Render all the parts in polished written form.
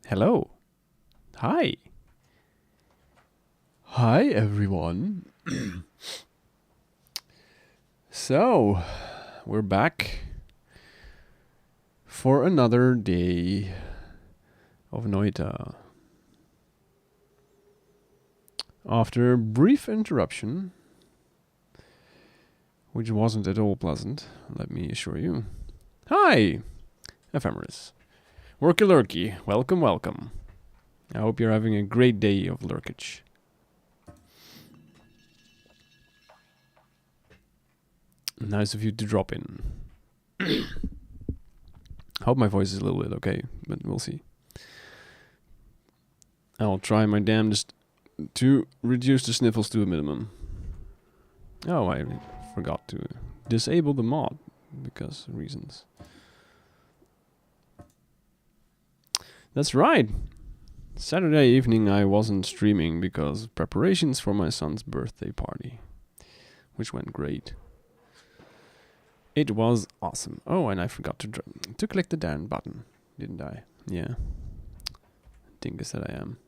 Hello. Hi. Hi, everyone. So, we're back for another day of Noita. After a brief interruption, which wasn't at all pleasant, let me assure you. Hi, Ephemeris. Worky lurky, welcome, welcome. I hope you're having a great day of lurkage. Nice of you to drop in. I hope my voice is a little bit okay, but we'll see. I'll try my damnedest to reduce the sniffles to a minimum. Oh, I forgot to disable the mod because reasons. That's right. Saturday evening I wasn't streaming because of preparations for my son's birthday party, which went great. It was awesome. Oh, and I forgot to click the down button, didn't I? Yeah. Dingus that I am.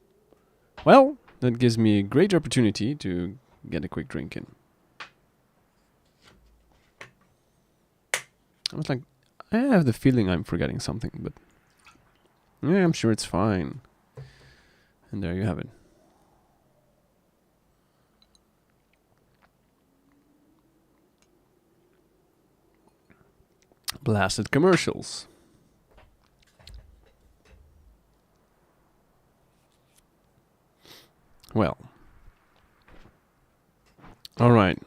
Well, that gives me a great opportunity to get a quick drink in. I was like, I have the feeling I'm forgetting something, but yeah, I'm sure it's fine. And there you have it. Blasted commercials. Well. Alright.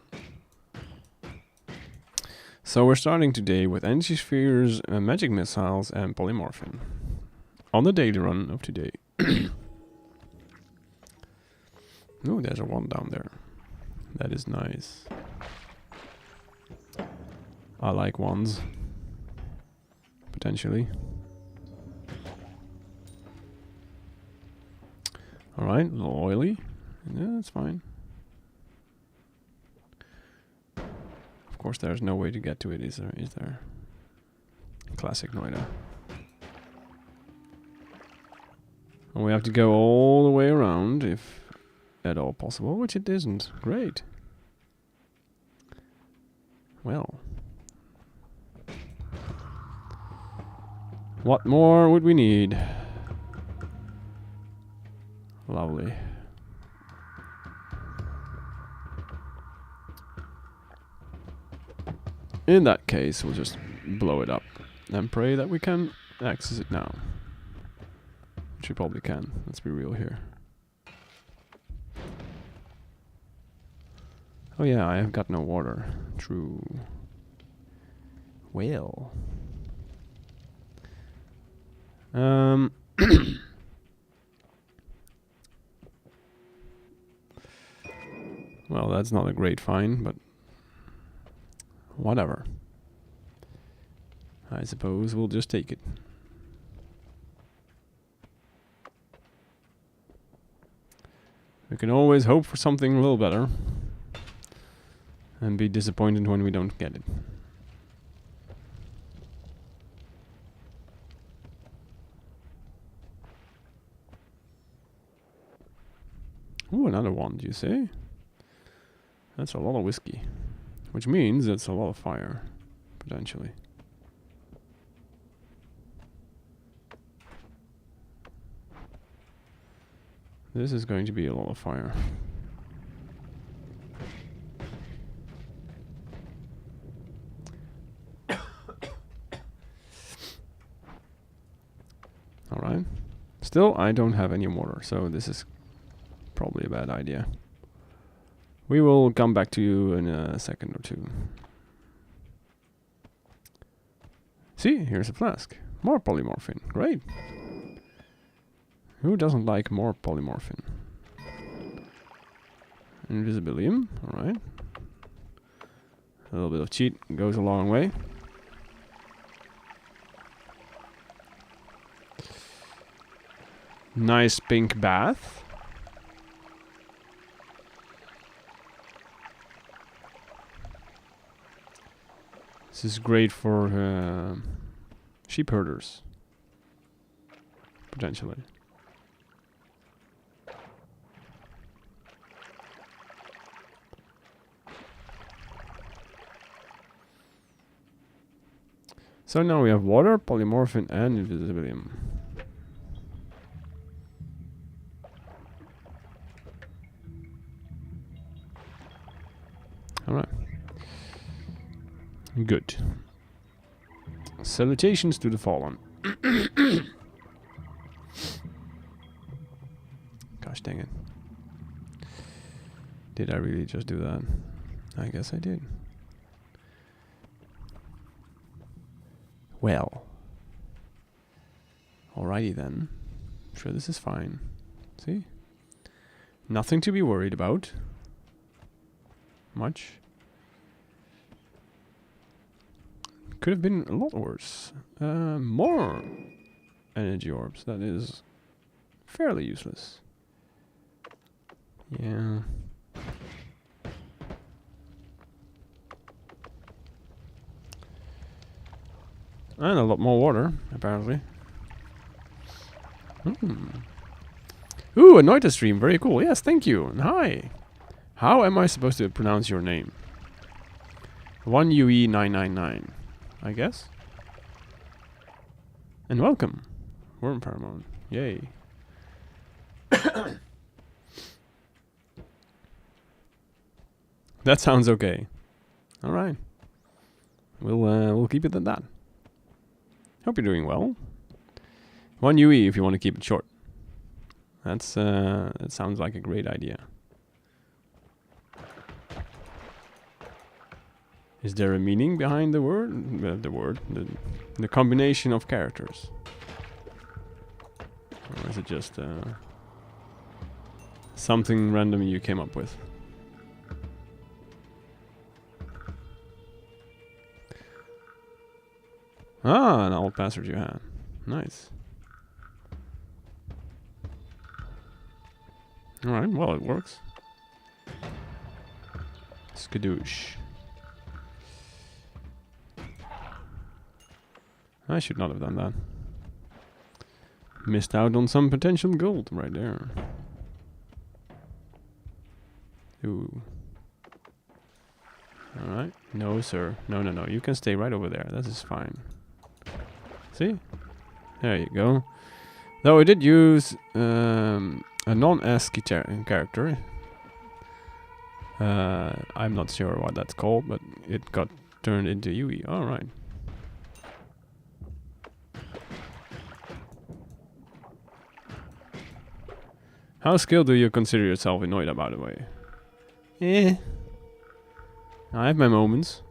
So we're starting today with energy spheres, magic missiles, and polymorphin. On the daily run of today. Oh, there's a one down there. That is nice. I like ones. Potentially. Alright, a little oily. Yeah, that's fine. Of course, there's no way to get to it, is there? Classic Noita. And we have to go all the way around, if at all possible, which it isn't. Great. Well. What more would we need? Lovely. In that case, we'll just blow it up and pray that we can access it now. Which we probably can. Let's be real here. Oh yeah, I have got no water. True. Well. Well, that's not a great find, but whatever. I suppose we'll just take it. We can always hope for something a little better. And be disappointed when we don't get it. Ooh, another one, do you say? That's a lot of whiskey. Which means it's a lot of fire. Potentially. This is going to be a lot of fire. Alright. Still, I don't have any water, so this is probably a bad idea. We will come back to you in a second or two. See, here's a flask. More polymorphin. Great. Who doesn't like more polymorphin? Invisibilium. Alright. A little bit of cheat goes a long way. Nice pink bath. This is great for sheep herders. Potentially. So now we have water, polymorphin, and invisibilium. Alright. Good. Salutations to the fallen. Gosh dang it. Did I really just do that? I guess I did. Well. Alrighty then. I'm sure this is fine. See? Nothing to be worried about. Much. Could have been a lot worse. More energy orbs. That is fairly useless. Yeah. And a lot more water, apparently. Ooh, a Noita stream. Very cool. Yes, thank you. And hi. How am I supposed to pronounce your name? 1UE999, I guess. And welcome. Worm pheromone. Yay. That sounds okay. All right. We'll keep it at that. Hope you're doing well. 1 UE if you want to keep it short. That sounds like a great idea. Is there a meaning behind the word? The combination of characters? Or is it just something random you came up with? Ah, an old password you had. Nice. Alright, well it works. Skadoosh. I should not have done that. Missed out on some potential gold right there. Ooh. Alright. No, sir. No, no, no. You can stay right over there. That is fine. See? There you go. Though I did use a non-ASCII character. I'm not sure what that's called, but it got turned into UE. Alright. How skilled do you consider yourself in Noita, by the way? I have my moments.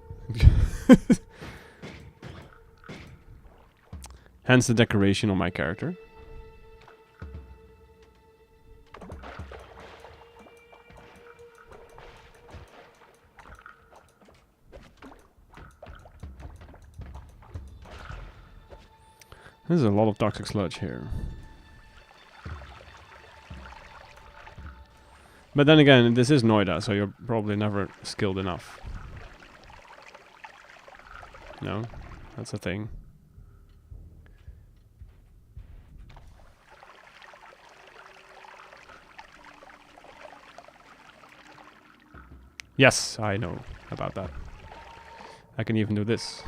Hence the decoration on my character. There's a lot of toxic sludge here. But then again, this is Noita, so you're probably never skilled enough. No? That's a thing. Yes, I know about that. I can even do this.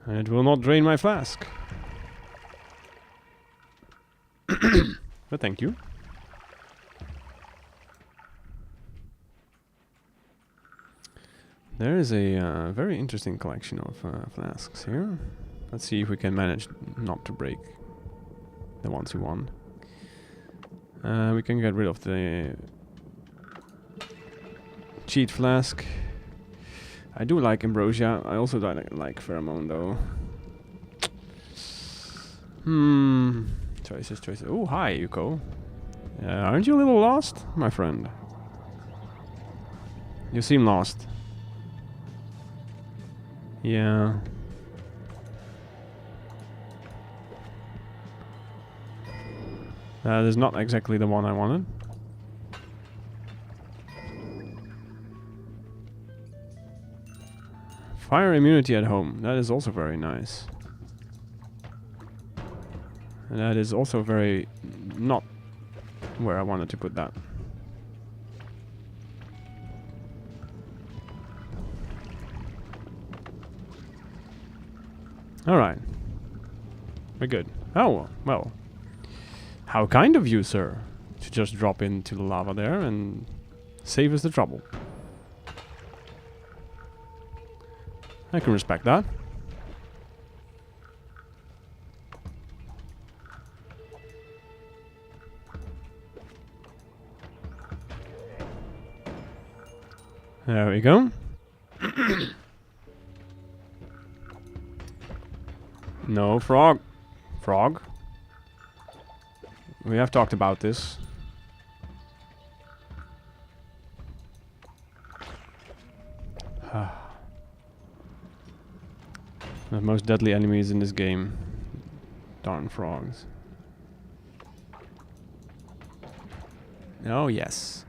And it will not drain my flask. But thank you. There is a very interesting collection of flasks here. Let's see if we can manage not to break the ones we want. We can get rid of the cheat flask. I do like ambrosia. I also don't like pheromone though. Choices. Oh, hi, Yuko. Aren't you a little lost, my friend? You seem lost. Yeah. That is not exactly the one I wanted. Fire immunity at home. That is also very nice. And that is also very not where I wanted to put that. Alright. We're good. Oh, well. How kind of you, sir, to just drop into the lava there and save us the trouble. I can respect that. There we go. No, frog. Frog. We have talked about this. The most deadly enemies in this game. Darn frogs. Oh yes.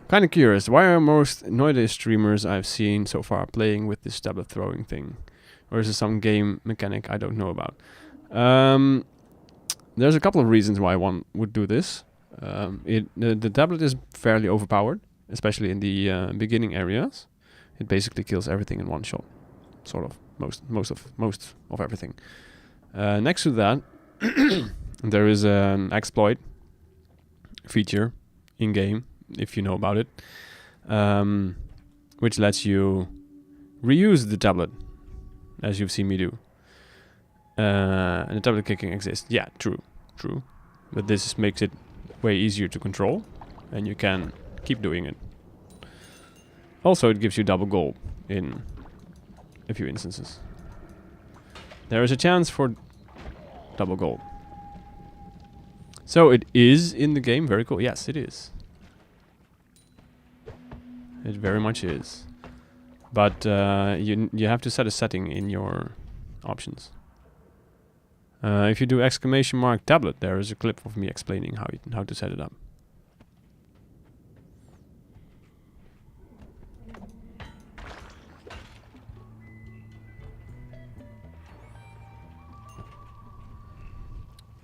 Kinda curious, why are most Noita streamers I've seen so far playing with this tablet throwing thing? Or is it some game mechanic I don't know about? There's a couple of reasons why one would do this. The tablet is fairly overpowered, especially in the beginning areas. It basically kills everything in one shot. Sort of. Most of everything. Next to that, there is an exploit feature in game, if you know about it, which lets you reuse the tablet, as you've seen me do. And the tablet kicking exists. Yeah, true. But this makes it way easier to control, and you can keep doing it. Also, it gives you double gold in a few instances. There is a chance for double gold. So it is in the game. Very cool. Yes, it is. It very much is. But you have to set a setting in your options. If you do ! tablet, there is a clip of me explaining how to set it up.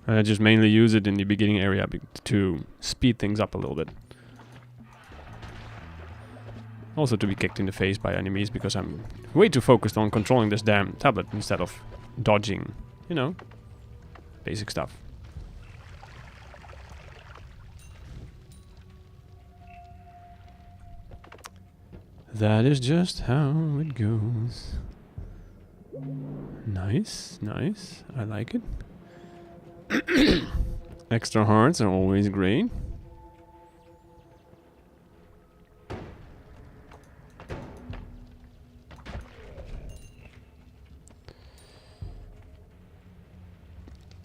I just mainly use it in the beginning area to speed things up a little bit. Also to be kicked in the face by enemies, because I'm way too focused on controlling this damn tablet instead of dodging, you know, basic stuff. That is just how it goes. Nice, nice. I like it. Extra hearts are always great.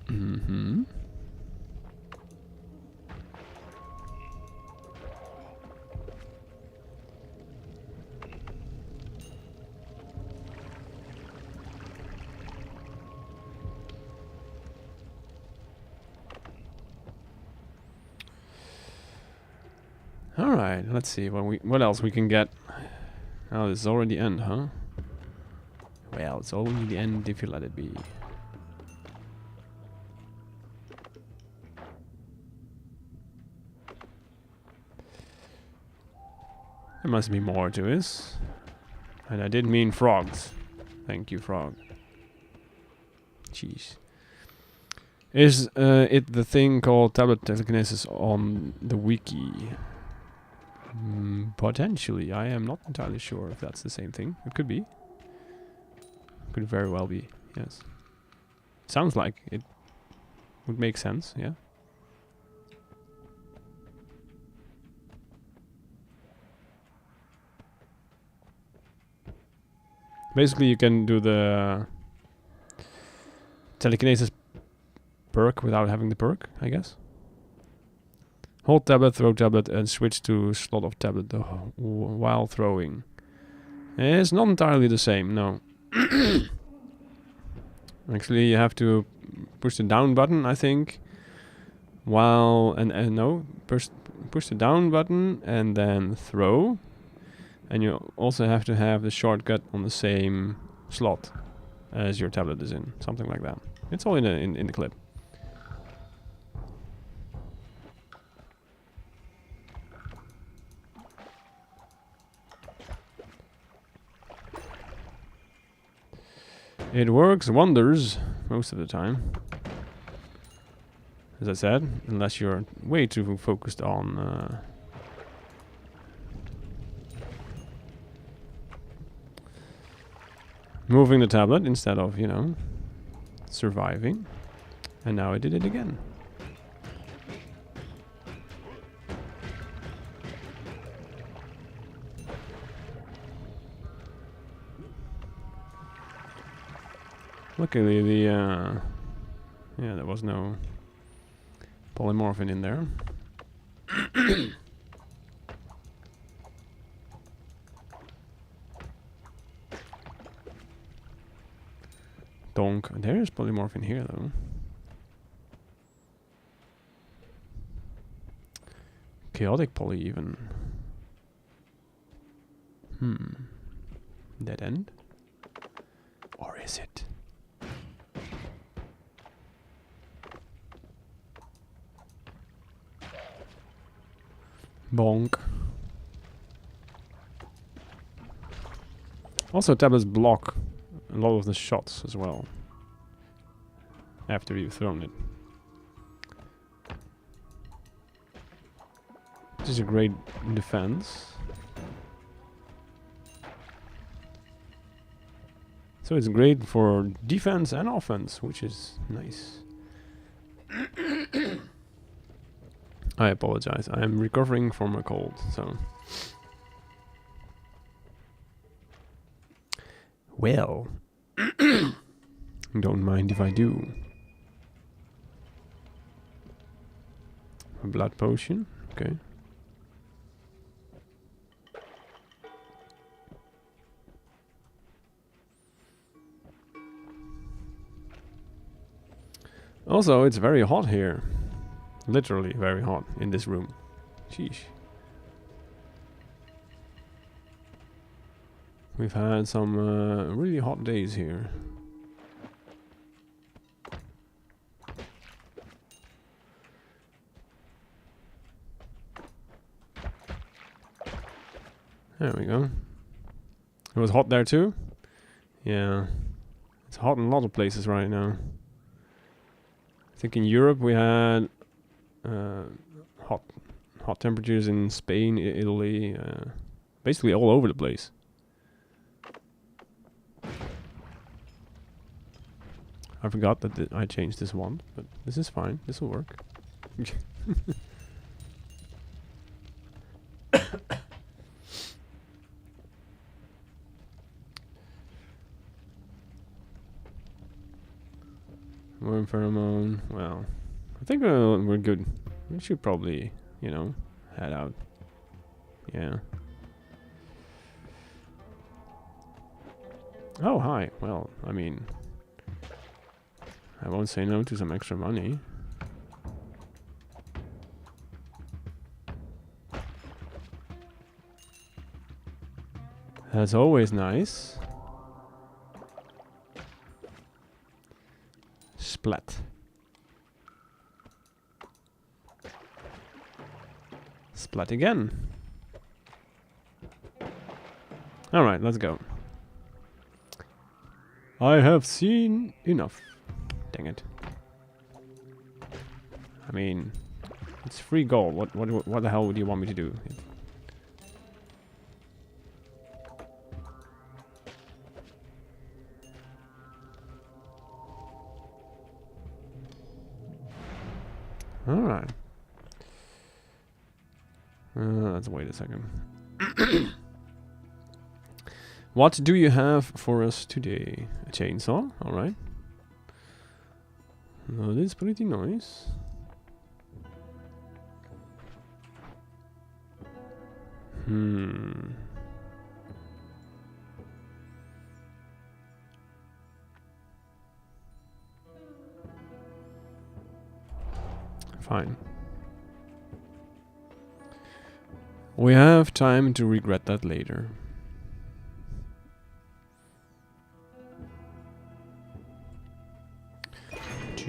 Mm-hmm. Alright, let's see what else we can get. Oh, this is already the end, huh? Well, it's only the end if you let it be. There must be more to this. And I did mean frogs. Thank you, frog. Jeez. Is it the thing called tablet telekinesis on the wiki? Potentially. I am not entirely sure if that's the same thing. It could be. Could very well be, yes. Sounds like it would make sense, yeah. Basically, you can do the telekinesis perk without having the perk, I guess. Hold tablet, throw tablet, and switch to slot of tablet while throwing. It's not entirely the same, no. Actually, you have to push the down button, I think. While no, push the down button and then throw. And you also have to have the shortcut on the same slot as your tablet is in, something like that. It's all in the clip. It works wonders most of the time. As I said, unless you're way too focused on moving the tablet instead of, you know, surviving. And now I did it again. Luckily the yeah, there was no polymorphin in there. Donk. There's polymorphin here though. Chaotic poly even. Dead end? Or is it? Bonk. Also, tablets block a lot of the shots as well after you've thrown it. Which is a great defense. So it's great for defense and offense, which is nice. I apologize. I am recovering from a cold, so. Well, don't mind if I do. A blood potion, okay. Also, it's very hot here. Literally very hot in this room. Sheesh. We've had some really hot days here. There we go. It was hot there too? Yeah. It's hot in a lot of places right now. I think in Europe we had hot temperatures in Spain, Italy, basically all over the place. I forgot that I changed this one, but this is fine. This will work. Worm pheromone. Well, I think we're good. We should probably, you know, head out. Yeah. Oh, hi. Well, I mean, I won't say no to some extra money. That's always nice. Splat. Splat again. Alright, let's go. I have seen enough. Dang it. I mean, it's free gold. What the hell would you want me to do? Alright. Let's wait a second. What do you have for us today? A chainsaw? Alright. That is pretty nice. Fine. We have time to regret that later. I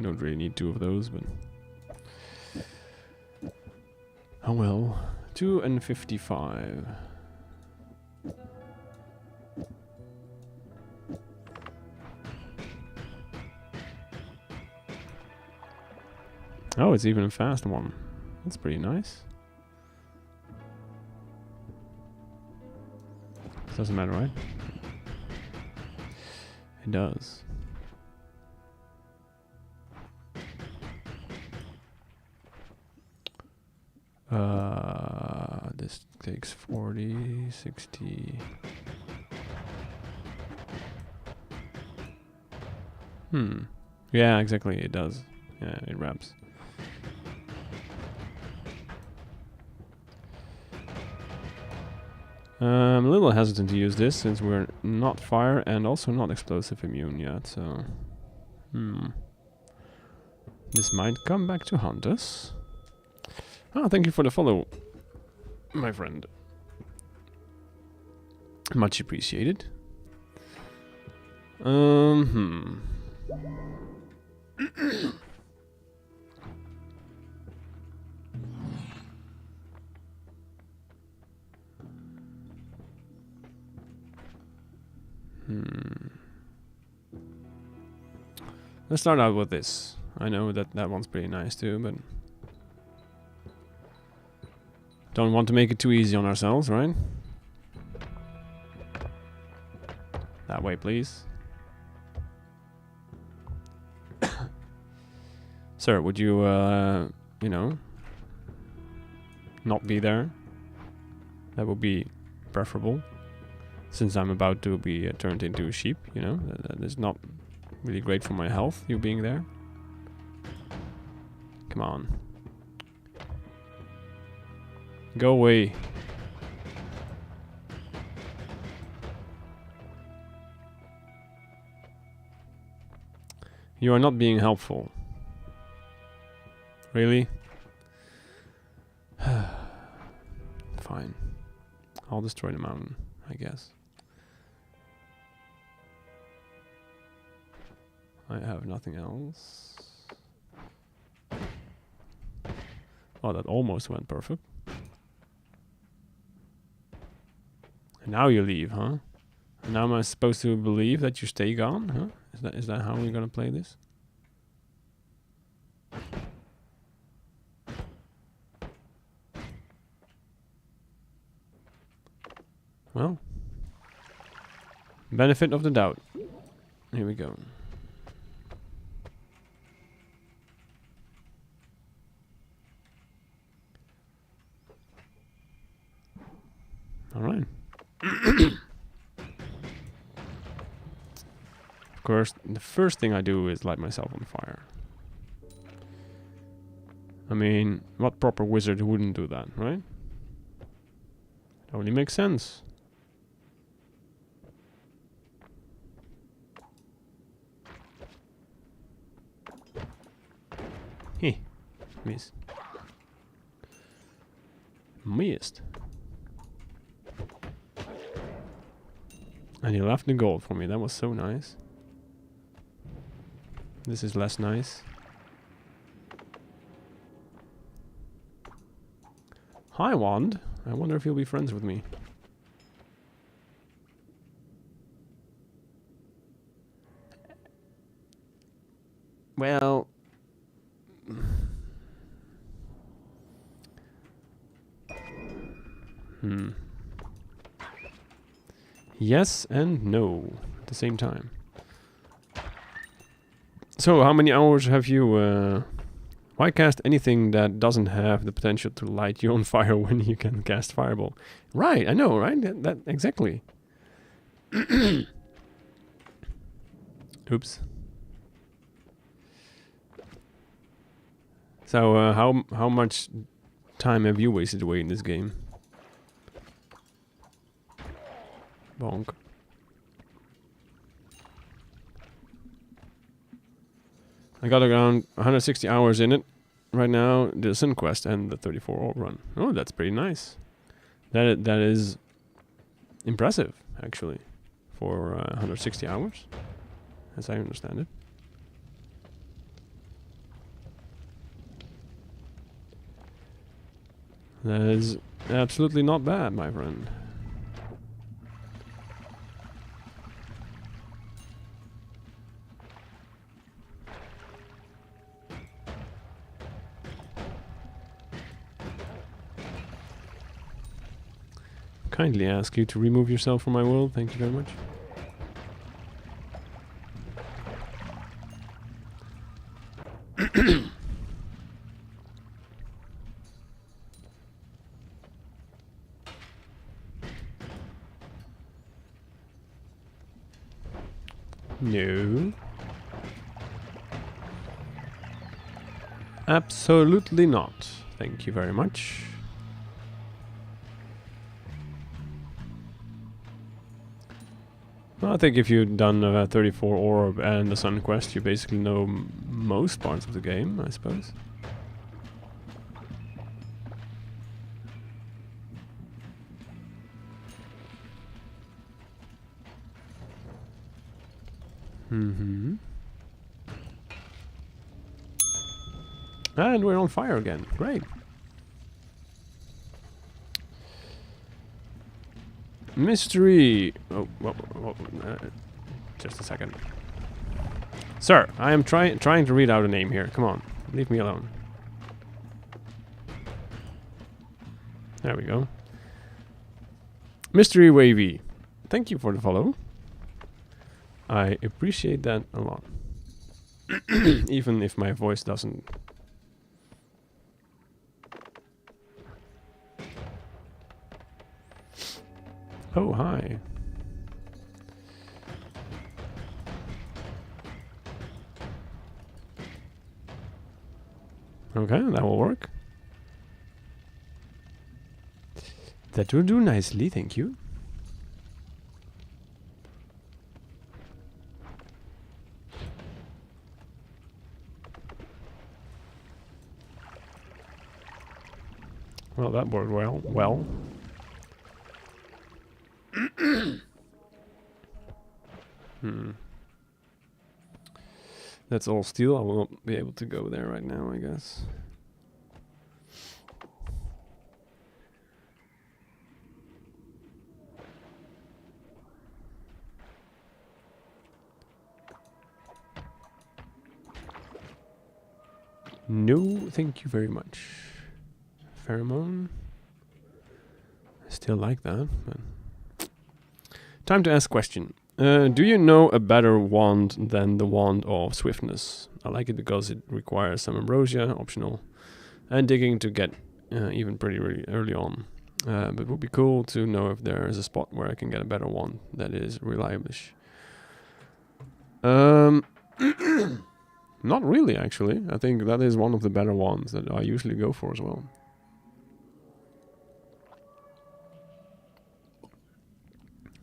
don't really need two of those, but oh well. 2 and 55. Oh, it's even a fast one. That's pretty nice. Doesn't matter, right? It does. This takes 40, 60. Yeah, exactly, it does. Yeah, it wraps. I'm a little hesitant to use this since we're not fire and also not explosive immune yet, so... This might come back to haunt us. Ah, thank you for the follow, my friend. Much appreciated. Let's start out with this. I know that that one's pretty nice too, but... Don't want to make it too easy on ourselves, right? That way, please. Sir, would you, you know, not be there? That would be preferable. Since I'm about to be turned into a sheep, you know? That is not really great for my health, you being there. Come on. Go away. You are not being helpful. Really? Fine. I'll destroy the mountain, I guess. I have nothing else. Oh, that almost went perfect. And now you leave, huh? And now am I supposed to believe that you stay gone, huh? Is that how we're gonna play this? Well, benefit of the doubt. Here we go. All right. Of course, the first thing I do is light myself on fire. I mean, what proper wizard wouldn't do that, right? It only makes sense. Heh. Missed. Missed. And he left the gold for me. That was so nice. This is less nice. Hi, Wand. I wonder if you'll be friends with me. Well... Yes and no at the same time. So, how many hours have you... why cast anything that doesn't have the potential to light you on fire when you can cast Fireball? Right, I know, right? That exactly. Oops. So, how much time have you wasted away in this game? Bonk. I got around 160 hours in it right now, the Sun Quest and the 34 orb run. Oh, that's pretty nice. That is impressive, actually, for 160 hours, as I understand it. That is absolutely not bad, my friend. kindly ask you to remove yourself from my world. Thank you very much. No. Absolutely not. Thank you very much. Well, I think if you've done 34 Orb and the Sun Quest, you basically know most parts of the game, I suppose. Mm-hmm. And we're on fire again. Great. Mystery. Oh, just a second. Sir, I am trying to read out a name here. Come on, leave me alone. There we go. Mystery Wavy. Thank you for the follow. I appreciate that a lot. Even if my voice doesn't. Oh, hi. Okay, that will work. That will do nicely, thank you. Well, that worked well. That's all steel. I will not be able to go there right now, I guess. No, thank you very much. Pheromone. I still like that, but... Time to ask question. Do you know a better wand than the Wand of Swiftness? I like it because it requires some ambrosia, optional, and digging to get even pretty really early on. But it would be cool to know if there is a spot where I can get a better wand that is reliable-ish. Not really, actually. I think that is one of the better ones that I usually go for as well.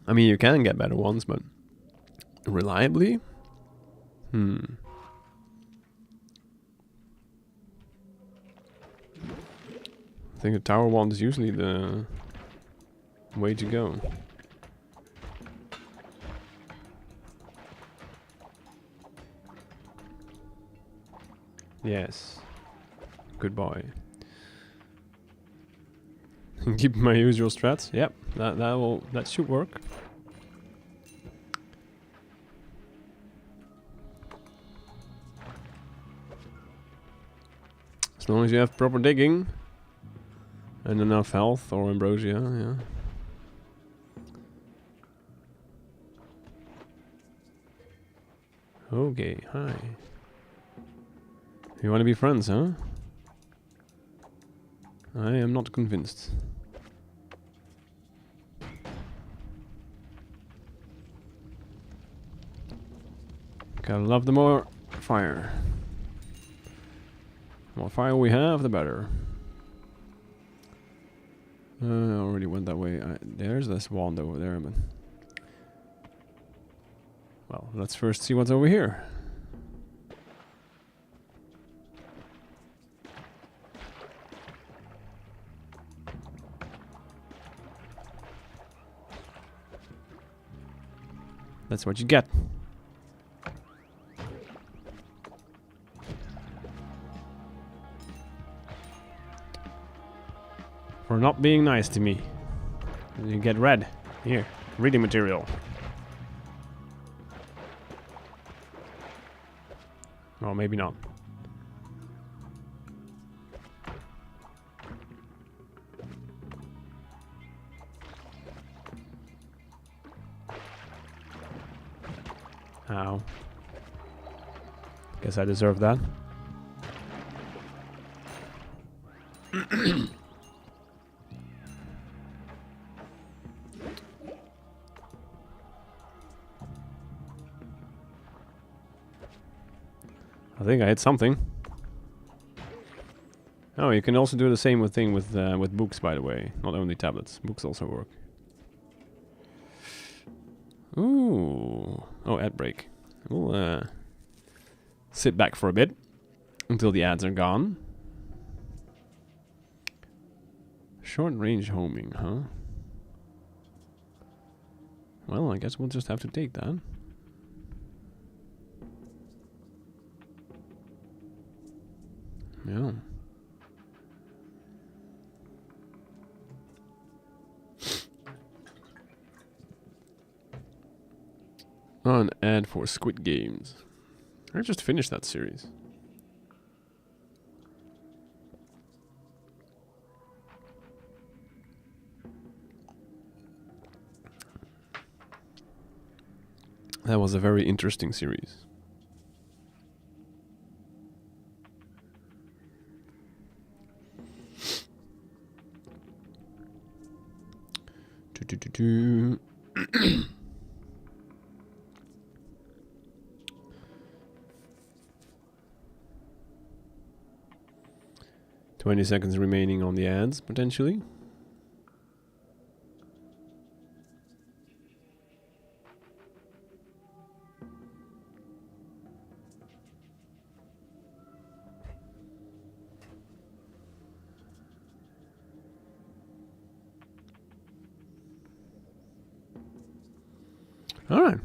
I mean, you can get better ones, but reliably? I think a tower wand is usually the way to go. Yes. Goodbye. Keep my usual strats. Yep, that should work. As long as you have proper digging and enough health or ambrosia, yeah. Okay, hi. You want to be friends, huh? I am not convinced. Gotta love the more fire. The more fire we have, the better. I already went that way. There's this wand over there, but... Well, let's first see what's over here. That's what you get. For not being nice to me. You get red. Here, reading material. Well, maybe not. Ow. Guess I deserve that. I think I hit something. Oh, you can also do the same thing with books, by the way. Not only tablets. Books also work. Ooh. Oh, ad break. We'll sit back for a bit until the ads are gone. Short range homing, huh? Well, I guess we'll just have to take that. Yeah. An ad for Squid Games. I just finished that series. That was a very interesting series. Do. 20 seconds remaining on the ads, potentially. Alright.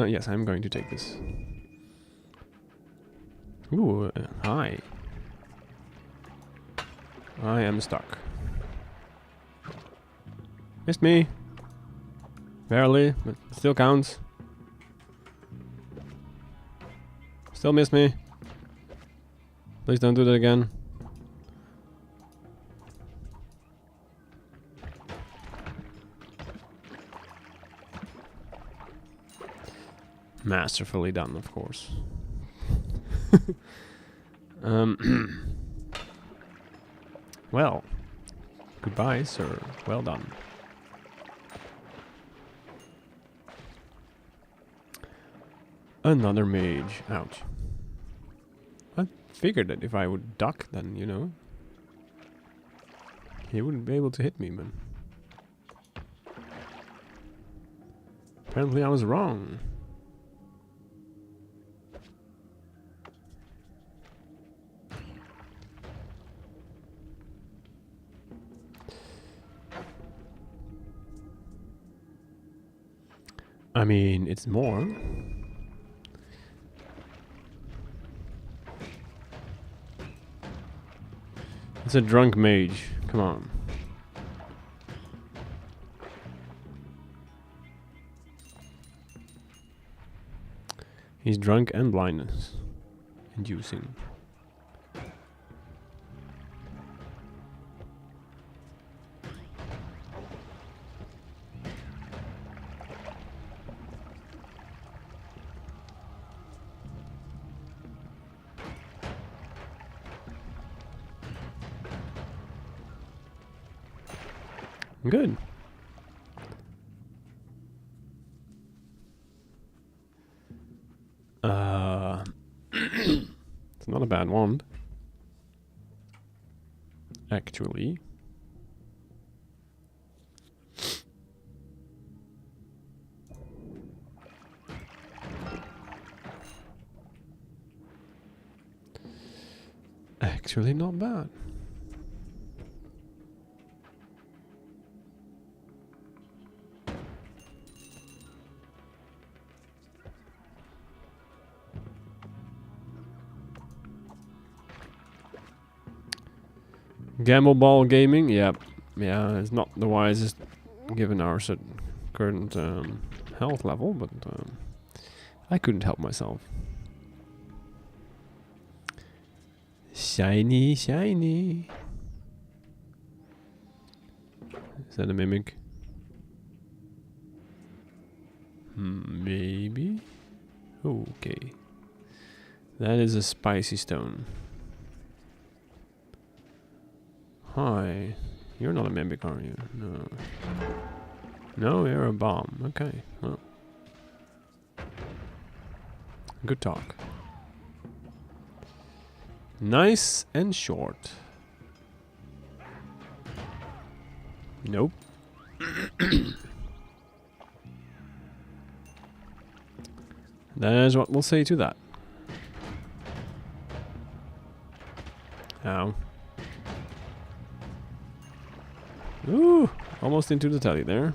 Yes, I'm going to take this. Ooh, hi. I am stuck. Missed me. Barely, but it still counts. Still missed me. Please don't do that again. Masterfully done, of course. Well, goodbye, sir. Well done. Another mage. Ouch. I figured that if I would duck, then, you know, he wouldn't be able to hit me, but apparently I was wrong. I mean, it's more. It's a drunk mage. Come on. He's drunk and blindness inducing. Good. It's not a bad wand. Actually. Actually not bad. Gamble ball gaming, yeah, it's not the wisest given our current health level, but I couldn't help myself. Shiny, shiny. Is that a mimic? Maybe. Okay. That is a spicy stone. Hi. You're not a mimic, are you? No. No, you're a bomb. Okay. Well. Good talk. Nice and short. Nope. That is what we'll say to that. Ow. Ooh, almost into the telly there.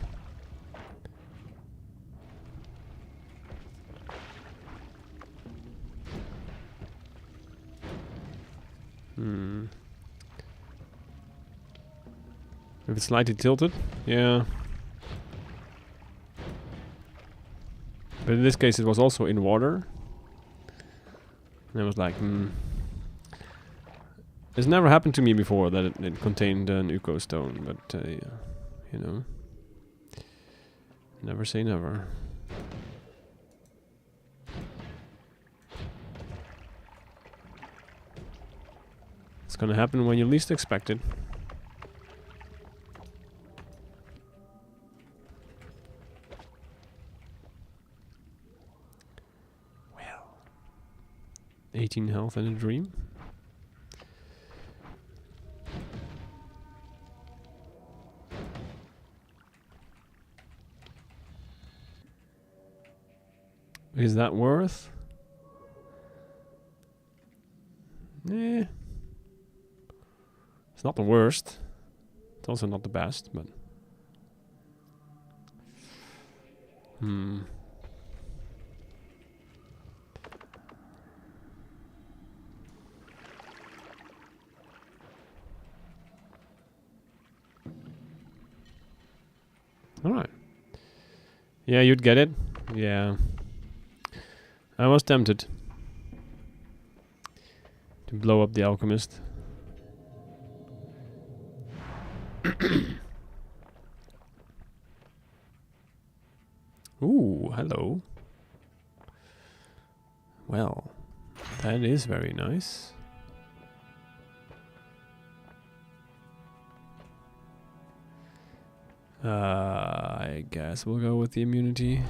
If it's slightly tilted, yeah. But in this case it was also in water. And I was like, It's never happened to me before that it contained an Uko stone, but yeah, you know. Never say never. It's gonna happen when you least expect it. Well. 18 health and a dream. Is that worth? Eh. It's not the worst. It's also not the best, but... Alright. Yeah, you'd get it. Yeah. I was tempted to blow up the alchemist. Ooh, hello. Well, that is very nice. I guess we'll go with the immunity.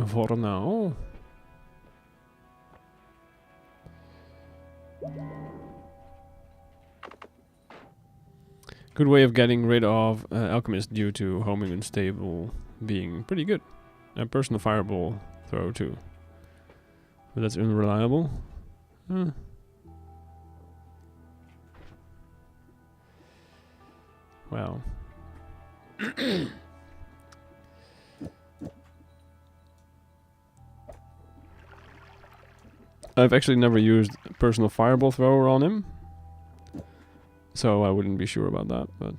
For now. Good way of getting rid of alchemist due to homing unstable being pretty good. A personal fireball throw too. But that's unreliable. Well. I've actually never used personal fireball thrower on him. So I wouldn't be sure about that, but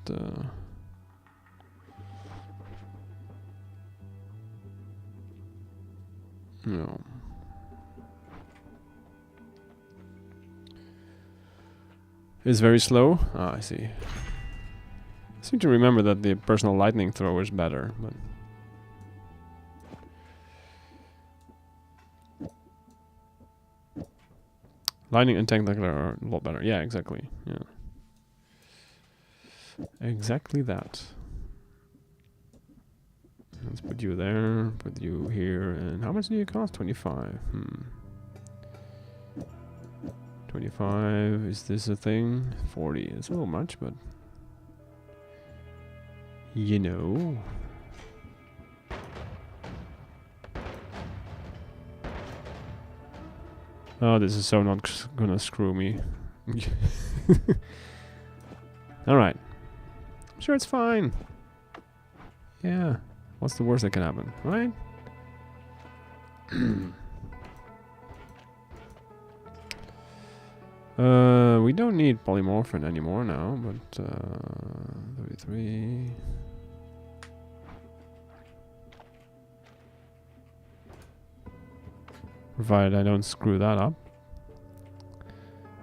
no. It's very slow. Ah, I see. I seem to remember that the personal lightning thrower is better, but lightning and tentacular are a lot better. Yeah, exactly. Yeah. Exactly that. Let's put you there, put you here, and how much do you cost? 25. 25, is this a thing? 40, it's a little much, but... You know... Oh, this is so not gonna screw me. Alright. I'm sure it's fine. Yeah. What's the worst that can happen, right? We don't need polymorphin anymore now, but 33. Provided I don't screw that up.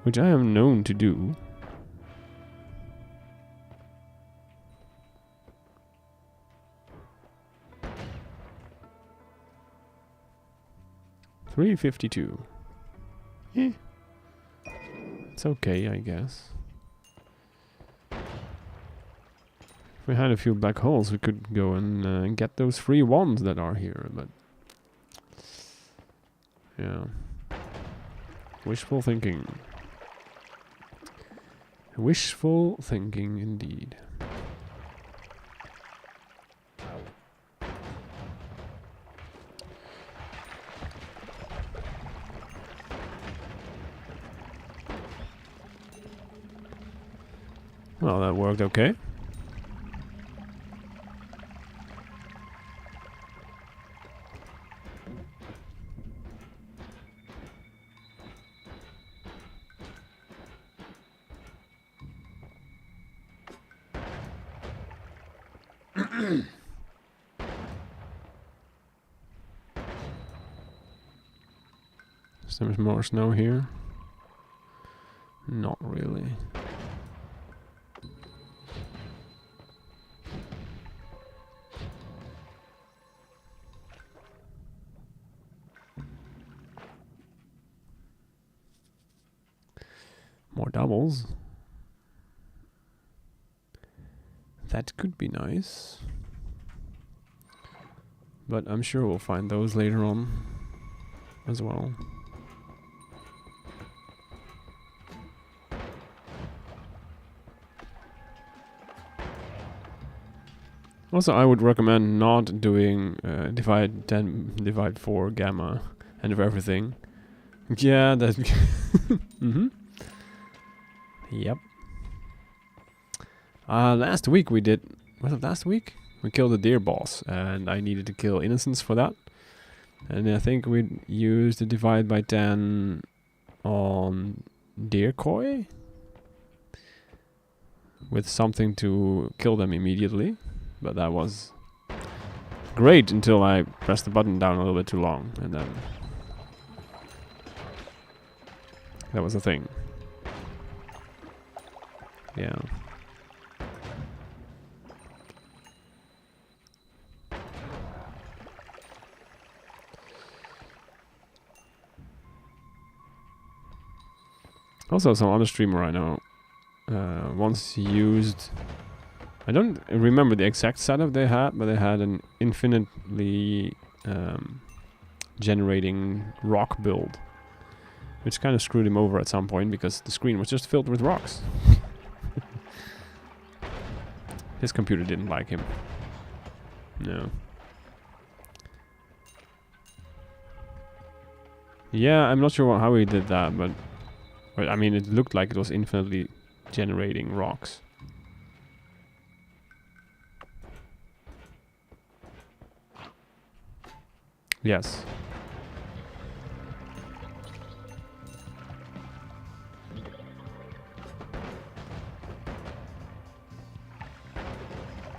Which I am known to do. 352. Eh. It's okay, I guess. If we had a few black holes, we could go and get those free wands that are here, but... yeah. Wishful thinking. Wishful thinking indeed. Well, that worked okay. There's more snow here. Not really. More doubles. That could be nice. But I'm sure we'll find those later on as well. Also, I would recommend not doing divide 10, divide 4 gamma and of everything. Yeah, that... mm-hmm. Yep. Last week we did... Was it last week? We killed the deer boss, and I needed to kill innocents for that. And I think we used the divide by 10 on decoy with something to kill them immediately. But that was great until I pressed the button down a little bit too long, and then that was a thing. Yeah. Also, some other streamer I know once used... I don't remember the exact setup they had, but they had an infinitely generating rock build, which kind of screwed him over at some point because the screen was just filled with rocks. His computer didn't like him. No. Yeah, I'm not sure how he did that, but I mean, it looked like it was infinitely generating rocks. Yes.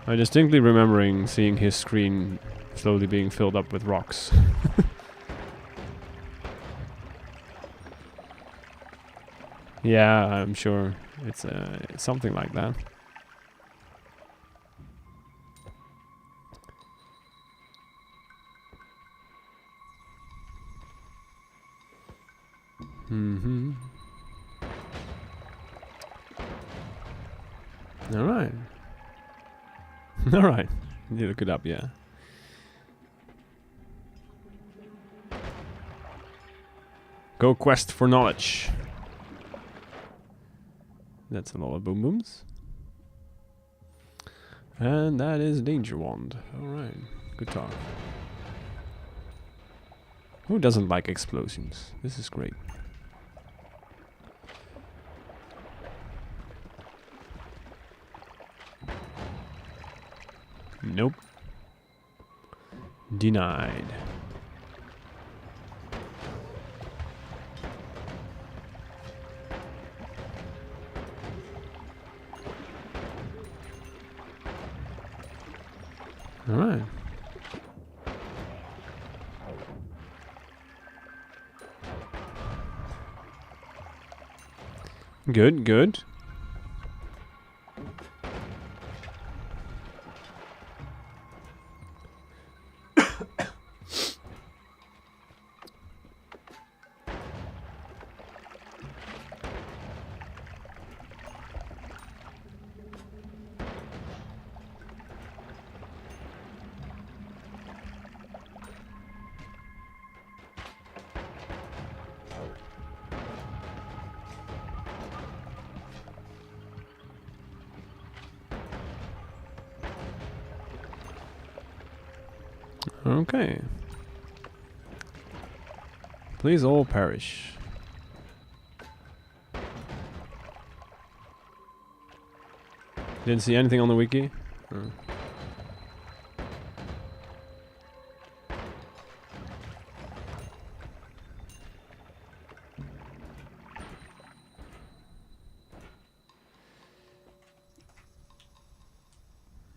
I distinctly remembering seeing his screen slowly being filled up with rocks. Yeah, I'm sure it's something like that. Mm-hmm. Alright. Alright. You look it up, yeah. Go quest for knowledge. That's a lot of boom booms. And that is Danger Wand. Alright. Good talk. Who doesn't like explosions? This is great. Nope. Denied. All right. Good, good. Okay. Please all perish. Didn't see anything on the wiki? Oh.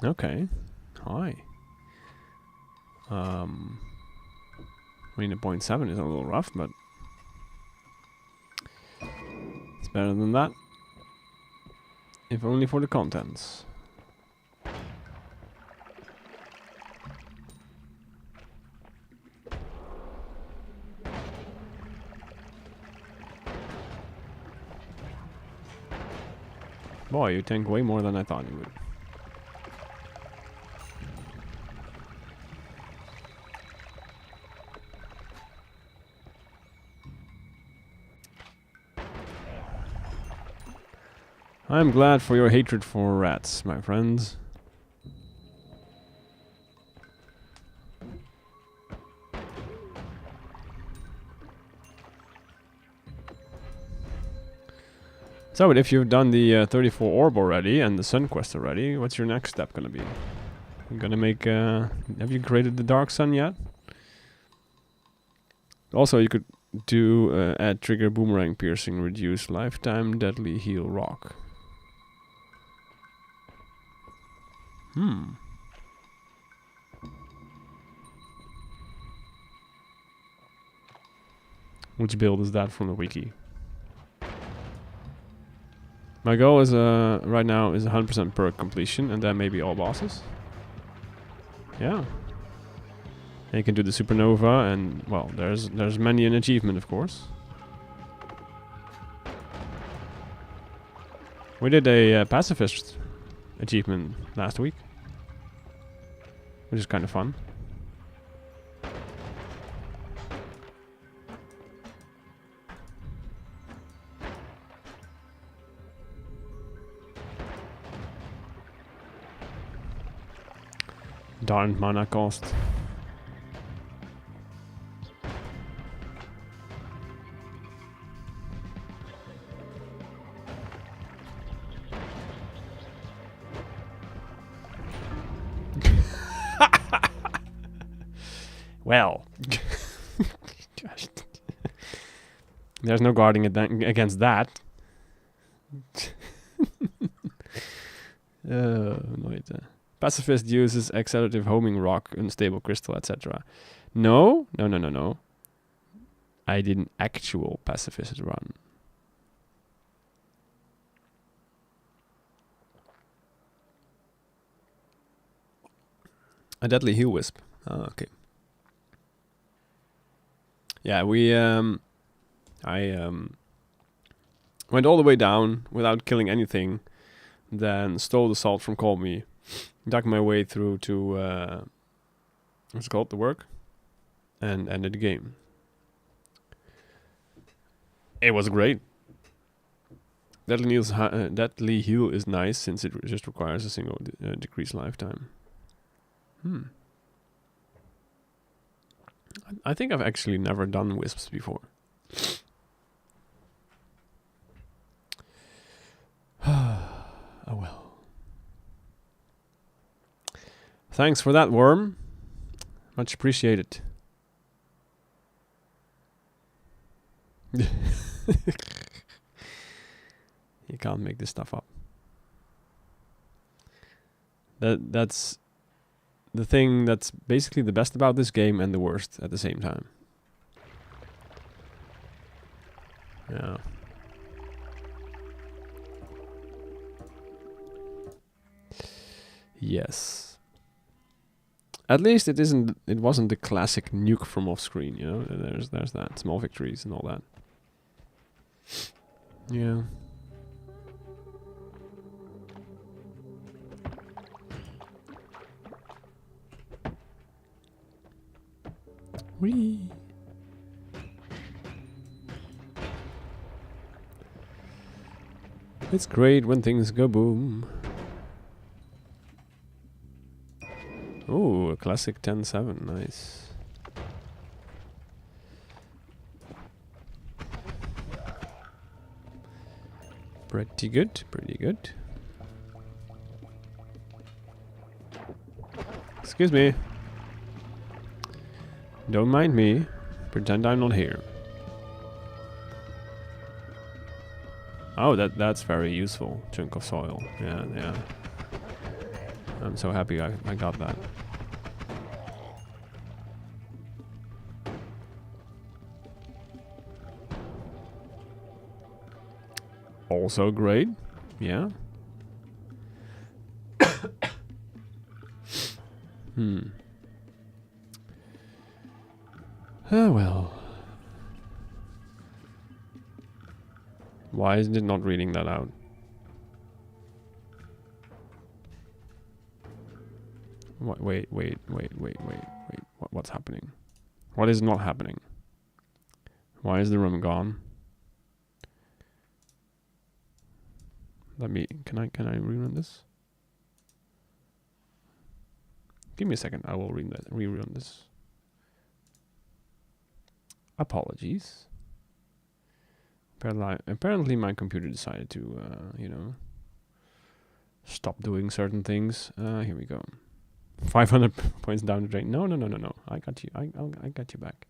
Okay. Hi. I mean, the 0.7 is a little rough, but it's better than that. If only for the contents. Boy, you tank way more than I thought you would. I'm glad for your hatred for rats, my friends. So, if you've done the 34 orb already and the sun quest already, what's your next step gonna be? You gonna make, have you created the dark sun yet? Also, you could do add trigger boomerang piercing, reduce lifetime deadly heal rock. Which build is that from the wiki? My goal is right now is 100% perk completion, and then maybe all bosses. Yeah. And you can do the supernova, and well, there's many an achievement, of course. We did a pacifist achievement last week, which is kind of fun. Darn mana cost. Well, gosh. There's no guarding against that. Noita. Pacifist uses accelerative homing rock, unstable crystal, etc. No. I did an actual pacifist run. A deadly heal wisp. Oh, okay. Yeah, I went all the way down without killing anything, then stole the salt from Call Me, dug my way through to what's it called, the work, and ended the game. It was great. Deadly heal is nice since it just requires a single decreased lifetime. I think I've actually never done wisps before. Oh well. Thanks for that, worm. Much appreciated. You can't make this stuff up. That's the thing that's basically the best about this game and the worst at the same time. Yeah. Yes. At least it wasn't the classic nuke from off screen, you know? There's that. Small victories and all that. Yeah. Whee! It's great when things go boom. Ooh, classic 10-7. Nice. Pretty good. Pretty good. Excuse me. Don't mind me. Pretend I'm not here. Oh, that's very useful. Chunk of soil. Yeah, yeah. I'm so happy I got that. Also great. Yeah. Oh well. Why isn't it not reading that out? What, wait. What's happening? What is not happening? Why is the room gone? Can I rerun this? Give me a second. I will rerun this. Apologies. Apparently my computer decided to, you know, stop doing certain things. Here we go. 500 points down the drain. No. I got you. I got you back.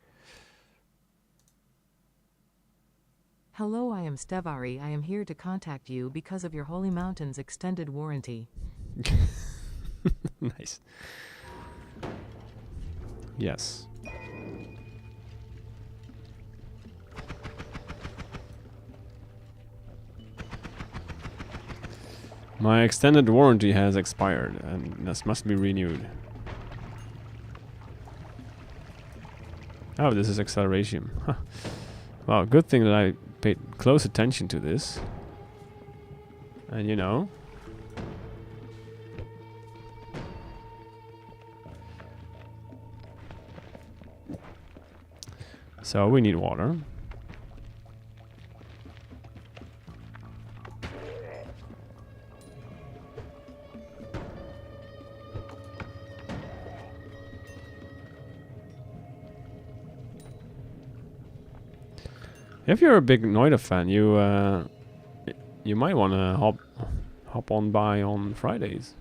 Hello, I am Stevari. I am here to contact you because of your Holy Mountains extended warranty. Nice. Yes. My extended warranty has expired and this must be renewed. Oh, this is acceleration. Huh. Well, good thing that I paid close attention to this. And you know. So we need water. If you're a big Noita fan, you might want to hop on by on Fridays.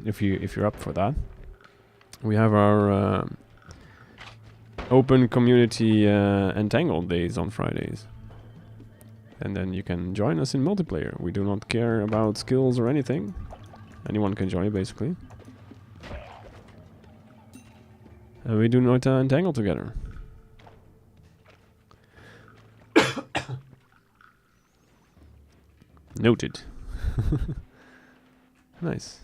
if you're up for that. We have our open community Entangled days on Fridays. And then you can join us in multiplayer. We do not care about skills or anything. Anyone can join basically. And we do Noita Entangled together. Noted. Nice.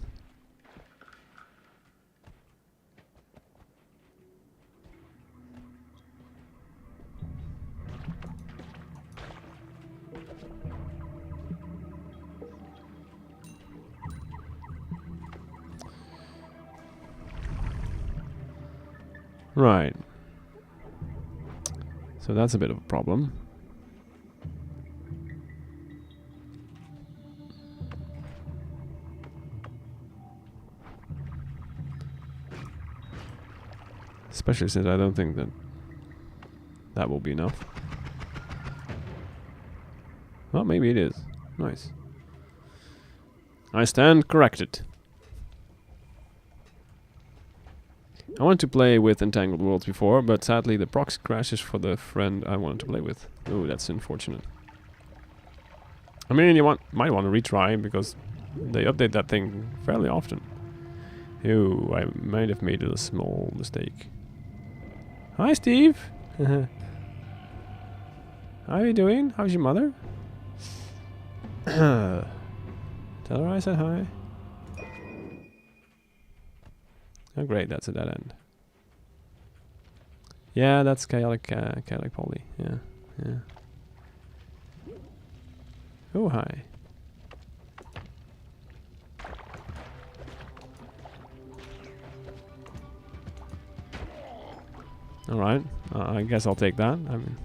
Right. So that's a bit of a problem. Especially since I don't think that will be enough. Well, maybe it is. Nice. I stand corrected. I wanted to play with Entangled Worlds before, but sadly the proxy crashes for the friend I wanted to play with. Oh, that's unfortunate. I mean, you might want to retry, because they update that thing fairly often. Oh, I might have made a small mistake. Hi, Steve! How are you doing? How's your mother? Tell her I said hi. Oh great, that's a dead end. Yeah, that's chaotic poly. Yeah. Oh hi. All right, I guess I'll take that. I mean.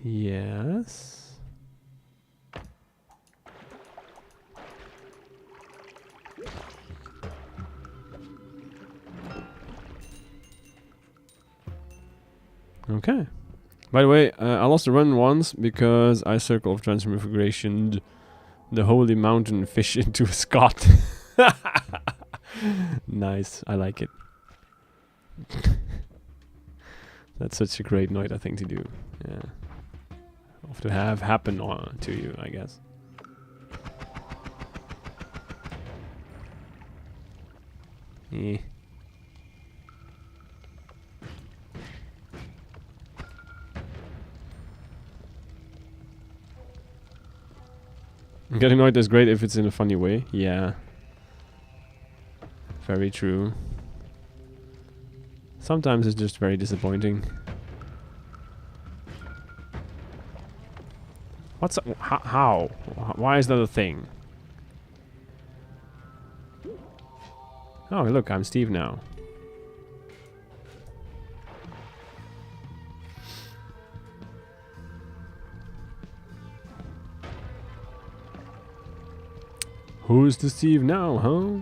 Yes. Okay. By the way, I lost a run once because I Circle of Transfiguration the holy mountain fish into a Scot. Nice, I like it. That's such a great Noita thing to do. Yeah. Of to have happen to you, I guess. Eh. Getting Noita is great if it's in a funny way. Yeah. Very true. Sometimes it's just very disappointing. What's how? Why is that a thing? Oh, look, I'm Steve now. Who's the Steve now, huh?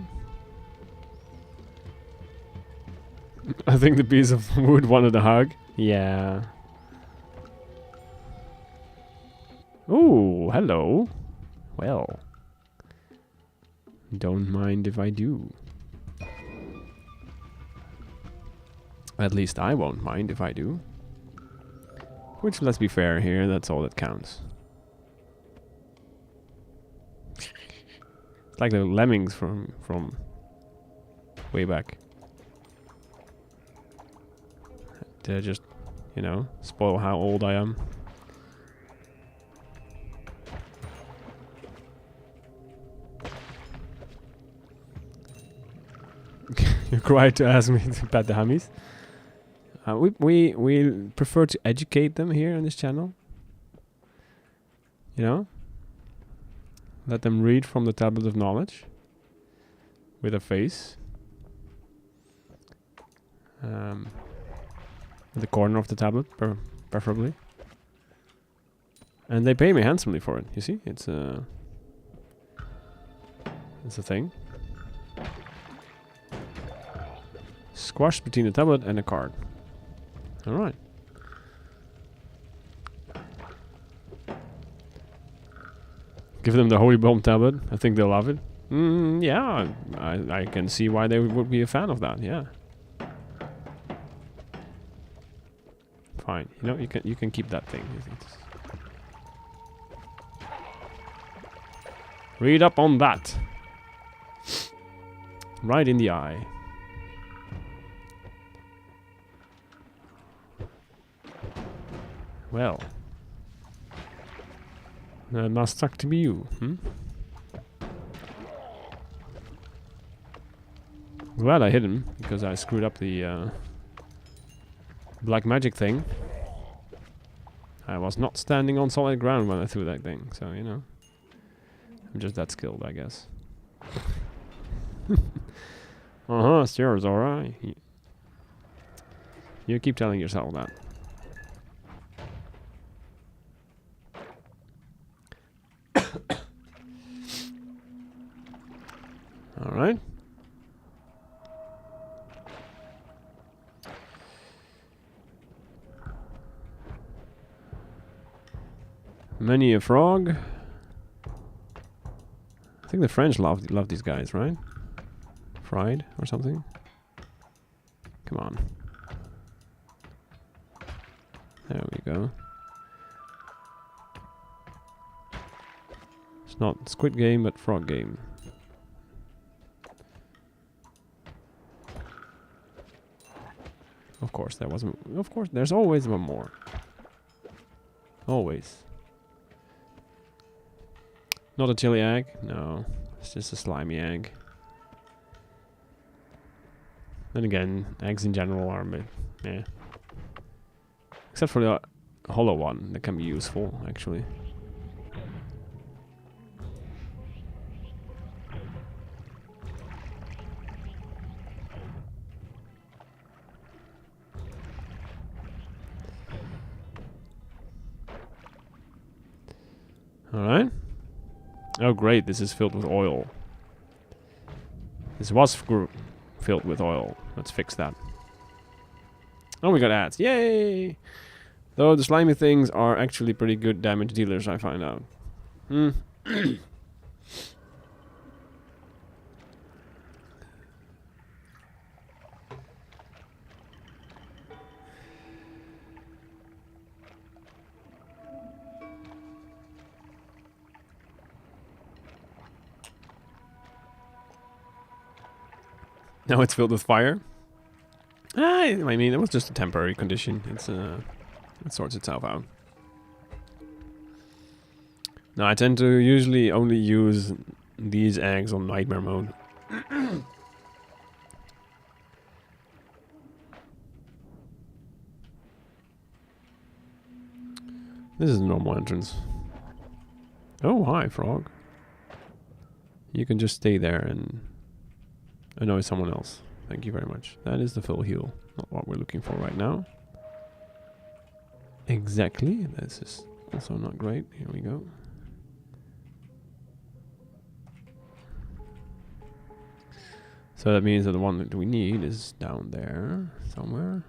I think the piece of wood wanted a hug. Yeah. Oh, hello. Well. Don't mind if I do. At least I won't mind if I do. Which, let's be fair here, that's all that counts. It's like the lemmings from way back. Did I just, you know, spoil how old I am? You're quiet to ask me to pet the hummies. We prefer to educate them here on this channel. You know? Let them read from the tablet of knowledge. With a face. The corner of the tablet, preferably. And they pay me handsomely for it, you see? It's a thing. Squashed between the tablet and a card. Alright. Give them the Holy Bomb tablet. I think they'll love it. Yeah, I can see why they would be a fan of that, yeah. Fine. You know, you can keep that thing. Read up on that. Right in the eye. Well. That must suck to be you, hmm? Glad I hit him, because I screwed up the black magic thing. I was not standing on solid ground when I threw that thing, so, you know. I'm just that skilled, I guess. Uh-huh, sure, Zora. You keep telling yourself that. Alright. Many a frog. I think the French love these guys, right? Fried or something? Come on. There we go. It's not Squid Game, but Frog Game. Of course, there wasn't. Of course, there's always one more. Always. Not a chili egg? No. It's just a slimy egg. Then again, eggs in general are a bit meh. Except for the hollow one, that can be useful, actually. Alright. Oh great, this is filled with oil. This was filled with oil. Let's fix that. Oh, we got ads. Yay! Though the slimy things are actually pretty good damage dealers, I find out. Hmm. Now it's filled with fire. I mean, it was just a temporary condition. It sorts itself out. Now, I tend to usually only use these eggs on nightmare mode. This is a normal entrance. Oh, hi, frog. You can just stay there and annoy someone else. Thank you very much. That is the full heal. Not what we're looking for right now. Exactly. This is also not great. Here we go. So that means that the one that we need is down there somewhere.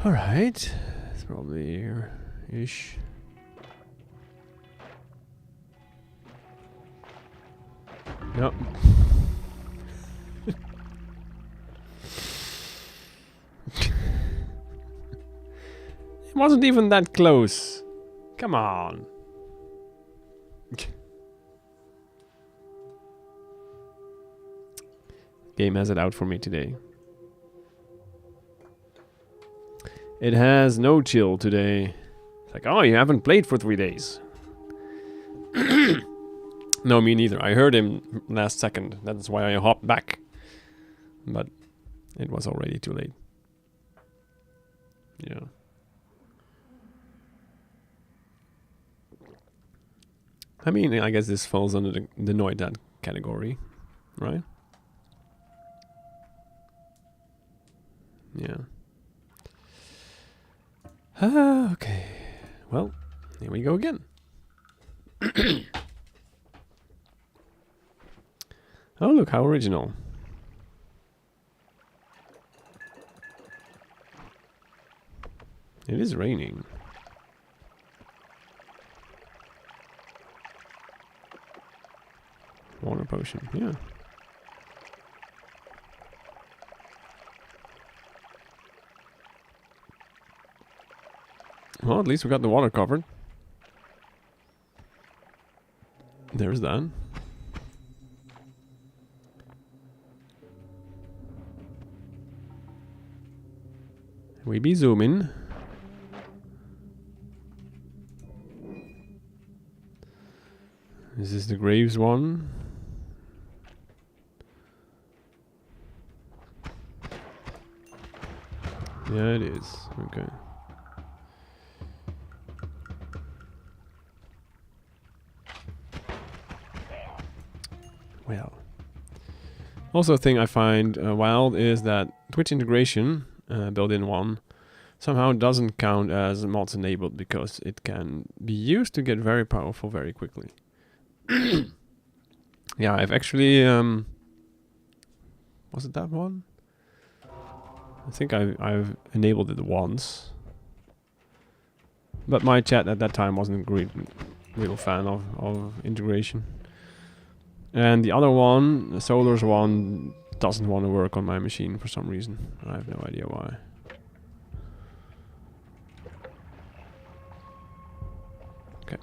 Alright. It's probably here-ish. Yep. It wasn't even that close. Come on. Game has it out for me today. It has no chill today. It's like, oh, you haven't played for 3 days. No, me neither. I heard him last second. That's why I hopped back. But it was already too late. Yeah. I mean, I guess this falls under the Noita category, right? Yeah. Okay. Well, here we go again. Oh, look, how original. It is raining. Water potion, yeah. Well, at least we got the water covered. There's that. We be zooming. Is this the Graves one? Yeah, it is. Okay. Well. Also, a thing I find wild is that Twitch integration, built-in one, somehow doesn't count as mods enabled because it can be used to get very powerful very quickly. Yeah, I've actually was it that one? I think I've enabled it once, but my chat at that time wasn't a real fan of integration. And the other one, the Solar's one, doesn't want to work on my machine for some reason. I have no idea why. Okay.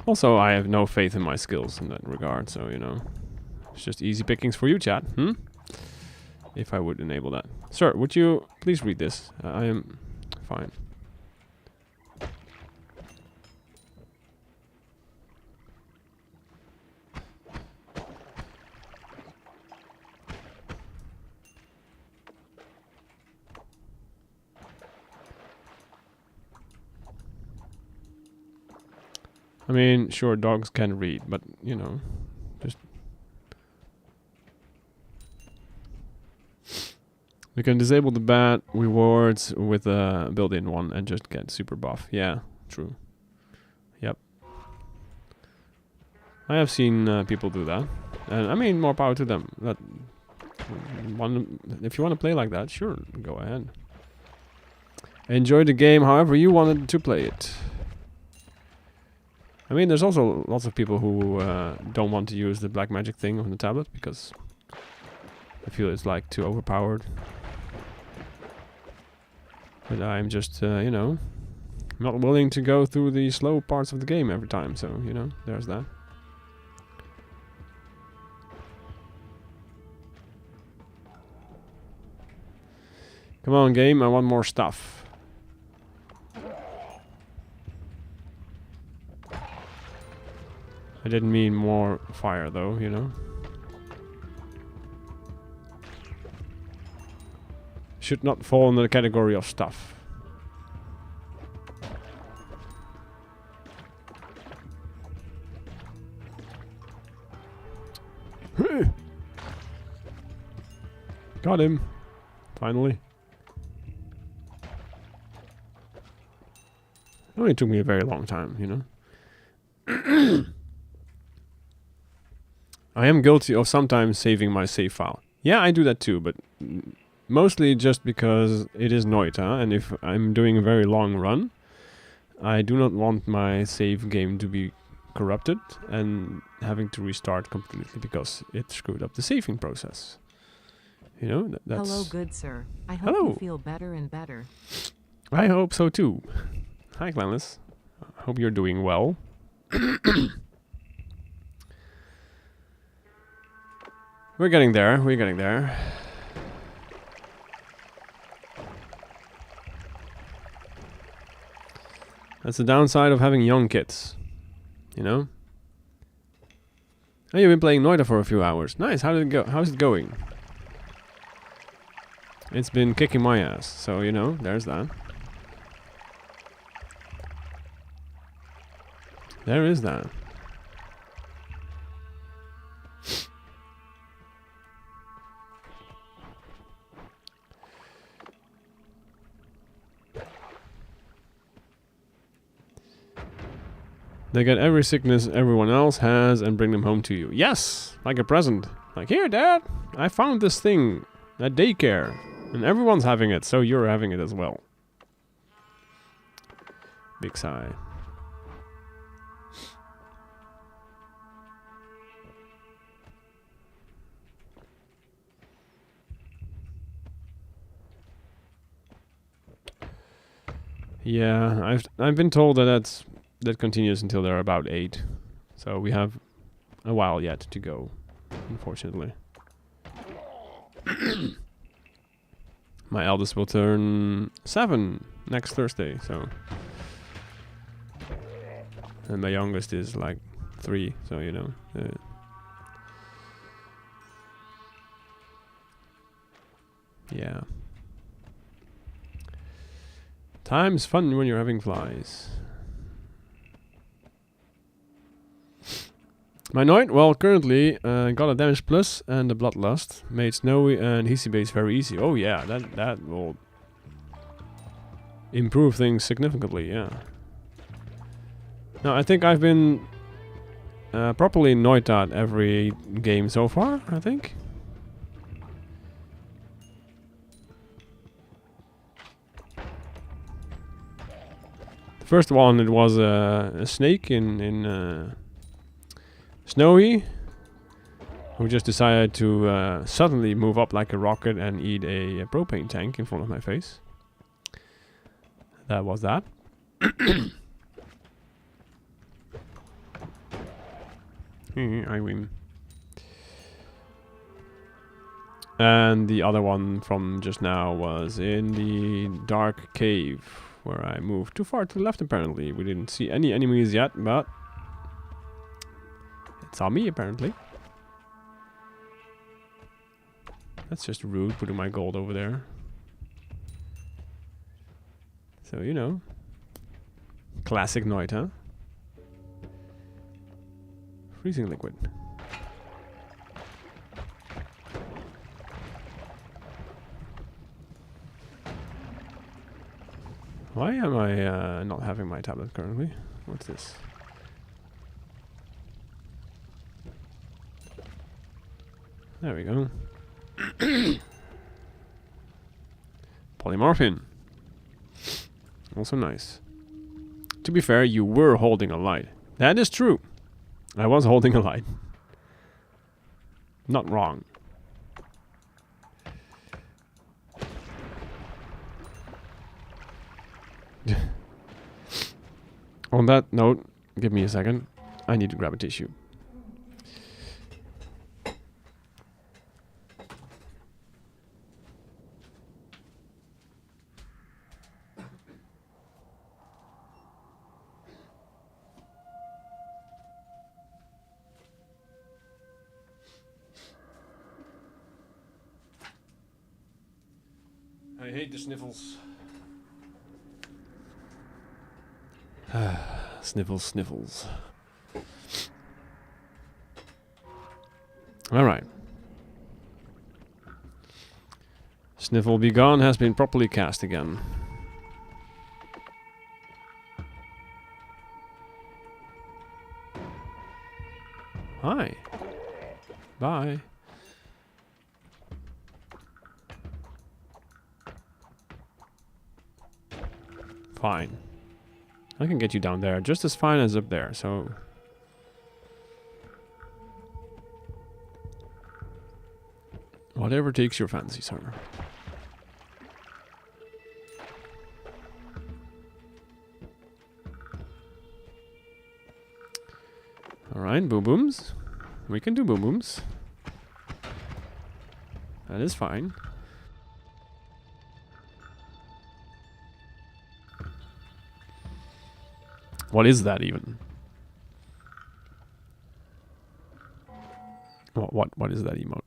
Also, I have no faith in my skills in that regard, so, you know. It's just easy pickings for you, chat. If I would enable that. Sir, would you please read this? I am fine. I mean, sure, dogs can read, but you know, just we can disable the bad rewards with a built-in one and just get super buff. Yeah, true. Yep. I have seen people do that, and I mean, more power to them. That if you want to play like that, sure, go ahead. Enjoy the game however you wanted to play it. I mean, there's also lots of people who don't want to use the black magic thing on the tablet because I feel it's like too overpowered. But I'm just, you know, not willing to go through the slow parts of the game every time. So, you know, there's that. Come on, game, I want more stuff. I didn't mean more fire though, you know. Should not fall under the category of stuff. Got him. Finally. It only took me a very long time, you know. I am guilty of sometimes saving my save file. Yeah, I do that too, but mostly just because it is Noita, and if I'm doing a very long run, I do not want my save game to be corrupted and having to restart completely because it screwed up the saving process. You know, that's... Hello, good sir. I hope you feel better and better. I hope so too. Hi, Clanless. I hope you're doing well. We're getting there. We're getting there. That's the downside of having young kids. You know? Oh, you've been playing Noita for a few hours. Nice. How did it go? How's it going? It's been kicking my ass. So, you know, there's that. There is that. They get every sickness everyone else has and bring them home to you. Yes! Like a present. Like, here, Dad! I found this thing at daycare. And everyone's having it, so you're having it as well. Big sigh. Yeah, I've been told that that continues until they're about 8. So we have a while yet to go, unfortunately. My eldest will turn 7 next Thursday, so... And my youngest is like 3, so you know... yeah. Time's fun when you're having flies. My Noit, well, currently got a damage plus and a bloodlust. Made snowy and hissy base very easy. Oh yeah, that will improve things significantly. Yeah. Now I think I've been properly Noita every game so far. I think. The first one, it was a snake in Snowy, who just decided to suddenly move up like a rocket and eat a propane tank in front of my face. That was that. I win. And the other one from just now was in the dark cave, where I moved too far to the left apparently. We didn't see any enemies yet, but... it saw me, apparently. That's just rude, putting my gold over there. So, you know. Classic Noita. Freezing liquid. Why am I not having my tablet currently? What's this? There we go. Polymorphine. Also nice. To be fair, you were holding a light. That is true. I was holding a light. Not wrong. On that note, give me a second. I need to grab a tissue. I hate the sniffles. Sniffles, sniffles. Alright. Sniffle Be Gone has been properly cast again. Hi. Bye. Fine. I can get you down there just as fine as up there, so... Whatever takes your fancy, sir. Alright, boom booms. We can do boom booms. That is fine. What is that even? What is that emote?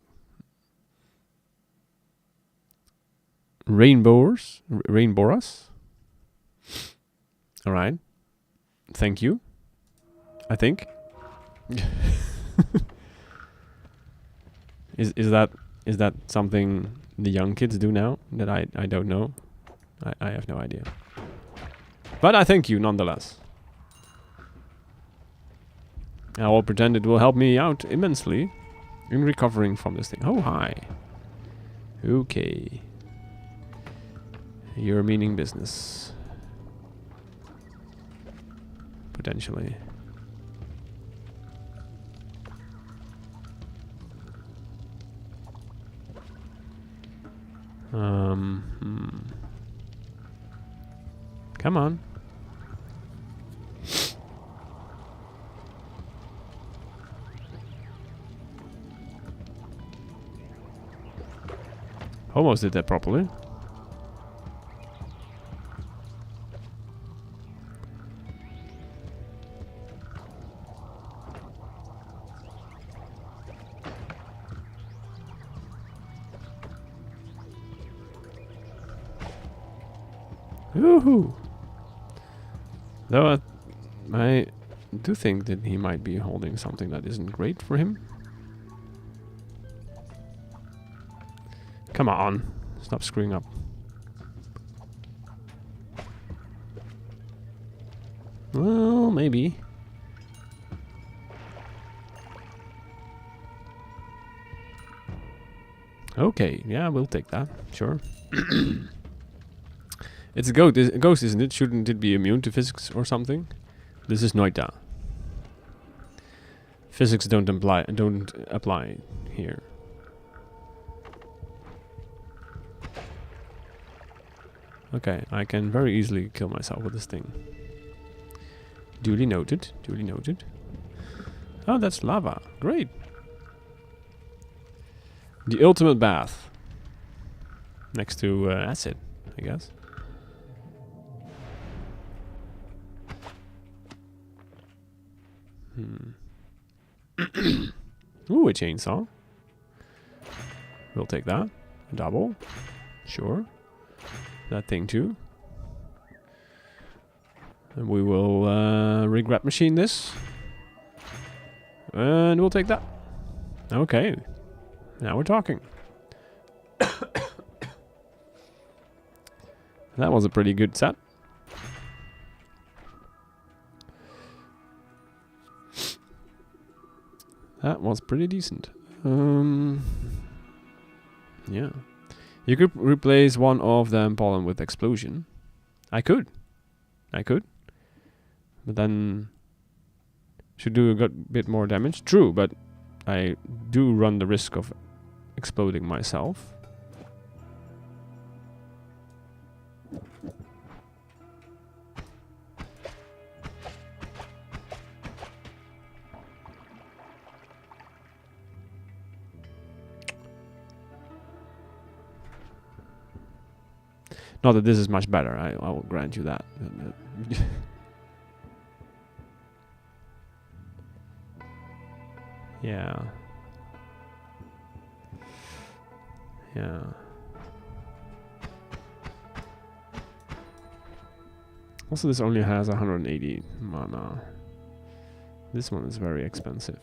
Rainboras? Alright. Thank you. I think. Is that something the young kids do now that I don't know? I have no idea. But I thank you nonetheless. I will pretend it will help me out immensely in recovering from this thing. Oh, hi. Okay. You're meaning business. Potentially. Come on. Almost did that properly. Woohoo! Though I do think that he might be holding something that isn't great for him. Come on, stop screwing up. Well, maybe. Okay, yeah, we'll take that. Sure. It's a ghost, isn't it? Shouldn't it be immune to physics or something? This is Noita. Physics don't apply here. Okay, I can very easily kill myself with this thing. Duly noted. Duly noted. Oh, that's lava. Great. The ultimate bath. Next to acid, I guess. Ooh, a chainsaw. We'll take that. A double. Sure. That thing too. And we will regret machine this. And we'll take that. Okay. Now we're talking. That was a pretty good set. That was pretty decent. Yeah. You could replace one of them pollen with explosion. I could. But then should do a good bit more damage. True, but I do run the risk of exploding myself. Not that this is much better, I will grant you that. Yeah. Yeah. Also, this only has 180 mana. This one is very expensive.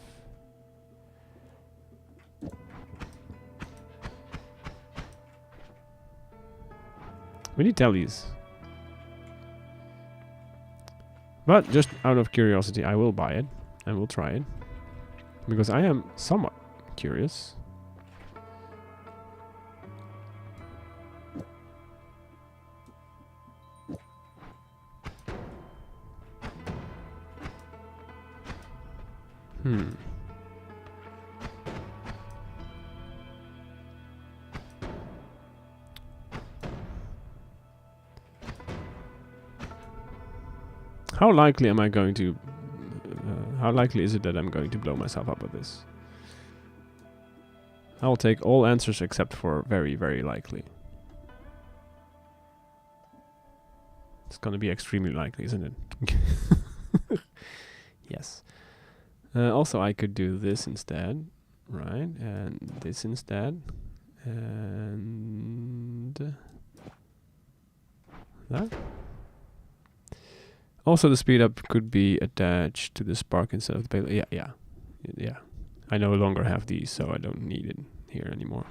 We need tellies. But just out of curiosity, I will buy it and we'll try it. Because I am somewhat curious. How likely am I going to... how likely is it that I'm going to blow myself up with this? I'll take all answers except for very, very likely. It's gonna be extremely likely, isn't it? Yes. Also, I could do this instead, right? And this instead. And... that. Also, the speed up could be attached to the spark instead of the payload. Yeah. I no longer have these, so I don't need it here anymore.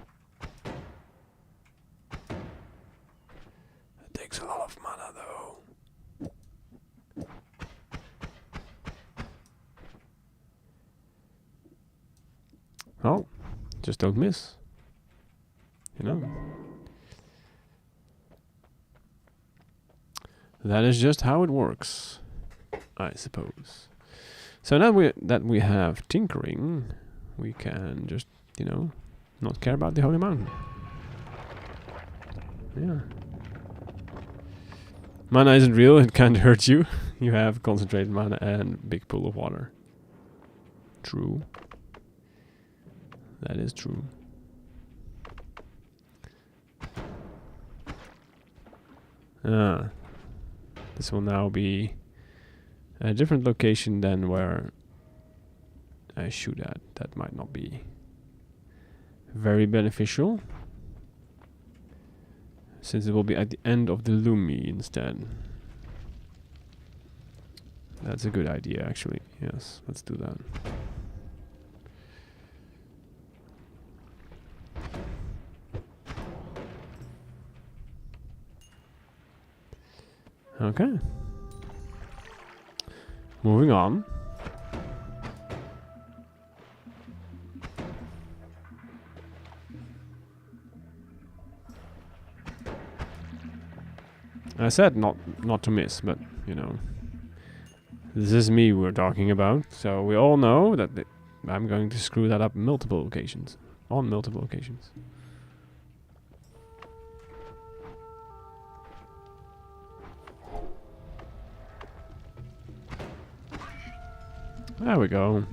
It takes a lot of mana, though. Oh, just don't miss. You know. That is just how it works, I suppose. So now that we have tinkering, we can just, you know, not care about the Holy Mountain. Yeah. Mana isn't real, it can't hurt you. You have concentrated mana and big pool of water. True. That is true. This will now be a different location than where I shoot at. That might not be very beneficial, since it will be at the end of the Lumi instead. That's a good idea, actually. Yes, let's do that. Okay. Moving on. I said not to miss, but you know, this is me we're talking about, so we all know that I'm going to screw that up multiple occasions, on multiple occasions. There we go.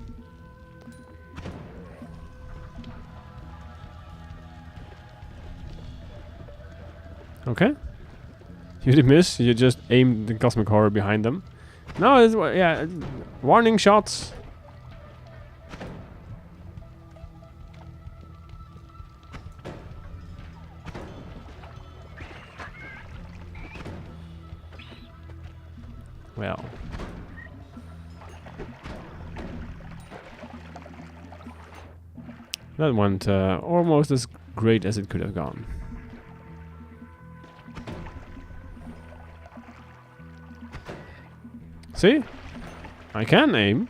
Okay. You didn't miss, you just aimed the Cosmic Horror behind them. No, it's, yeah, warning shots. Well. That went almost as great as it could have gone. See? I can aim.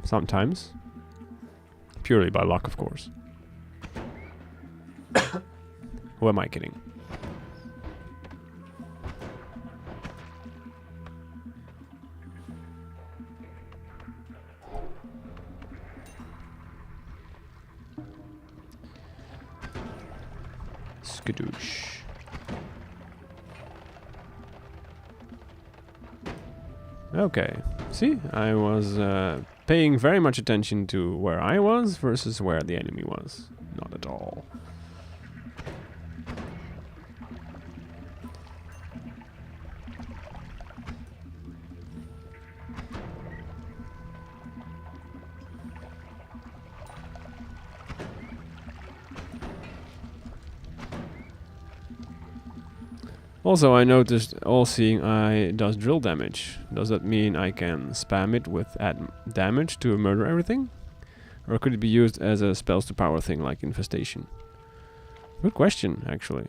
Sometimes. Purely by luck, of course. Who am I kidding? Skadoosh. Okay. See? I was paying very much attention to where I was versus where the enemy was. Not at all. Also, I noticed all-seeing eye does drill damage. Does that mean I can spam it with add damage to murder everything? Or could it be used as a spells to power thing like infestation? Good question, actually.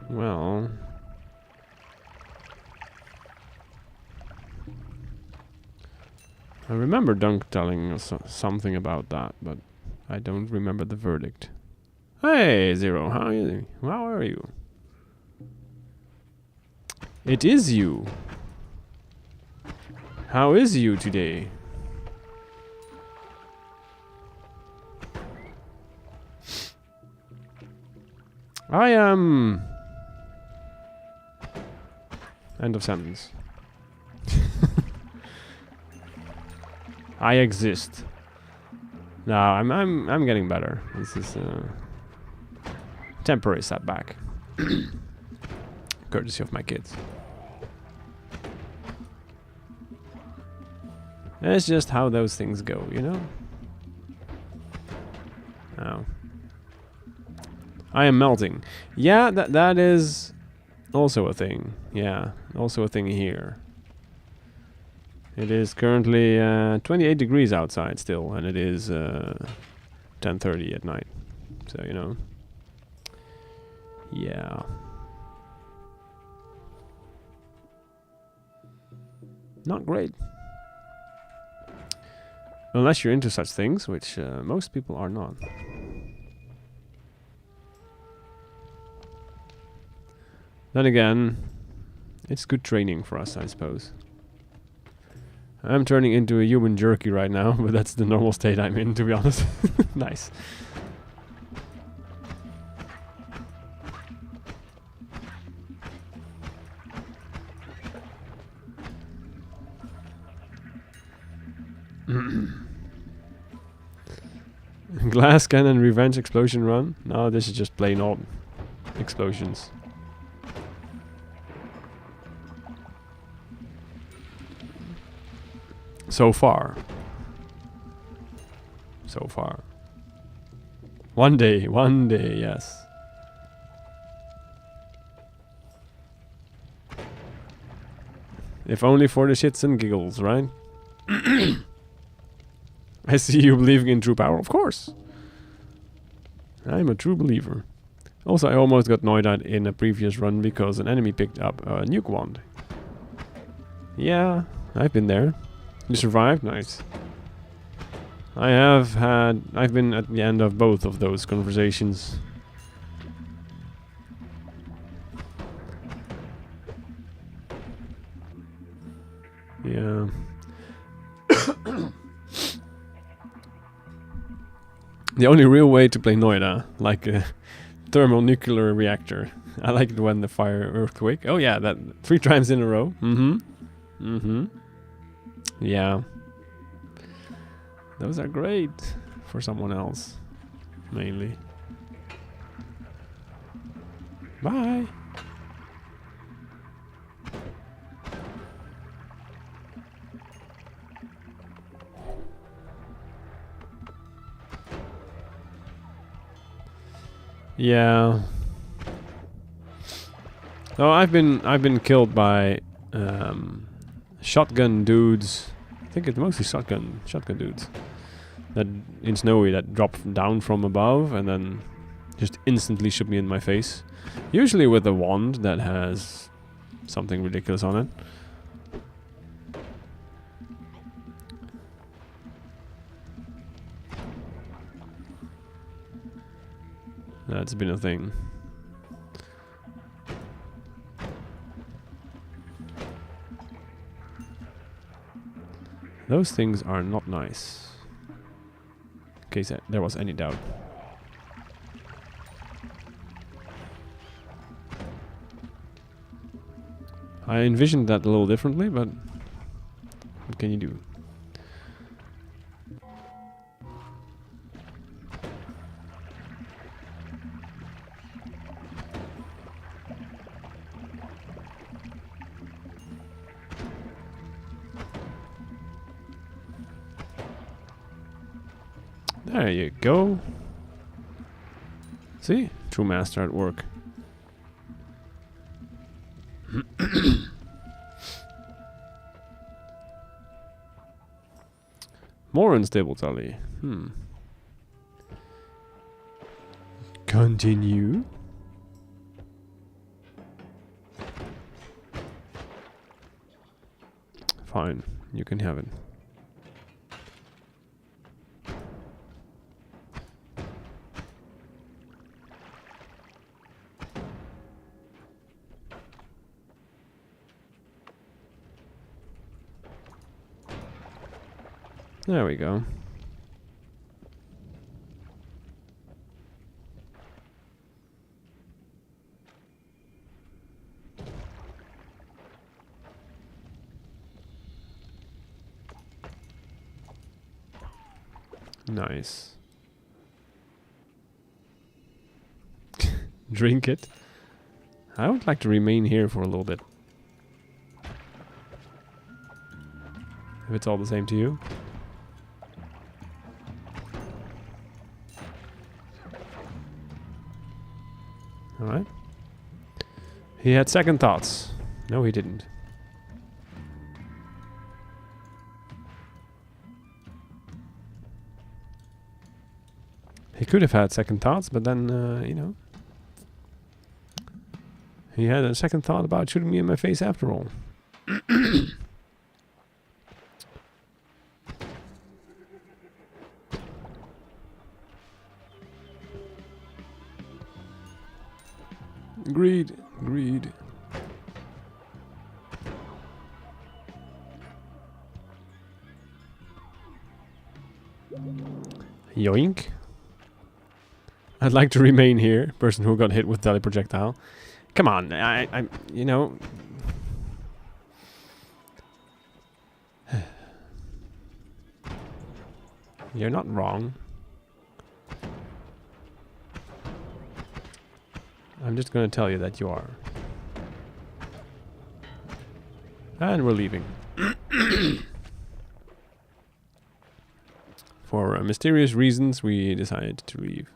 Well... I remember Dunk telling us something about that, but I don't remember the verdict. Hey, Zero, how are you? It is you. How is you today? I am... End of sentence. I exist. No, I'm getting better. This is a temporary setback. Courtesy of my kids. It's just how those things go, you know? Oh. I am melting. Yeah, that is also a thing. Yeah, also a thing here. It is currently 28 degrees outside still, and it is 10:30 at night. So, you know. Yeah. Not great. Unless you're into such things, which most people are not. Then again, it's good training for us, I suppose. I'm turning into a human jerky right now, but that's the normal state I'm in, to be honest. Nice. Glass cannon revenge explosion run? No, this is just plain old explosions. So far. So far. One day, yes. If only for the shits and giggles, right? I see you believing in true power, of course. I'm a true believer. Also, I almost got Noita in a previous run because an enemy picked up a nuke wand. Yeah, I've been there. You survived? Nice. I've been at the end of both of those conversations. Yeah. The only real way to play Noita, like a thermonuclear reactor. I like it when the fire earthquake. Oh yeah, that 3 times in a row. Yeah. Those are great for someone else, mainly. Bye. Yeah. Oh, I've been killed by shotgun dudes. I think it's mostly shotgun dudes that in Snowy that drop down from above and then just instantly shoot me in my face. Usually with a wand that has something ridiculous on it. That's been a thing. Those things are not nice. In case there was any doubt. I envisioned that a little differently, but what can you do? There you go. See? True master at work. More unstable tally. Continue. Fine, you can have it. There we go. Nice. Drink it. I would like to remain here for a little bit. If it's all the same to you. Alright. He had second thoughts. No, he didn't. He could have had second thoughts, but then, you know. He had a second thought about shooting me in my face after all. Greed, greed. Yoink. I'd like to remain here. Person who got hit with deadly projectile. Come on, I you know. You're not wrong. I'm just going to tell you that you are. And we're leaving. For mysterious reasons, we decided to leave.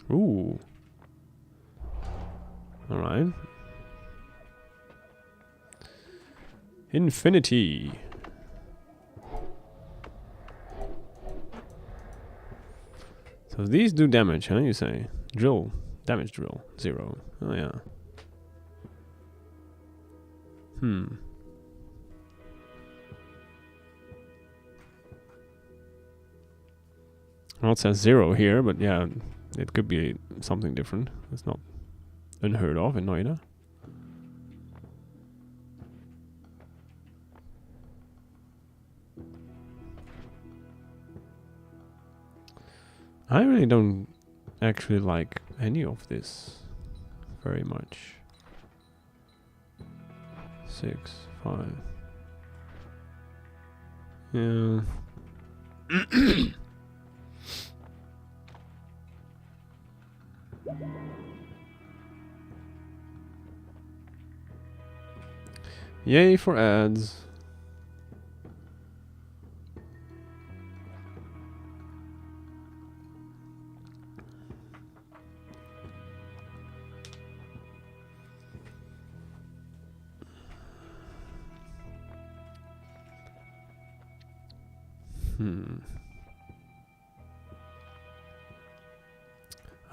Ooh. Alright. Infinity. So these do damage, huh, you say? Drill. Damage drill. 0. Oh, yeah. Well, it says 0 here, but yeah, it could be something different. It's not unheard of in Noita. I really don't actually like any of this very much. 6, 5. Yeah. Yay for ads.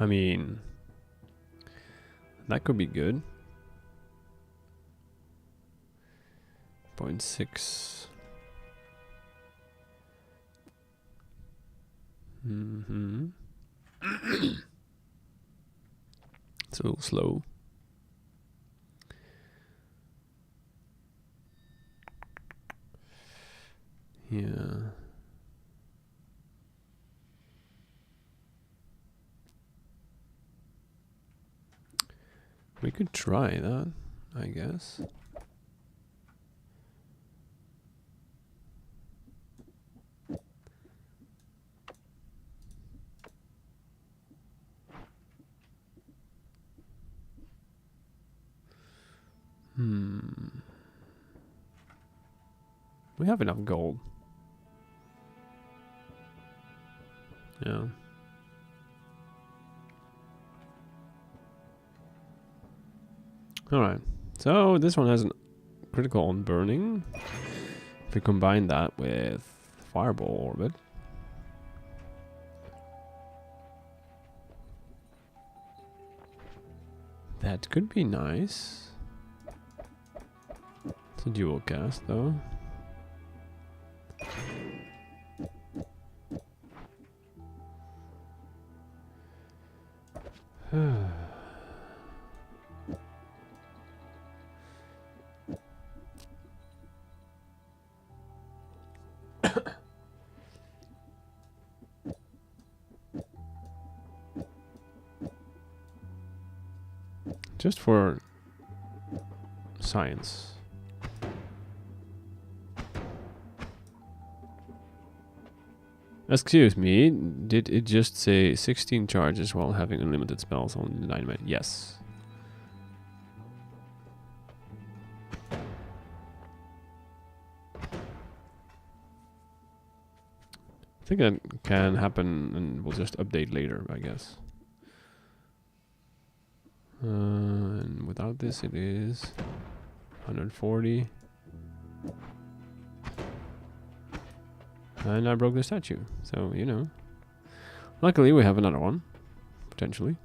I mean, that could be good. 0.6. It's a little slow. Yeah. We could try that, I guess. We have enough gold. Yeah. Alright. So this one has a critical on burning. If we combine that with Fireball Orbit. That could be nice. It's a dual cast though. Just for science. Excuse me, did it just say 16 charges while having unlimited spells on the dynamite? Yes. I think that can happen and we'll just update later, I guess. And without this it is 140. And I broke the statue, so you know. Luckily we have another one, potentially.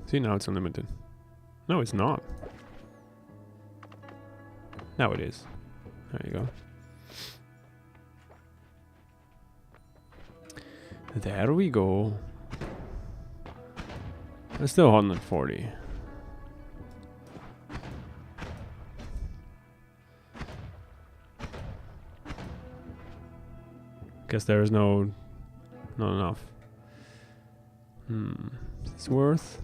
See, now it's unlimited. No, it's not. Now it is. There you go. There we go. It's still 140. Guess there is not enough. Is this worth?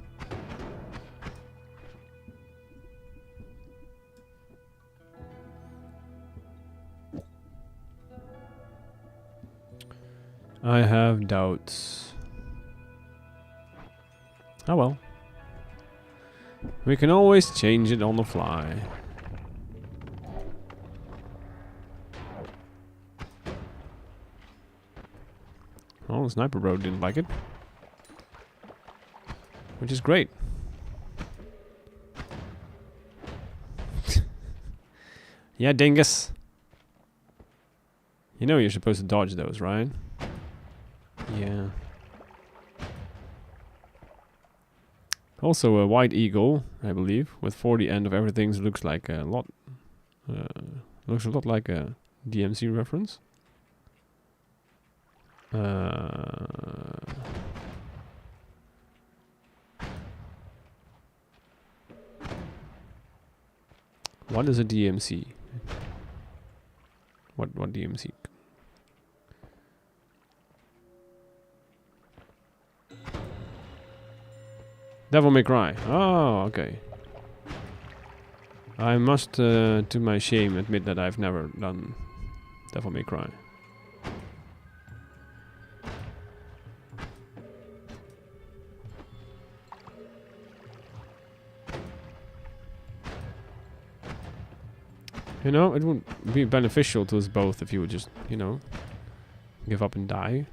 I have doubts. Oh well. We can always change it on the fly. Well, the sniper bro didn't like it. Which is great. Yeah, dingus. You know you're supposed to dodge those, right? Yeah. Also a white eagle, I believe, with 40 end of everything looks like a lot. Looks a lot like a DMC reference. What is a DMC? What DMC? Devil May Cry. Oh, okay. I must, to my shame, admit that I've never done Devil May Cry. You know, it would be beneficial to us both if you would just, you know, give up and die.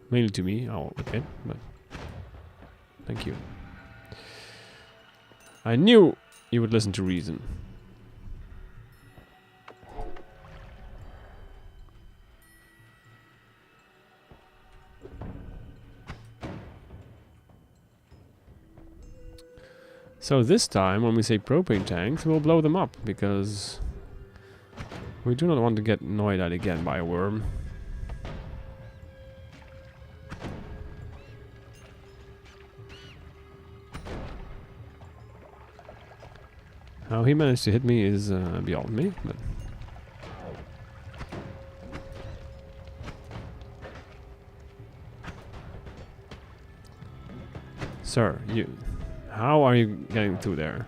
Mainly to me, I'll admit, but thank you. I knew you would listen to reason. So this time, when we say propane tanks, we'll blow them up, because we do not want to get Noita again by a worm. How he managed to hit me is beyond me, but... Sir, you... How are you getting through there?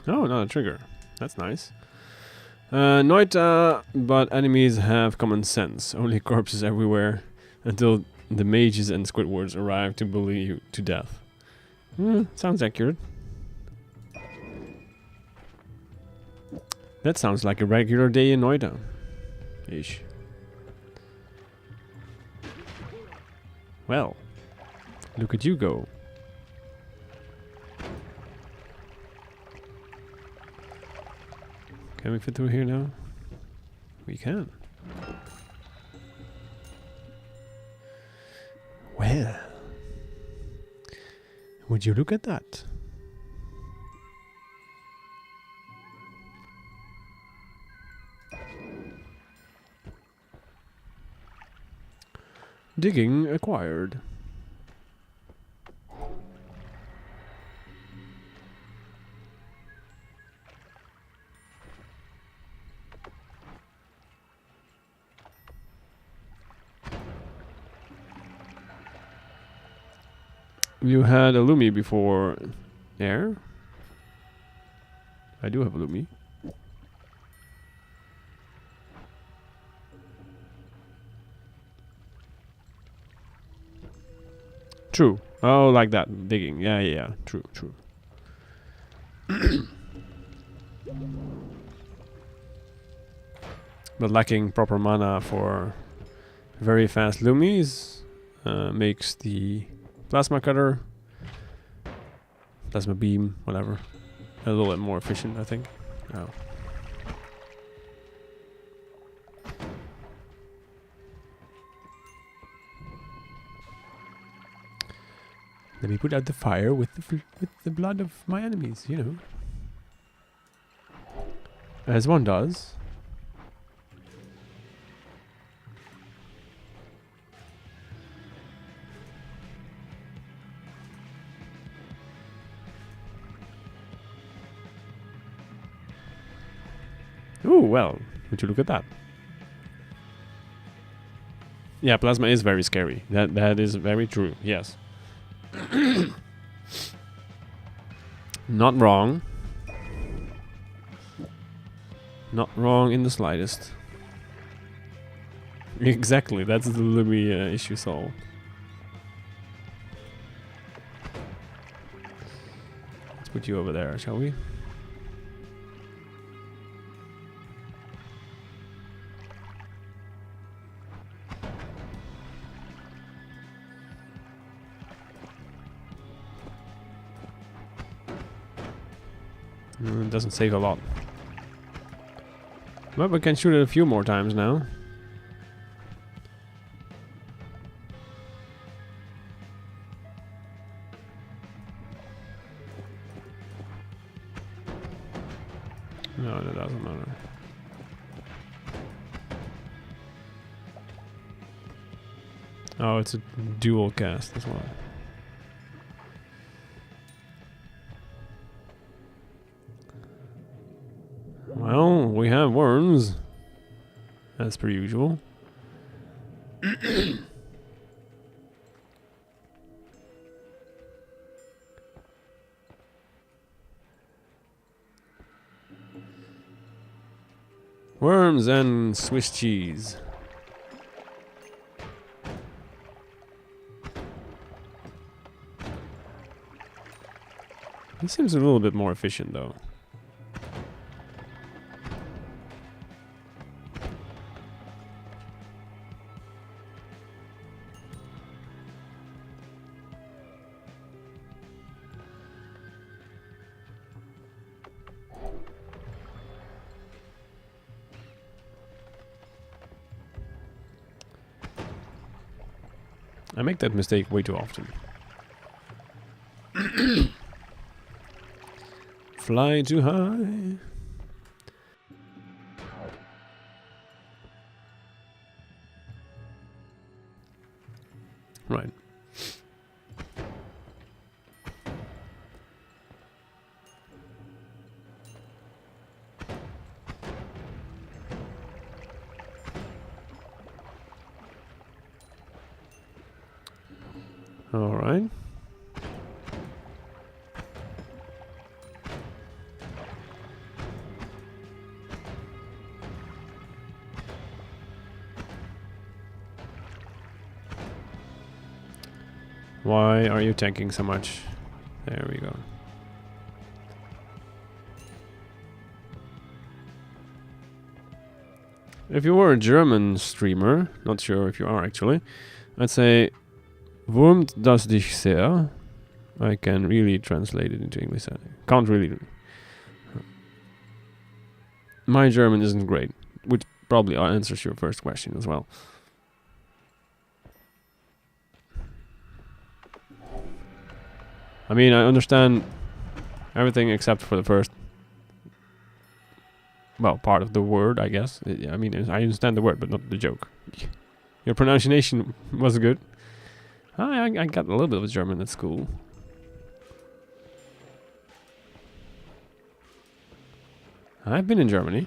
Oh, not a trigger. That's nice. Noita, but enemies have common sense. Only corpses everywhere until the mages and Squidwards arrive to bully you to death. Sounds accurate. That sounds like a regular day in Noita. Ish. Well, look at you go. Can we fit through here now? We can. Well, would you look at that? Digging acquired. You had a Lumi before air? I do have a Lumi. True. Oh, like that. Digging. Yeah, yeah, yeah. True, true. But lacking proper mana for very fast Lumis makes the plasma cutter, plasma beam, whatever, a little bit more efficient, I think. Oh. Let me put out the fire with the blood of my enemies, you know. As one does. Ooh, well, would you look at that? Yeah, plasma is very scary. That is very true, yes. Not wrong. Not wrong in the slightest. Exactly, that's the Lumi issue solved. Let's put you over there, shall we? It doesn't save a lot. But we can shoot it a few more times now. No, that doesn't matter. Oh, it's a dual cast as well. Well, we have worms, as per usual. Worms and Swiss cheese. He seems a little bit more efficient, though. I make that mistake way too often. Fly too high. Right. All right. Why are you tanking so much? There we go. If you were a German streamer, not sure if you are actually, I'd say wurmt das dich sehr. I can really translate it into English. I can't really. My German isn't great, which probably answers your first question as well. I mean, I understand everything except for the first, well, part of the word, I guess. I mean, I understand the word, but not the joke. Your pronunciation was good. I got a little bit of German at school. I've been in Germany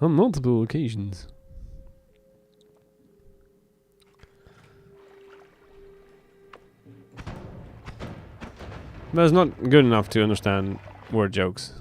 on multiple occasions. But it's not good enough to understand word jokes.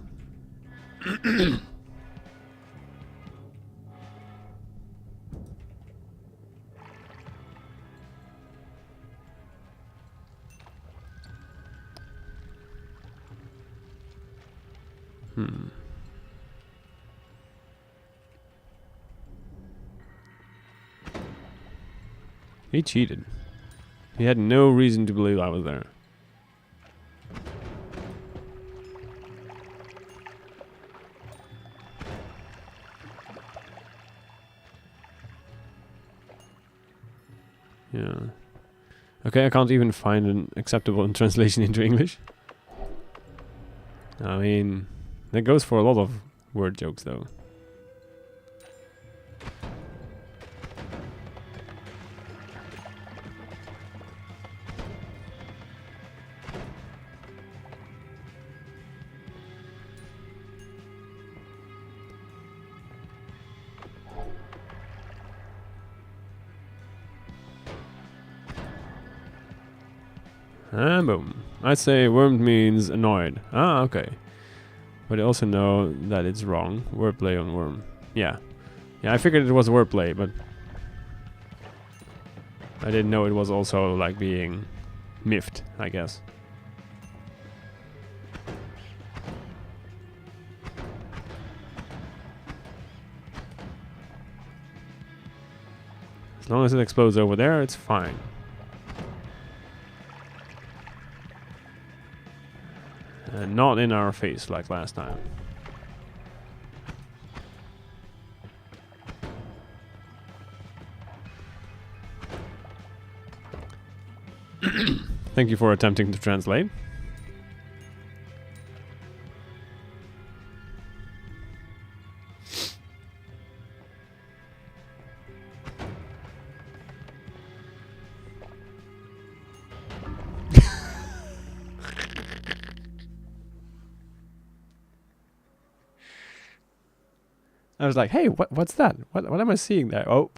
He cheated. He had no reason to believe I was there. Yeah. Okay, I can't even find an acceptable translation into English. I mean, that goes for a lot of word jokes, though. And boom. I'd say wormed means annoyed. Ah, okay. But I also know that it's wrong. Wordplay on worm. Yeah. Yeah, I figured it was wordplay, but I didn't know it was also like being miffed, I guess. As long as it explodes over there, it's fine. And not in our face like last time. Thank you for attempting to translate. I was like, hey, what's that? What am I seeing there? Oh.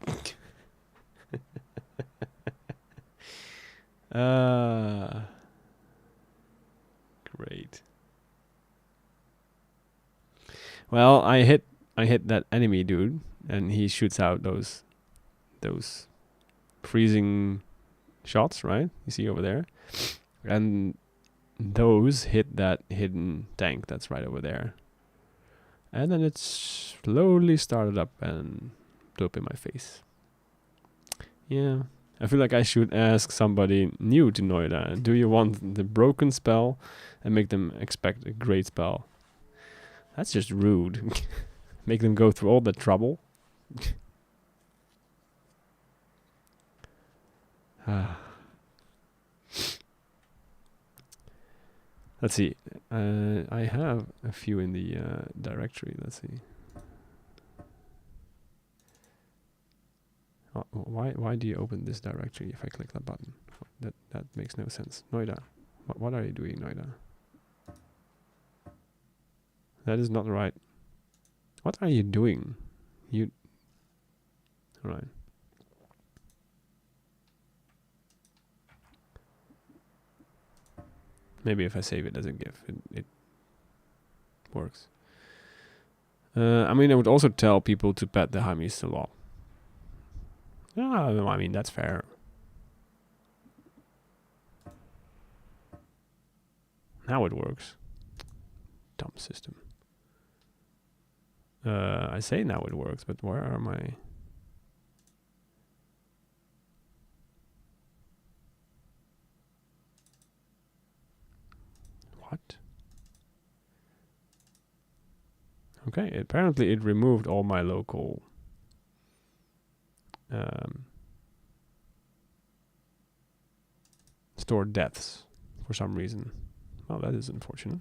Great. Well, I hit that enemy dude, and he shoots out those freezing shots, right? You see over there, and those hit that hidden tank that's right over there, and then it slowly started up and blew up in my face. Yeah. I feel like I should ask somebody new to Noita, do you want the broken spell and make them expect a great spell? That's just rude. Make them go through all that trouble. Let's see. I have a few in the directory. Let's see. Why do you open this directory if I click that button? That makes no sense. Noita, what are you doing, Noita? That is not right. What are you doing? Alright. Maybe if I save it as a GIF, it works. I mean, I would also tell people to pet the Hamis a lot. I mean, that's fair. Now it works. Dumb system. I say now it works, but where are my... What? Okay, apparently it removed all my local stored deaths for some reason. Well, that is unfortunate.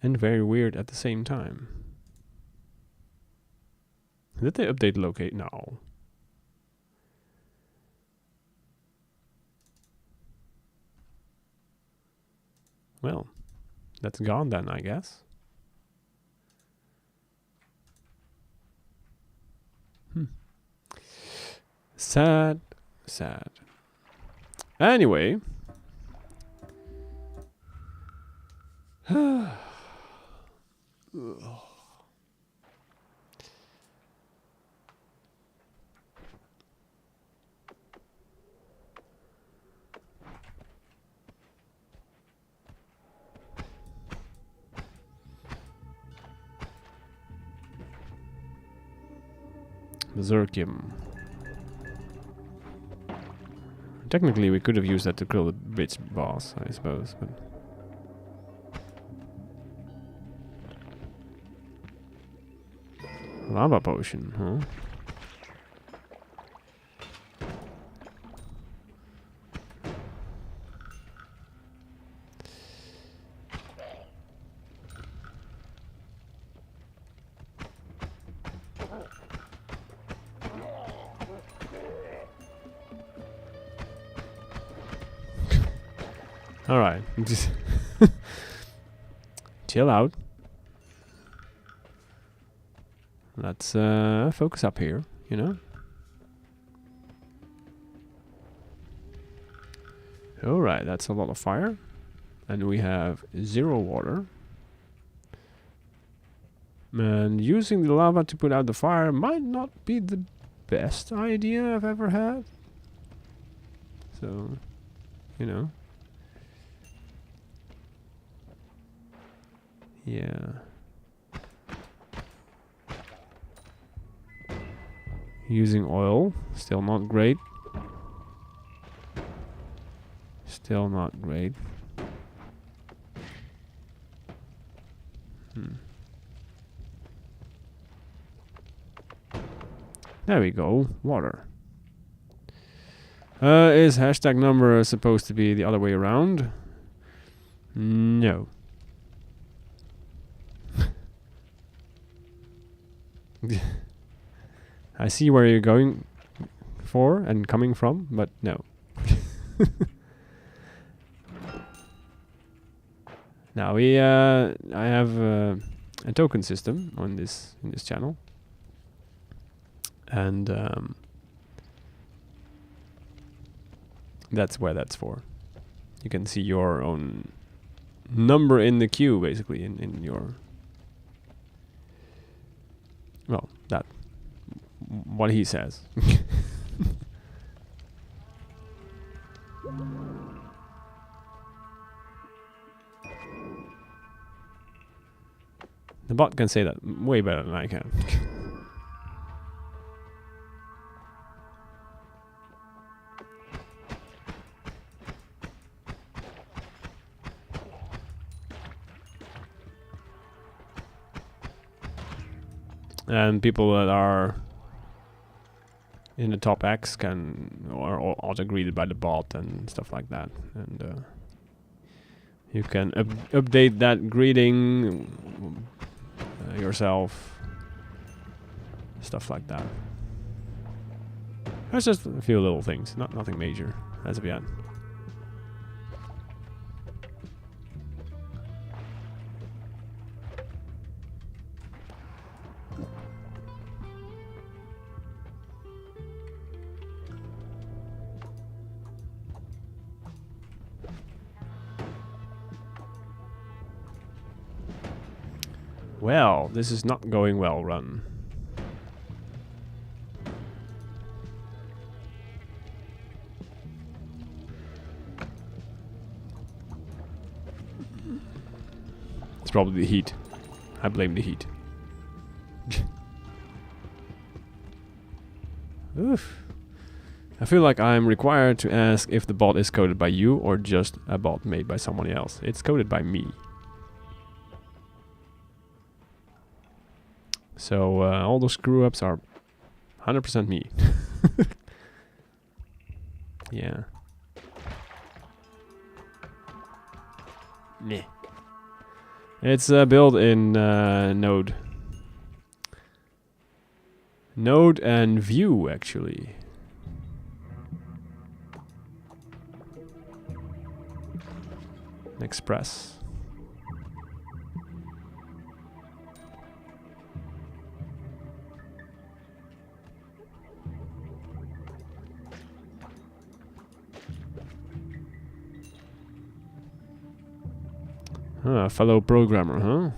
And very weird at the same time. Did they update locate? No. Well, that's gone then, I guess. Sad, sad. Anyway. Berserkim. Technically, we could have used that to kill the bitch boss, I suppose, but... Lava potion, huh? Alright, just chill out. Let's focus up here, you know? Alright, that's a lot of fire. And we have 0 water. And using the lava to put out the fire might not be the best idea I've ever had. So, you know. Yeah. Using oil, still not great. Still not great. There we go, water. Is hashtag number supposed to be the other way around? No. I see where you're going for and coming from, but no. Now we I have a token system on this in this channel, and that's where that's for. You can see your own number in the queue, basically, in your... Well, that... what he says. The bot can say that way better than I can. And people that are in the top X can or auto greeted by the bot and stuff like that, and you can update that greeting yourself, stuff like that. There's just a few little things, nothing major as of yet. Well, this is not going well, run. It's probably the heat. I blame the heat. Oof. I feel like I'm required to ask if the bot is coded by you or just a bot made by someone else. It's coded by me. So all those screw-ups are 100% me. Yeah. Meh. It's built in Node. Node and Vue, actually. Express. Fellow programmer, huh?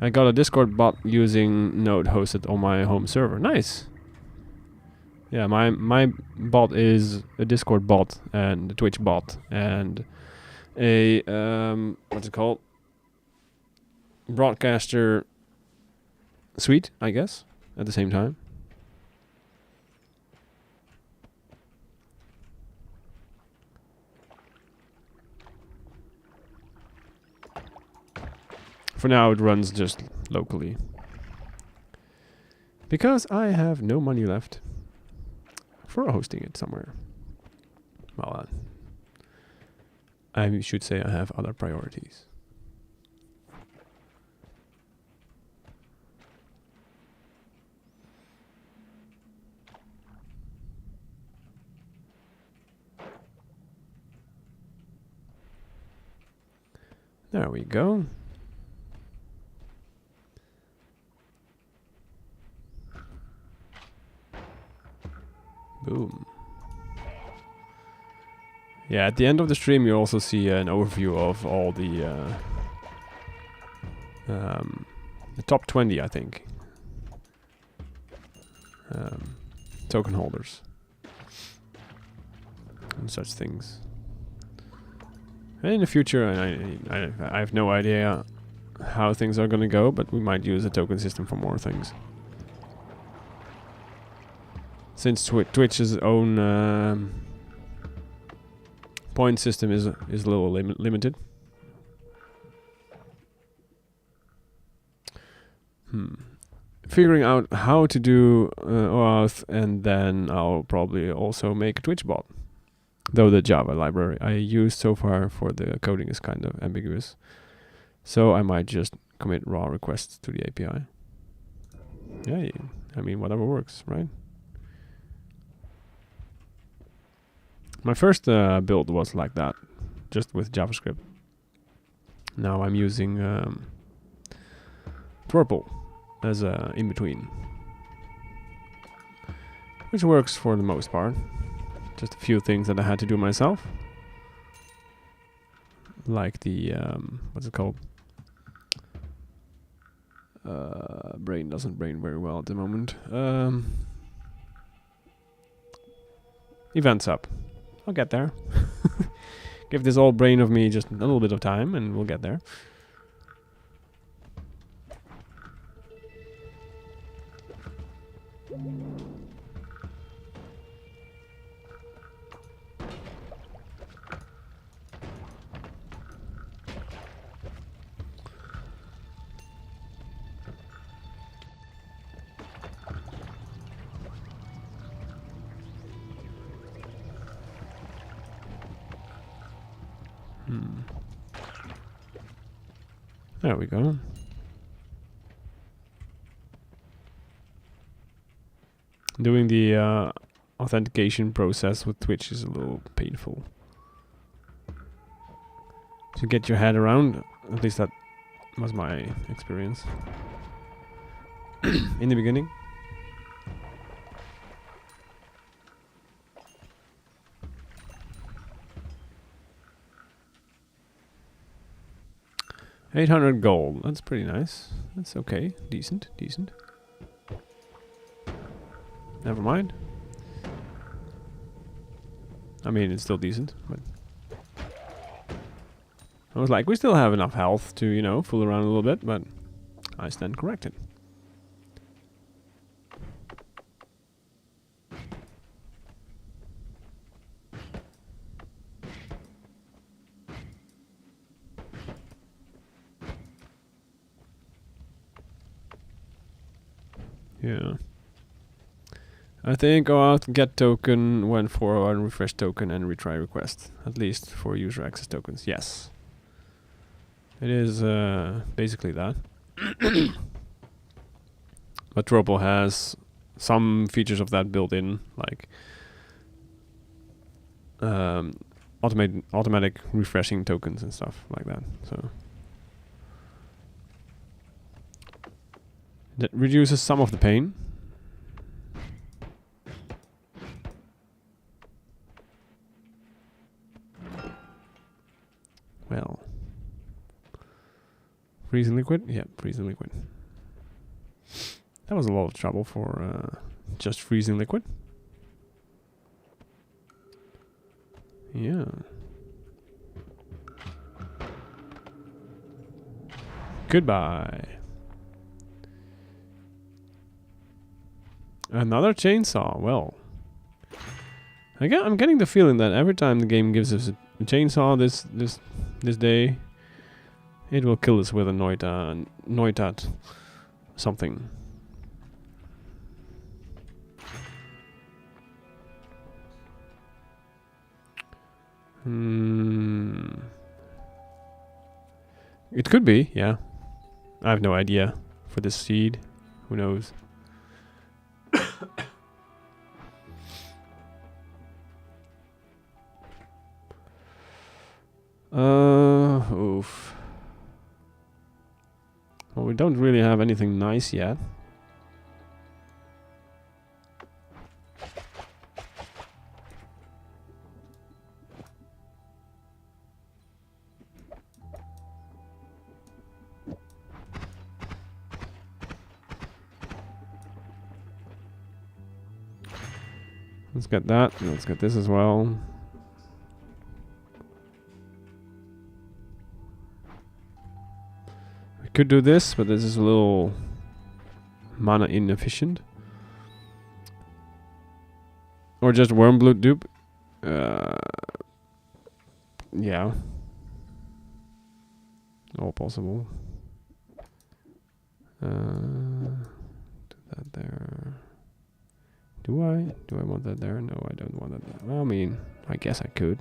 I got a Discord bot using Node hosted on my home server. Nice. Yeah, my bot is a Discord bot and a Twitch bot and a what's it called? Broadcaster suite, I guess, at the same time. For now, it runs just locally. Because I have no money left for hosting it somewhere. Well, I should say I have other priorities. There we go. Boom. Yeah, at the end of the stream you also see an overview of all the top 20, I think, token holders and such things. And in the future, I have no idea how things are gonna go, but we might use a token system for more things. Since Twitch's own point system is a little limited. Figuring out how to do OAuth, and then I'll probably also make a Twitch bot. Though the Java library I used so far for the coding is kind of ambiguous. So I might just commit raw requests to the API. Yeah, I mean, whatever works, right? My first build was like that, just with JavaScript. Now I'm using Twirple as a in-between, which works for the most part. Just a few things that I had to do myself, like the what's it called? Brain doesn't brain very well at the moment. Events up. I'll get there. Give this old brain of me just a little bit of time and we'll get there. There we go. Doing the authentication process with Twitch is a little painful. To get your head around, at least that was my experience in the beginning. $800 gold. That's pretty nice. That's okay. Decent. Decent. Never mind. I mean, it's still decent, but I was like, we still have enough health to, you know, fool around a little bit, but I stand corrected. Yeah. I think go out, get token, when forward, refresh token, and retry request. At least for user access tokens. Yes. It is basically that. But Tropo has some features of that built in, like automatic refreshing tokens and stuff like that. So that reduces some of the pain. Well, freezing liquid? Yeah, freezing liquid. That was a lot of trouble for just freezing liquid. Yeah. Goodbye. Another chainsaw. Well, I'm getting the feeling that every time the game gives us a chainsaw this day, it will kill us with a Noita something. It could be, yeah. I have no idea for this seed. Who knows? Oof. Well, we don't really have anything nice yet. Let's get that. Let's get this as well. We could do this, but this is a little mana inefficient. Or just wormblood dupe. Yeah. All possible. Do that there. Do I? Do I want that there? No, I don't want that there. Well, I mean, I guess I could.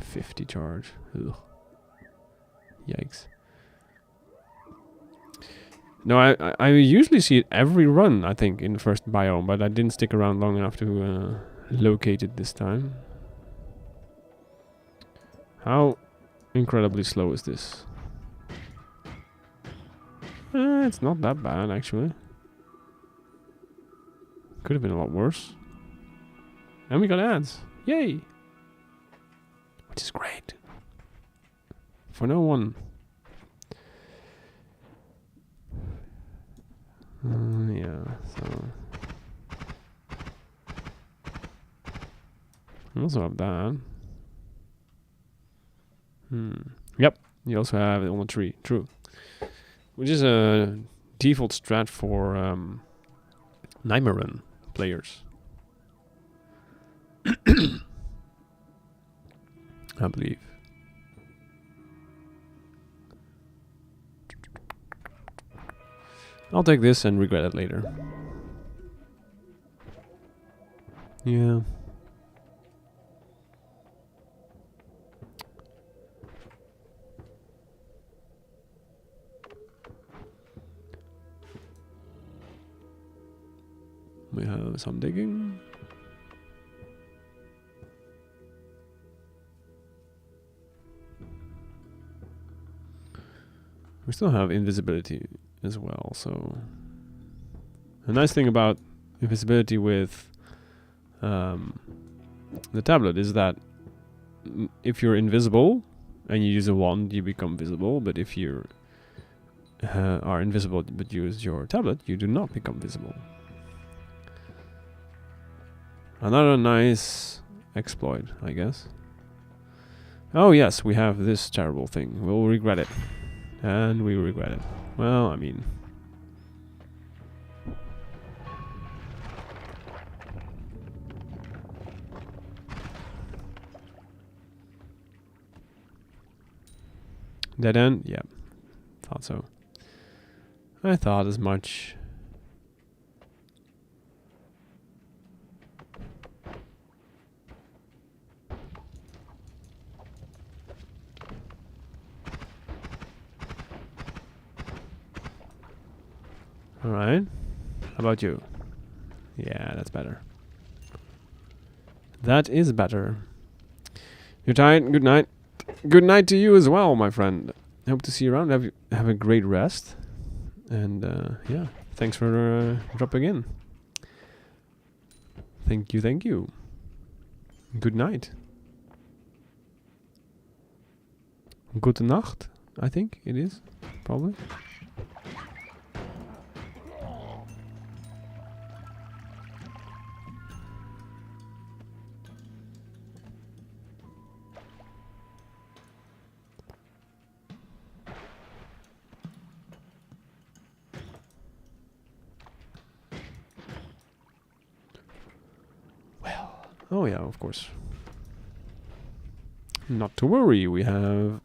50 charge. Ugh. Yikes. No, I usually see it every run, I think, in the first biome, but I didn't stick around long enough to locate it this time. How incredibly slow is this? It's not that bad, actually. Could have been a lot worse. And we got ads. Yay! Which is great. For no one. Yeah, so. I also have that. Yep, you also have it on the tree. True. Which is a default strat for Nymeran players. I believe. I'll take this and regret it later. Yeah. We have some digging. We still have invisibility as well, so a nice thing about invisibility with the tablet is that if you're invisible and you use a wand, you become visible, but if you are invisible but use your tablet, you do not become visible. Another nice exploit, I guess. Oh yes, we have this terrible thing. We'll regret it. And we regret it. Well, I mean... Dead end? Yeah. Thought so. I thought as much. Alright. How about you? Yeah, that's better. That is better. You're tired? Good night. Good night to you as well, my friend. Hope to see you around. Have a great rest. And yeah, thanks for dropping in. Thank you, thank you. Good night. Gute Nacht, I think it is, probably. Oh yeah, of course. Not to worry, we have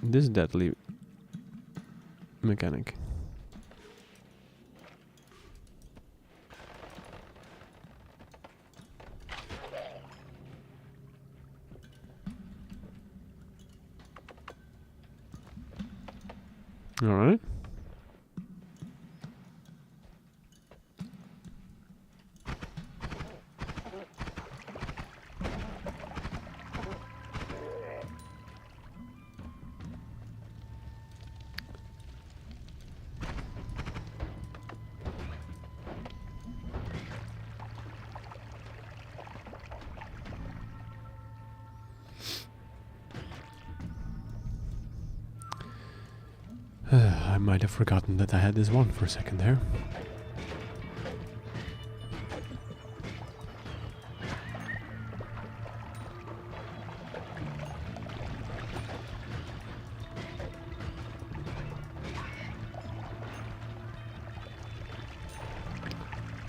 this deadly mechanic. All right. I might have forgotten that I had this one for a second there.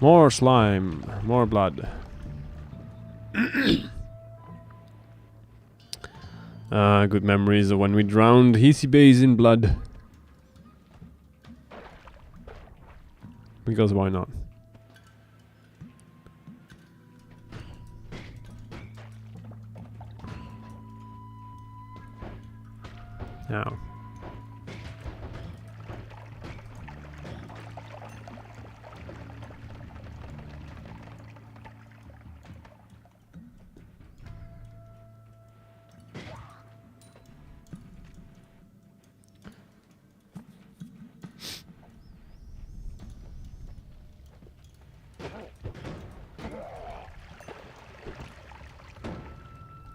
More slime, more blood. Good memories of when we drowned Hisibes in blood. Because why not? Now.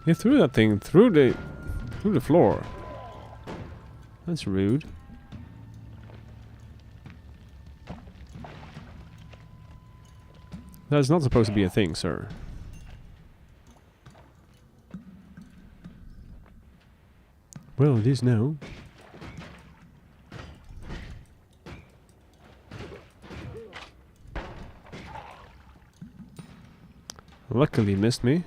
He threw that thing through the floor. That's rude. That's not supposed to be a thing, sir. Well, it is now. Luckily missed me.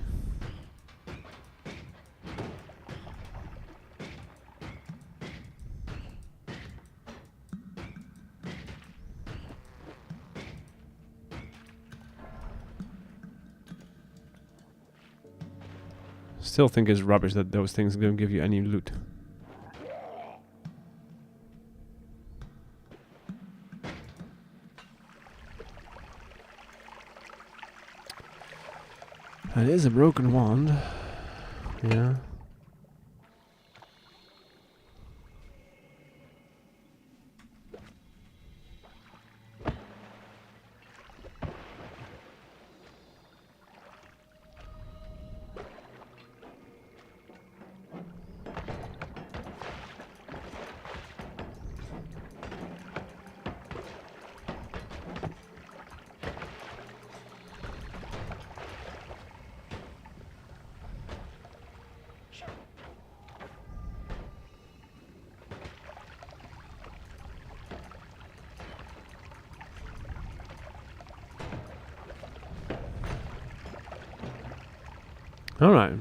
Still think it's rubbish that those things don't give you any loot. It is a broken wand. Yeah. All right.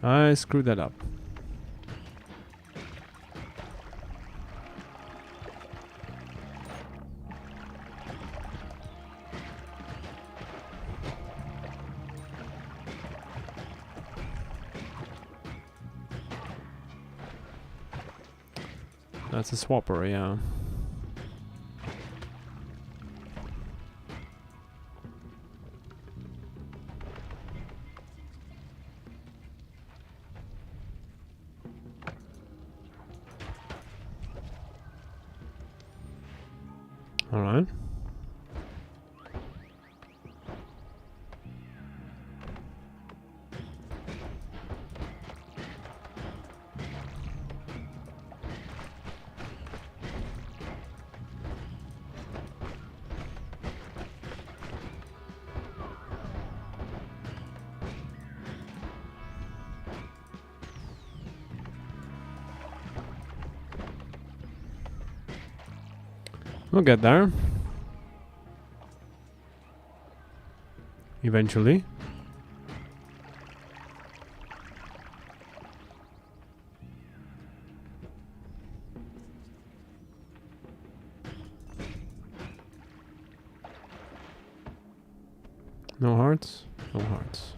I screwed that up. That's a swapper, yeah. All right. We'll get there. Eventually. No hearts? No hearts.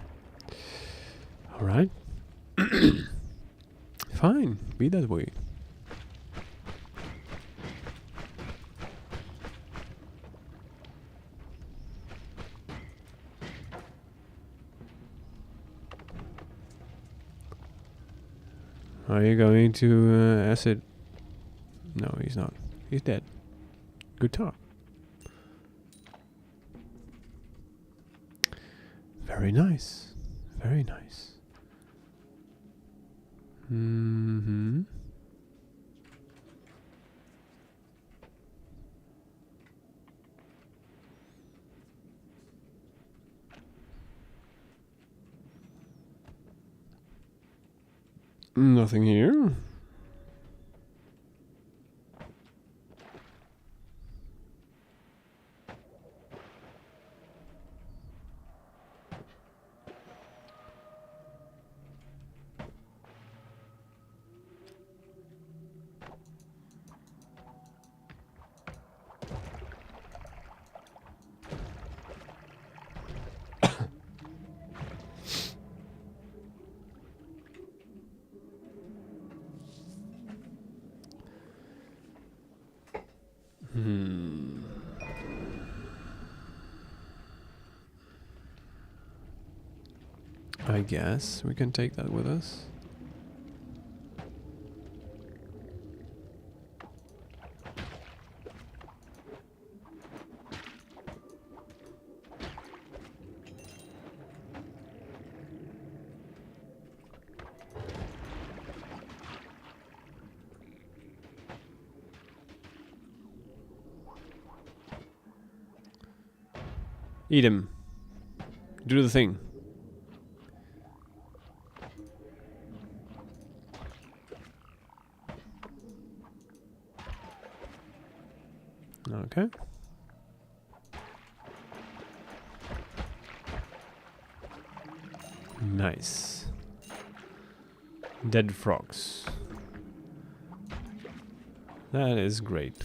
Alright. Fine. Be that way. Are you going to acid? No, he's not. He's dead. Good talk. Very nice. Very nice. Mm-hmm. Nothing here. I guess we can take that with us. Eat him. Do the thing. Okay. Nice. Dead frogs. That is great.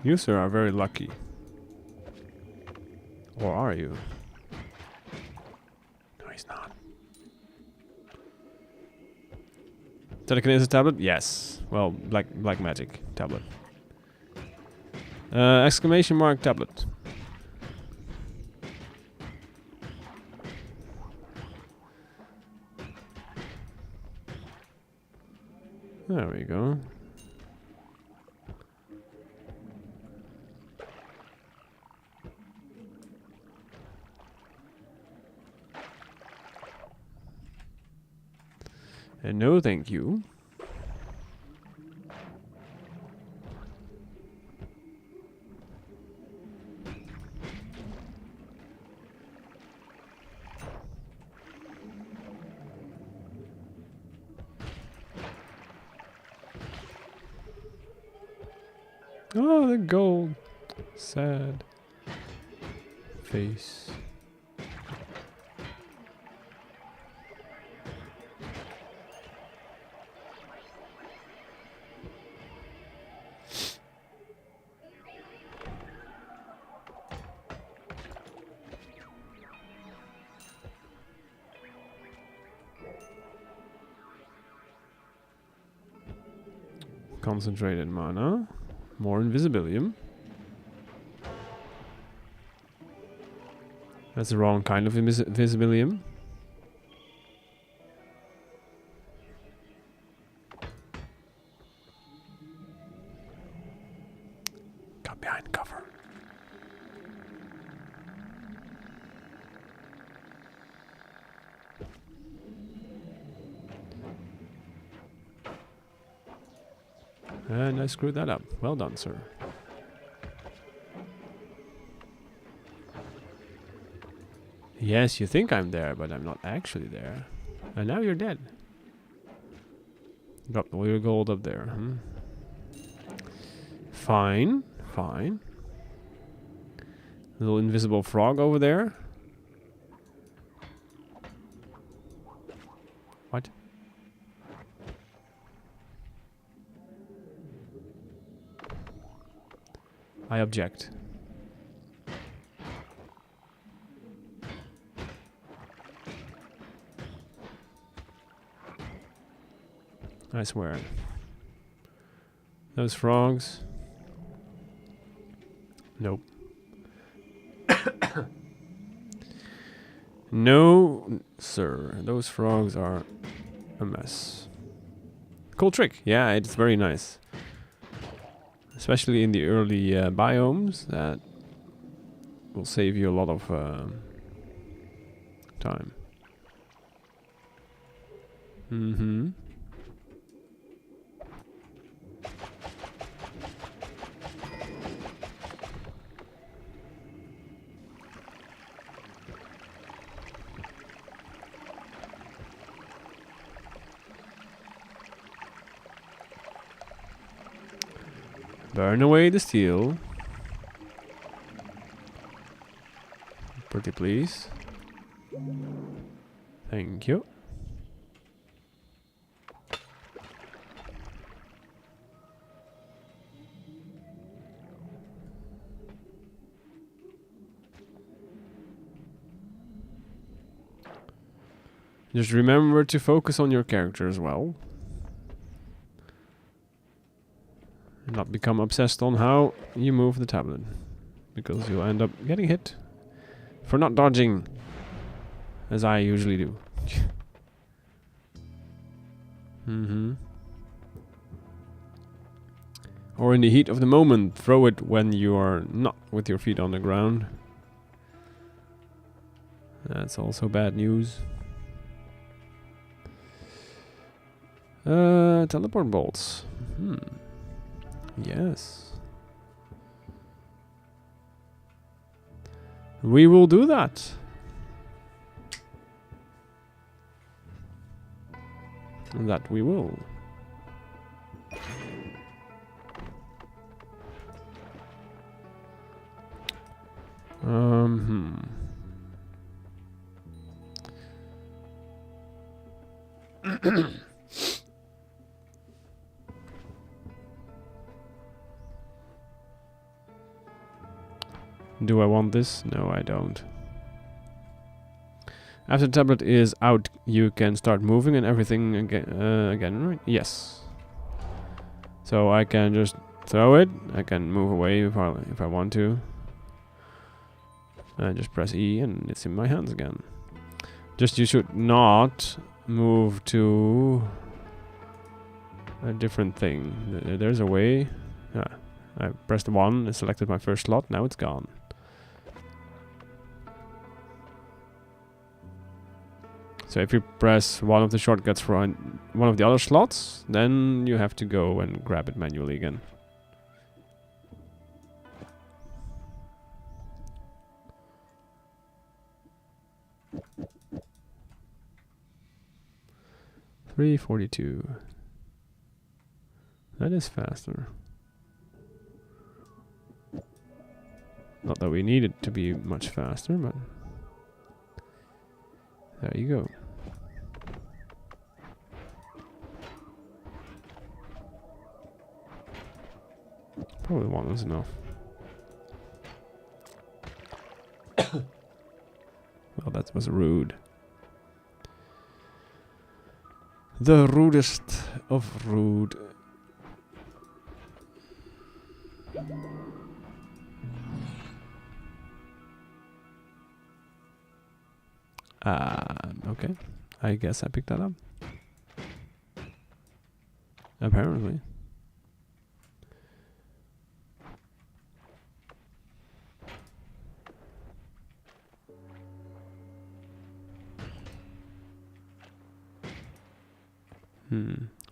You, sir, are very lucky. Or are you? Telekinesis tablet? Yes. Well, black magic tablet. Exclamation mark tablet. There we go. And no thank you. Oh, the gold. Sad face. Concentrated mana. More invisibilium. That's the wrong kind of invisibilium. Got behind cover. And I screwed that up. Well done, sir. Yes, you think I'm there, but I'm not actually there. And now you're dead. Dropped all your gold up there. Fine, fine. Little invisible frog over there. What? I object. I swear. Those frogs. Nope. No, sir. Those frogs are a mess. Cool trick. Yeah, it's very nice. Especially in the early biomes. That will save you a lot of time. Mm-hmm. Burn away the steel. Pretty please. Thank you. Just remember to focus on your character as well. And not become obsessed on how you move the tablet. Because you'll end up getting hit for not dodging, as I usually do. Mm-hmm. Or in the heat of the moment, throw it when you are not with your feet on the ground. That's also bad news. Teleport bolts. Yes. We will do that. That we will. Do I want this? No, I don't. After the tablet is out, you can start moving and everything again, right? Yes. So I can just throw it. I can move away if I want to. And just press E and it's in my hands again. Just you should not move to a different thing. There's a way. Yeah. I pressed 1 and selected my first slot. Now it's gone. So if you press one of the shortcuts for one of the other slots, then you have to go and grab it manually again. $3.42. That is faster. Not that we need it to be much faster, but there you go. Probably 1 was enough. Well, that was rude. The rudest of rude. Okay. I guess I picked that up. Apparently.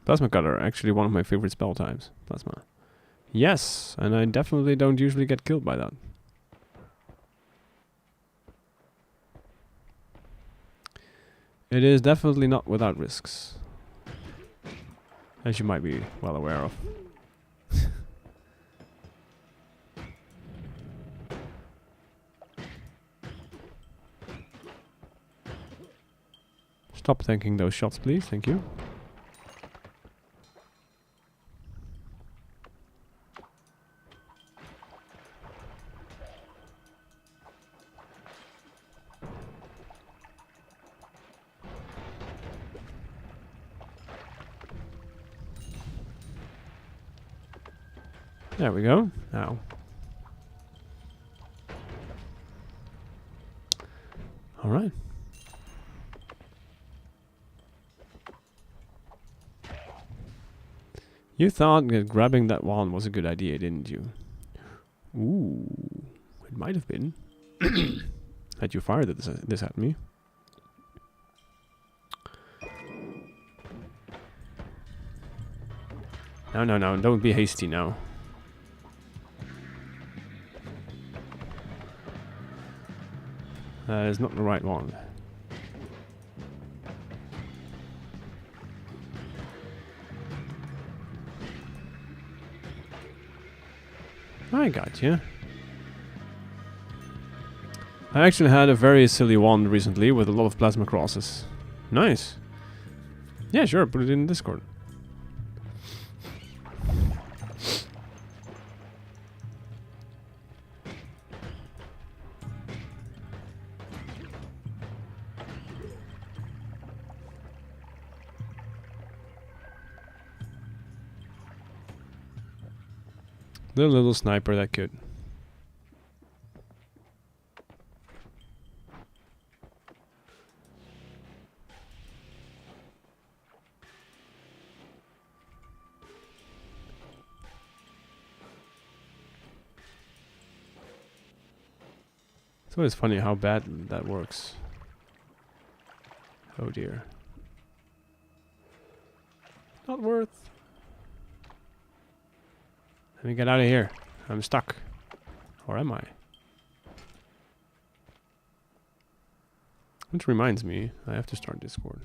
Plasma cutter, actually one of my favorite spell types. Plasma. Yes, and I definitely don't usually get killed by that. It is definitely not without risks. As you might be well aware of. Stop tanking those shots, please. Thank you. There we go. Now. All right. You thought that grabbing that wand was a good idea, didn't you? Ooh, it might have been. Had you fired this at me. No, don't be hasty now. That is not the right one. I got you. I actually had a very silly wand recently with a lot of plasma crosses. Nice. Yeah, sure, put it in Discord. The little sniper that could. It's always funny how bad that works. Oh dear. Not worth. Let me get out of here. I'm stuck. Or am I? Which reminds me, I have to start Discord.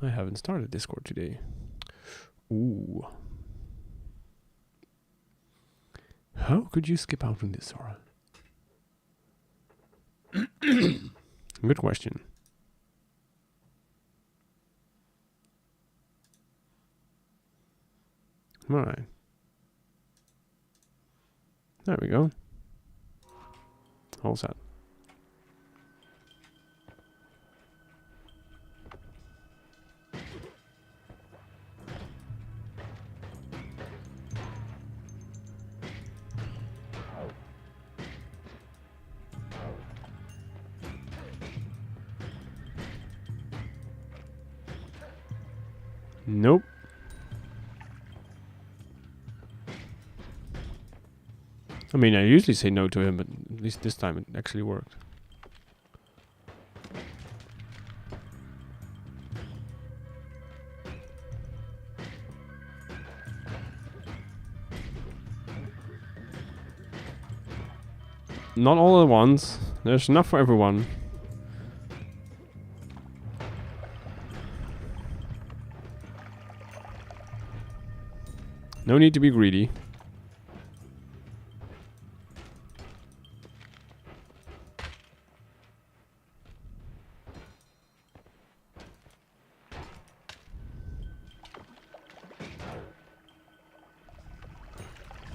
I haven't started Discord today. Ooh. How could you skip out on this, Zora? Good question. Alright. There we go. All set. Nope. I mean, I usually say no to him, but at least this time it actually worked. Not all at once. There's enough for everyone. No need to be greedy.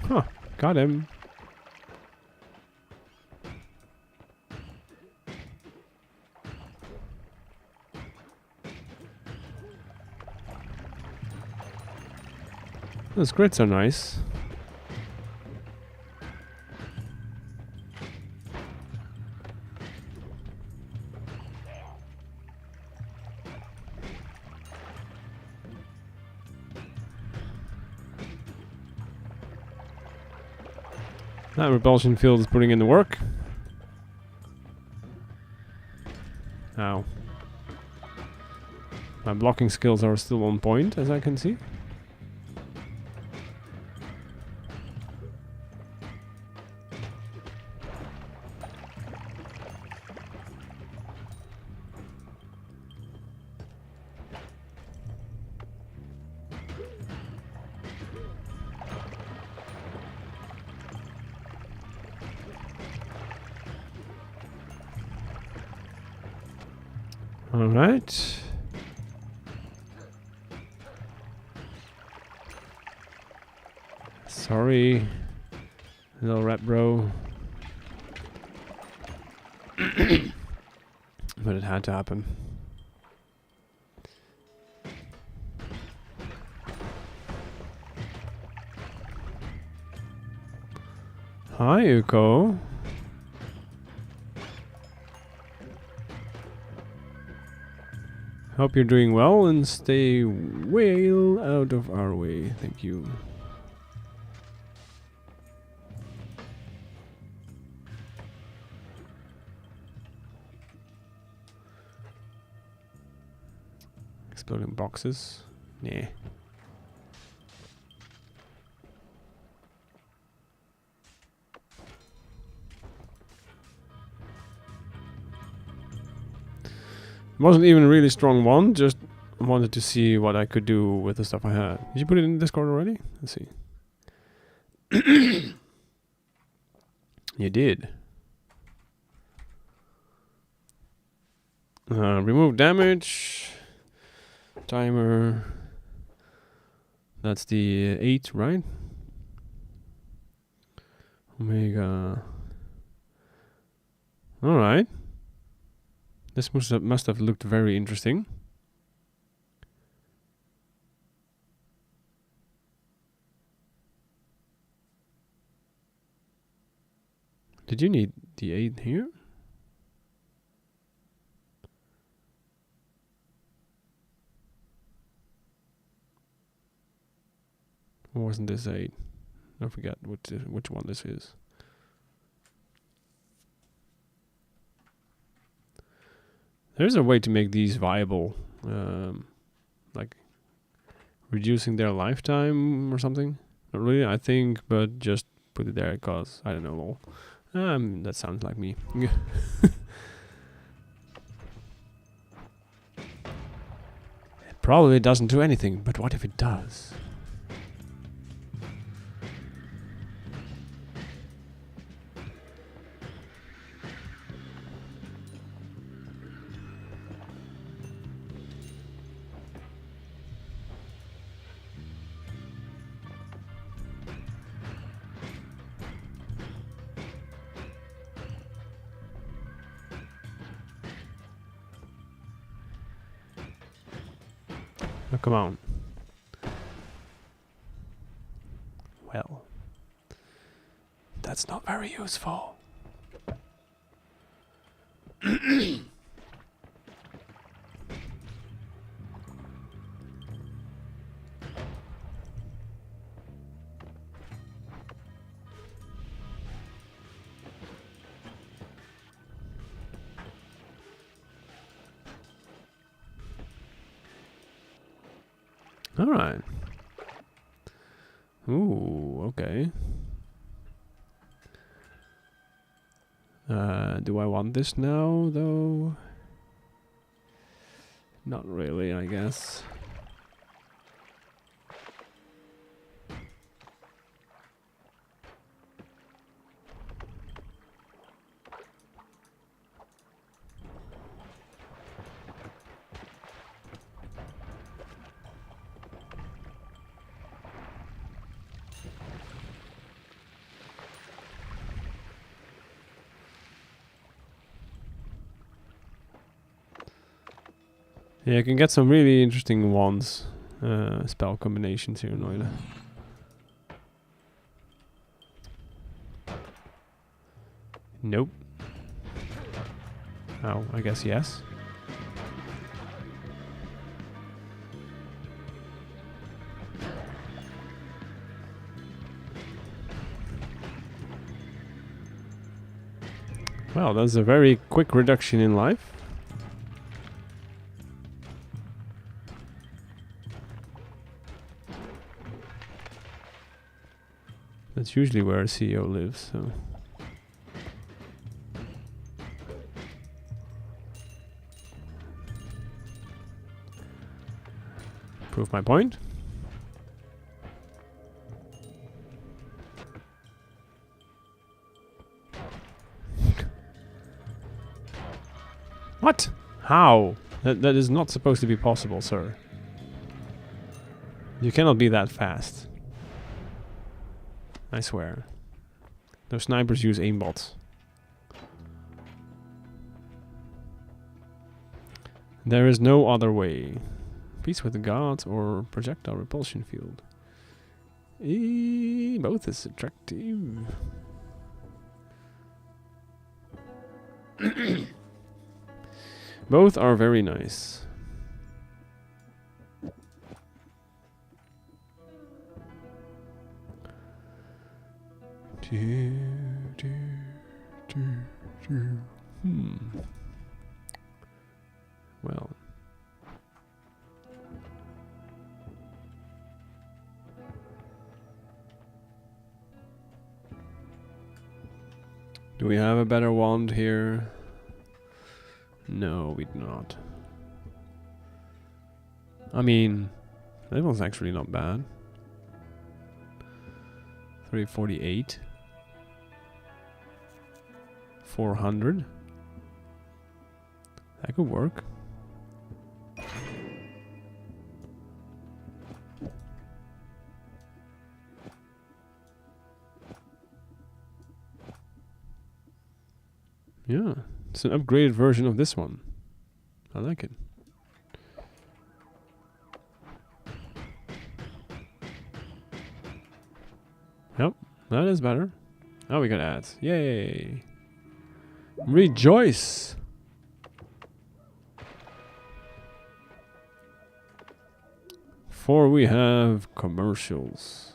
Huh, got him. Those grids are nice. That repulsion field is putting in the work. Ow. My blocking skills are still on point, as I can see. All right. Sorry, little rat bro. But it had to happen. Hi, Uko. Hope you're doing well and stay well out of our way. Thank you. Exploding boxes. Nah. Wasn't even a really strong one, just wanted to see what I could do with the stuff I had. Did you put it in Discord already? Let's see. You did. Remove damage. Timer. That's the 8, right? Omega. Alright. This must have looked very interesting. Did you need the 8 here? Or wasn't this 8? I forget which one this is. There's a way to make these viable, like reducing their lifetime or something. Not really, I think, but just put it there because I don't know. That sounds like me. It probably doesn't do anything, but what if it does? Oh, come on. Well, that's not very useful. Alright. Ooh, okay. Do I want this now, though? Not really, I guess. Yeah, you can get some really interesting wands, spell combinations here in Noita. Nope. Oh, I guess yes. Well, that's a very quick reduction in life. That's usually where a CEO lives, so... Prove my point. What? How? That is not supposed to be possible, sir. You cannot be that fast. I swear. Those snipers use aimbots. There is no other way. Peace with the gods or projectile repulsion field. Both is attractive. Both are very nice. Well. Do we have a better wand here? No, we do not. I mean, that one's actually not bad. 348. 400. That could work. Yeah, it's an upgraded version of this one. I like it. Yep, that is better. Oh, we got ads. Yay! Rejoice! For we have commercials.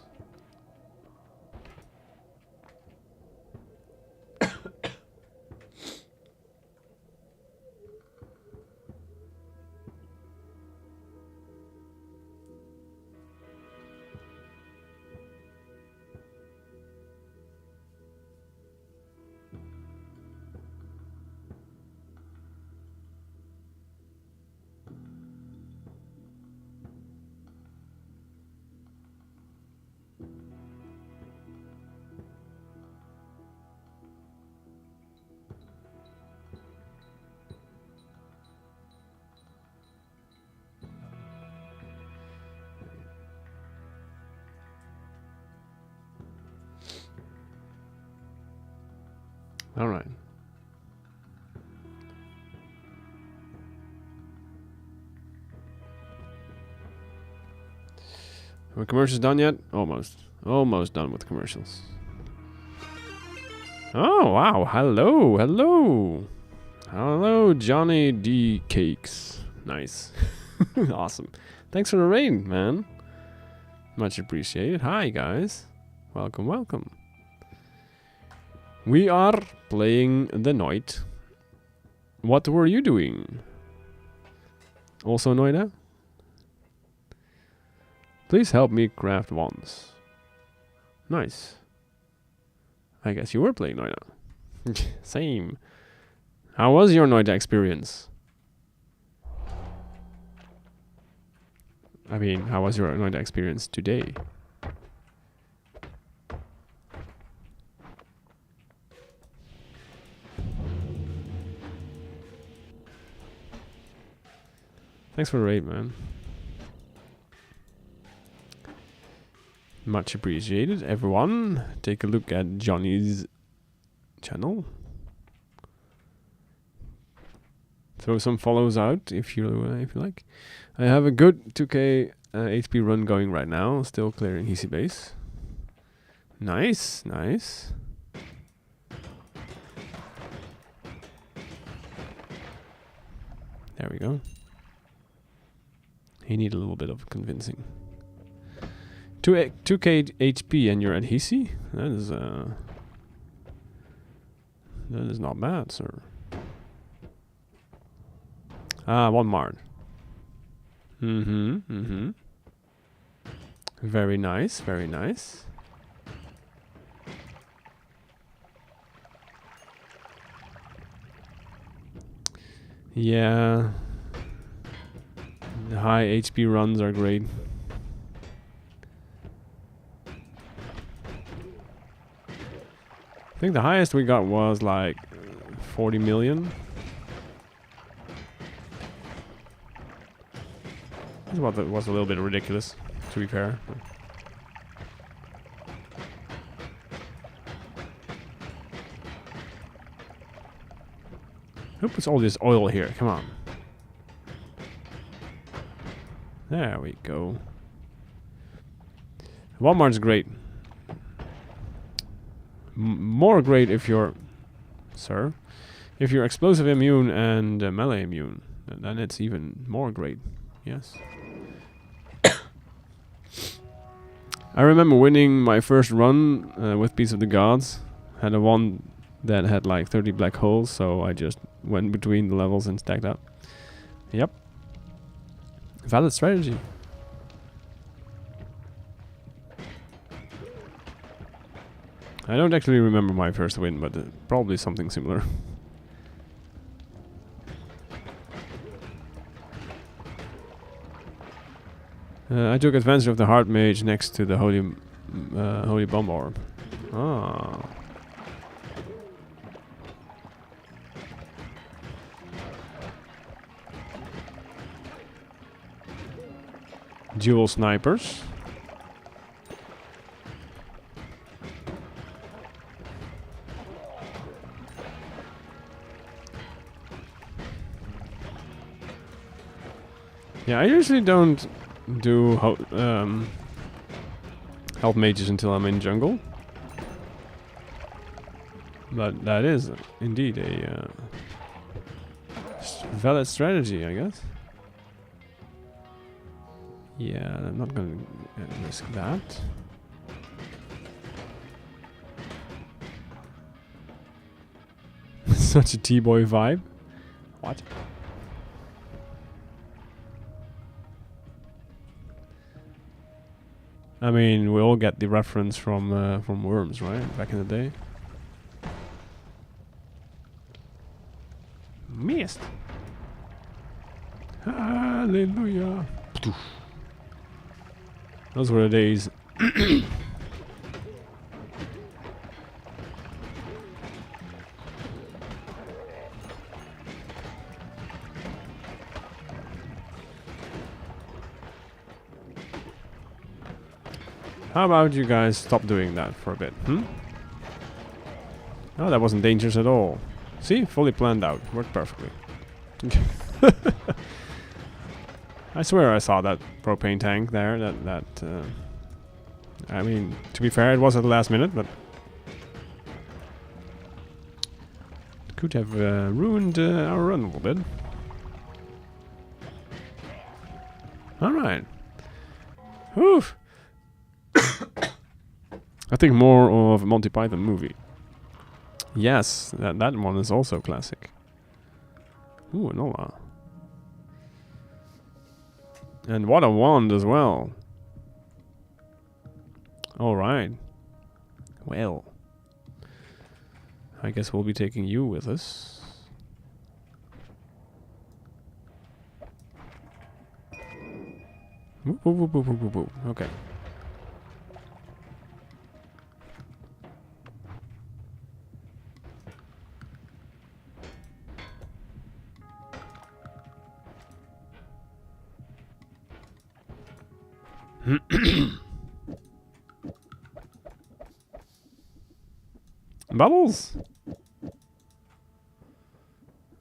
All right. Are commercials done yet? Almost. Almost done with commercials. Oh, wow. Hello. Hello. Hello, Johnny D. Cakes. Nice. Awesome. Thanks for the rain, man. Much appreciated. Hi, guys. Welcome, welcome. We are playing the Noita. What were you doing? Also Noita? Please help me craft wands. Nice. I guess you were playing Noita. Same. How was your Noita experience? I mean, how was your Noita experience today? Thanks for the raid, man. Much appreciated, everyone. Take a look at Johnny's channel. Throw some follows out if you like. I have a good 2k HP run going right now. Still clearing easy base. Nice, nice. There we go. He need a little bit of convincing. 2k HP and you're at Hisi? That is not bad, sir. Ah, 1 Mart. Very nice, very nice. Yeah. The high HP runs are great. I think the highest we got was like 40 million. That was a little bit ridiculous, to be fair. Who puts all this oil here? Come on. There we go. Walmart's great. More great if you're... Sir? If you're explosive immune and melee immune. Then it's even more great. Yes. I remember winning my first run with Piece of the Gods. Had a one that had like 30 black holes, so I just went between the levels and stacked up. Yep. Valid strategy. I don't actually remember my first win, but probably something similar. I took advantage of the Heart Mage next to the Holy Bomb Orb. Ah. Dual snipers. Yeah, I usually don't do health mages until I'm in jungle. But that is indeed a valid strategy, I guess. Yeah, I'm not gonna risk that. Such a T-boy vibe. What? I mean, we all get the reference from Worms, right? Back in the day. Missed. Hallelujah. Those were the days. How about you guys stop doing that for a bit, Oh, that wasn't dangerous at all. See? Fully planned out. Worked perfectly. I swear I saw that propane tank there. I mean, to be fair, it was at the last minute, but... it could have ruined our run a little bit. Alright. Whew. I think more of a Monty Python movie. Yes, that one is also classic. Ooh, Nola. And what a wand as well. Alright. Well. I guess we'll be taking you with us. Whoop, whoop, whoop, whoop, whoop, whoop. Okay. Bubbles!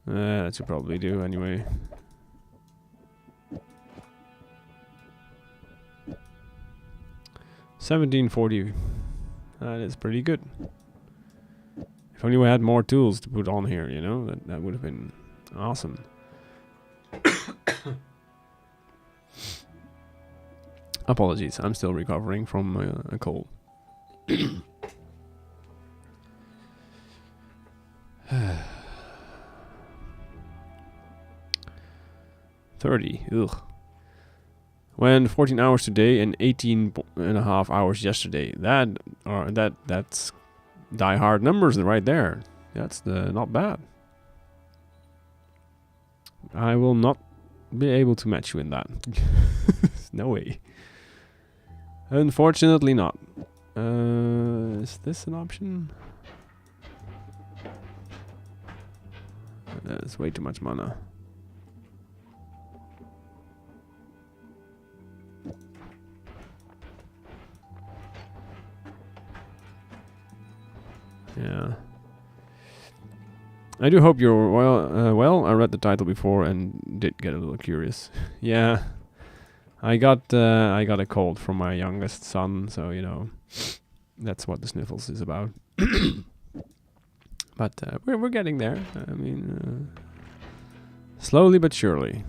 That should probably do anyway. $17.40. That is pretty good. If only we had more tools to put on here, you know, that would have been awesome. Apologies, I'm still recovering from a cold. 30. Ugh. When 14 hours today and 18.5 hours yesterday. That's die-hard numbers right there. That's not bad. I will not be able to match you in that. No way. Unfortunately not. Is this an option? That's way too much mana. Yeah. I do hope you're well. Well, I read the title before and did get a little curious. Yeah. I got a cold from my youngest son, so you know, that's what the sniffles is about. But we're getting there. I mean, slowly but surely.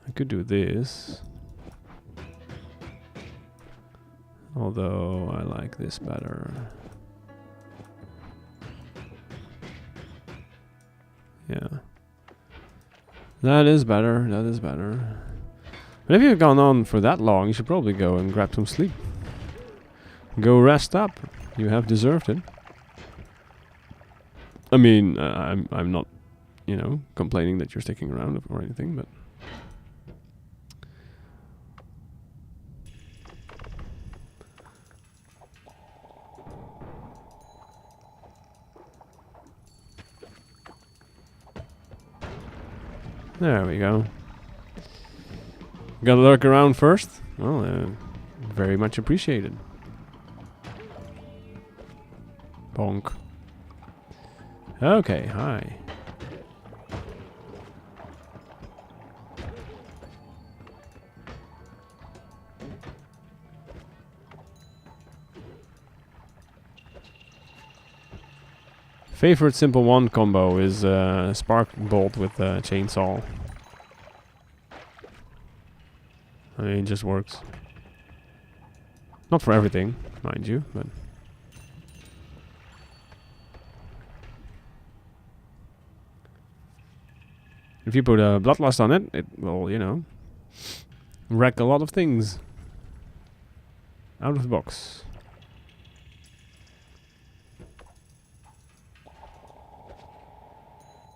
I could do this, although I like this better. Yeah. That is better. That is better. But if you've gone on for that long, you should probably go and grab some sleep. Go rest up. You have deserved it. I mean, I'm not, you know, complaining that you're sticking around or anything, but there we go. Gotta lurk around first? Well, very much appreciated. Bonk. Okay, hi. Favorite simple one combo is Spark Bolt with Chainsaw. I mean, it just works. Not for everything, mind you, but if you put a Bloodlust on it, it will, you know, wreck a lot of things. Out of the box.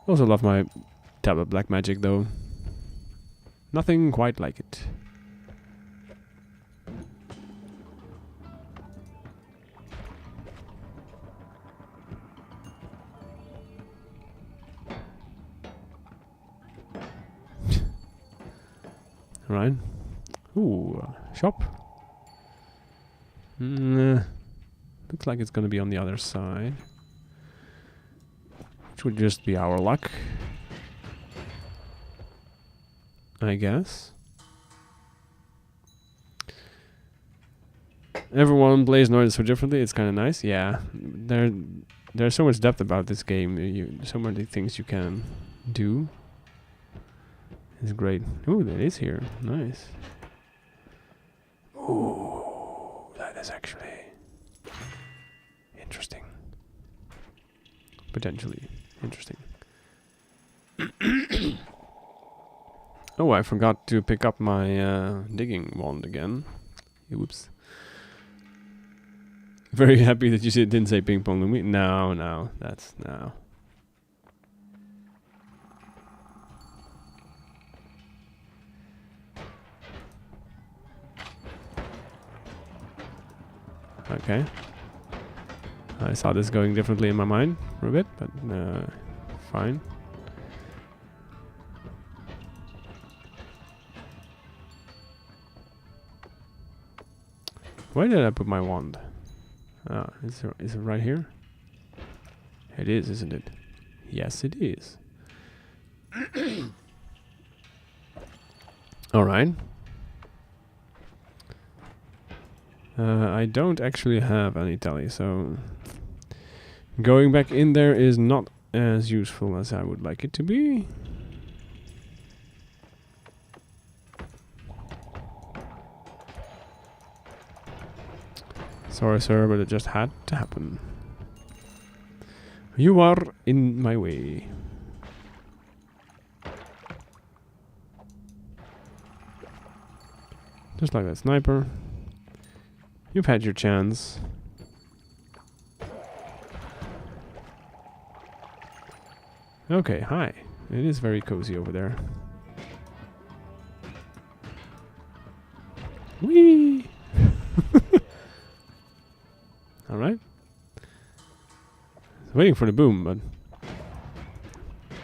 Also love my tablet black magic though. Nothing quite like it. Right. Ooh, shop. Looks like it's gonna be on the other side. Which would just be our luck, I guess. Everyone plays Noita so differently, it's kinda nice. Yeah. There's so much depth about this game. So many things you can do. It's great. Ooh, that is here. Nice. Ooh, that is actually interesting. Potentially interesting. Oh, I forgot to pick up my digging wand again. Oops. Very happy that you didn't say ping pong Lumi. No, that's no. Okay. I saw this going differently in my mind for a bit, but fine. Where did I put my wand? Ah, is it right here? It is, isn't it? Yes, it is. Alright. I don't actually have any tally, so going back in there is not as useful as I would like it to be. Sorry, sir, but it just had to happen. You are in my way. Just like that sniper. You've had your chance. Okay, hi. It is very cozy over there. Whee! Alright. Waiting for the boom, but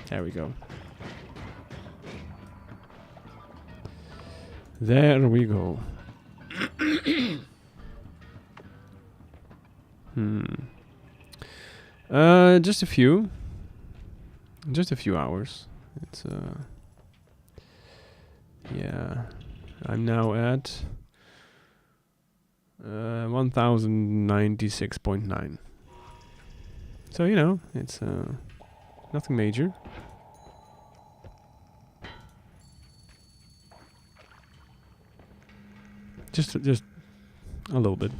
there we go. There we go. Just a few. Just a few hours. It's yeah. I'm now at 1096.9. So, you know, it's nothing major. Just a little bit.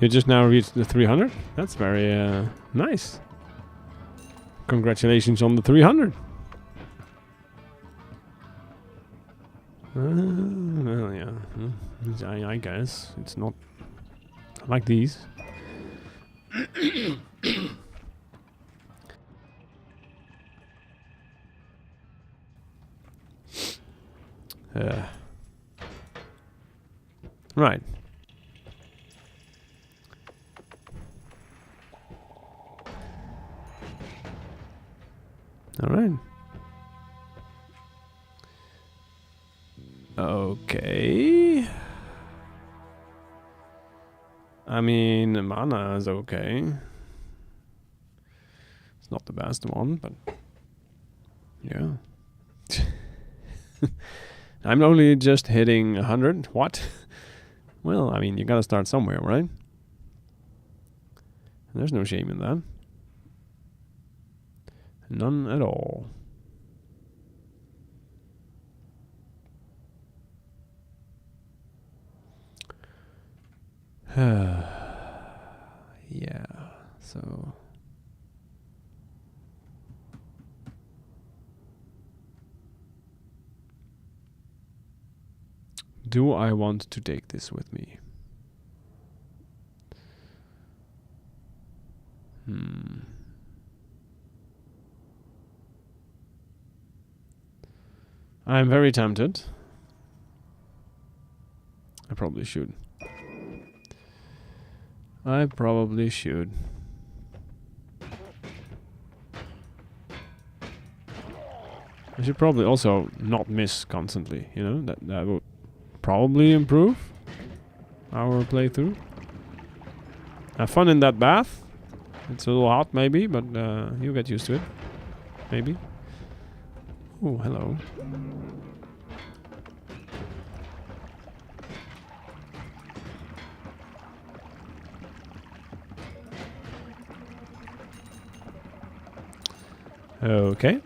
You just now reached the 300? That's very nice. Congratulations on the 300. Well, yeah. I guess it's not like these. Right. All right. Okay. I mean, mana is okay. It's not the best one, but yeah. I'm only just hitting 100. What? Well, I mean, you gotta start somewhere, right? There's no shame in that. None at all. Yeah, so do I want to take this with me? I'm very tempted. I probably should. I probably should. I should probably also not miss constantly, you know? That would probably improve our playthrough. Have fun in that bath. It's a little hot maybe, but you'll get used to it. Maybe. Oh, hello. Okay.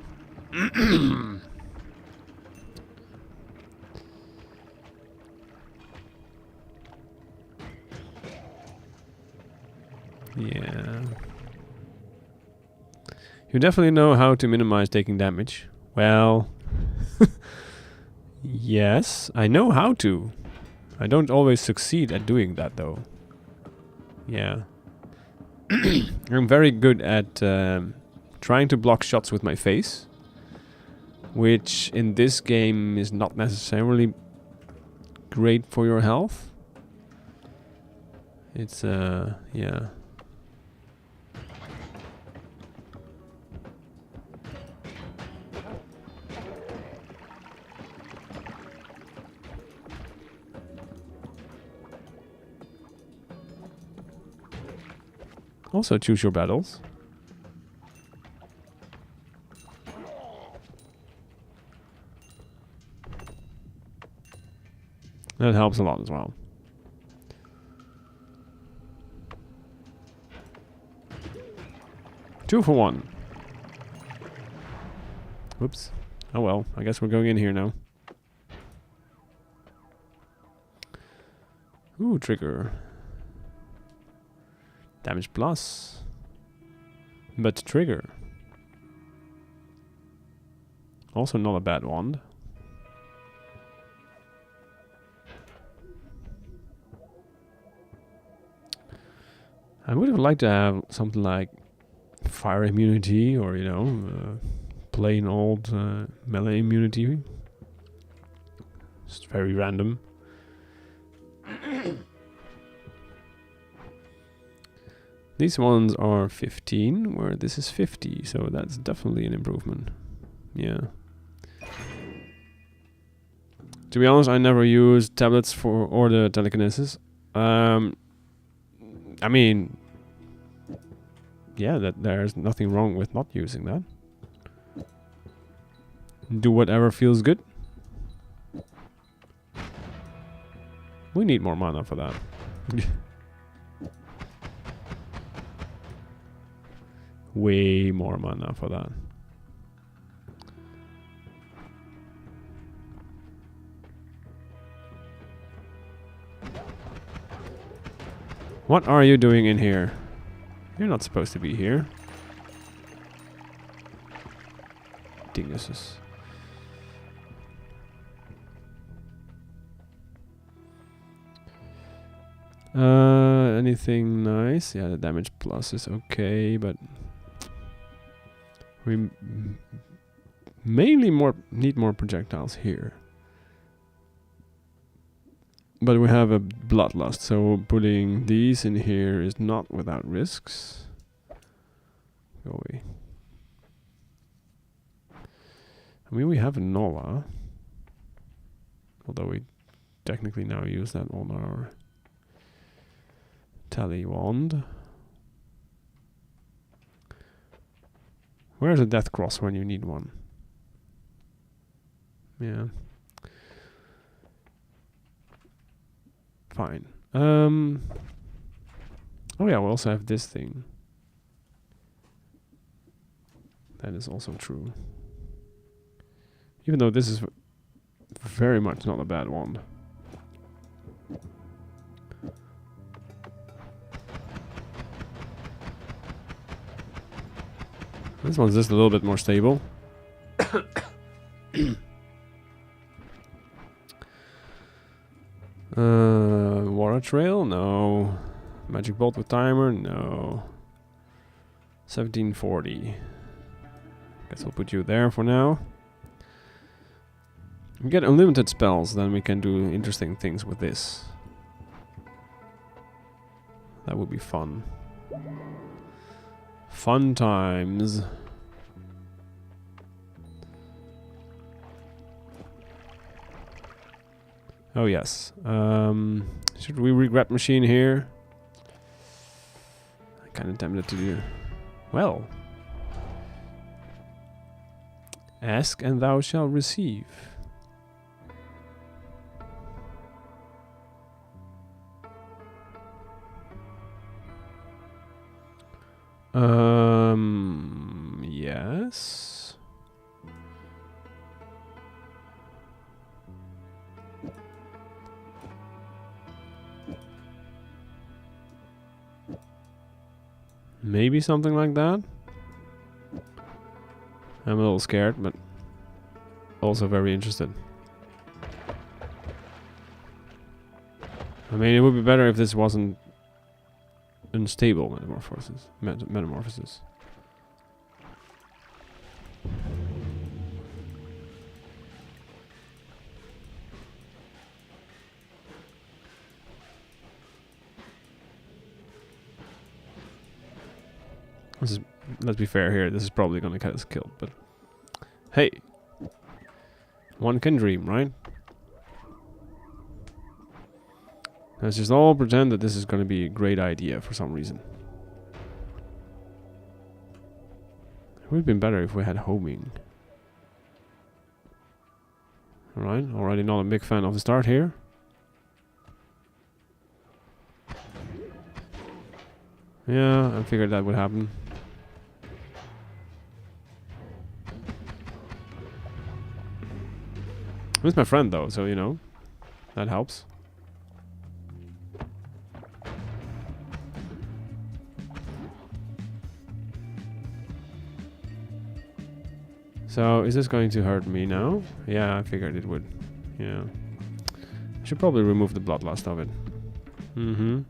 Yeah. You definitely know how to minimize taking damage. Well, yes, I know how to. I don't always succeed at doing that though. Yeah. I'm very good at trying to block shots with my face, which in this game is not necessarily great for your health. It's, yeah. Also choose your battles. That helps a lot as well. Two for one. Whoops. Oh well, I guess we're going in here now. Ooh, trigger. Damage plus. But trigger. Also not a bad wand. I would have liked to have something like fire immunity or, you know, plain old melee immunity. Just very random. These ones are 15, where this is 50, so that's definitely an improvement. Yeah. To be honest, I never use tablets for or the telekinesis. I mean, yeah, that there's nothing wrong with not using that. Do whatever feels good. We need more mana for that. Way more mana for that. What are you doing in here? You're not supposed to be here. Dinguses. Anything nice? Yeah, the damage plus is okay, but we mainly need more projectiles here. But we have a bloodlust, so putting these in here is not without risks. Go away. I mean, we have a Nova, although we technically now use that on our tally wand. Where's a death cross when you need one? Yeah. Fine. Oh yeah, we also have this thing. That is also true. Even though this is very much not a bad wand. This one's just a little bit more stable. Water trail? No. Magic bolt with timer? No. 1740. Guess we'll put you there for now. We get unlimited spells, then we can do interesting things with this. That would be fun. Fun times. Oh yes. Should we regret machine here? I'm kind of tempted to do. Well. Ask and thou shalt receive. Yes. Maybe something like that. I'm a little scared, but also very interested. I mean, it would be better if this wasn't unstable metamorphosis. Metamorphosis. This is, let's be fair here, this is probably gonna get us killed, but hey, one can dream, right? Let's just all pretend that this is gonna be a great idea for some reason. It would have been better if we had homing. Alright, already not a big fan of the start here. Yeah, I figured that would happen. He's my friend though, so you know, that helps. So, is this going to hurt me now? Yeah, I figured it would. Yeah. I should probably remove the bloodlust of it. Mm-hmm.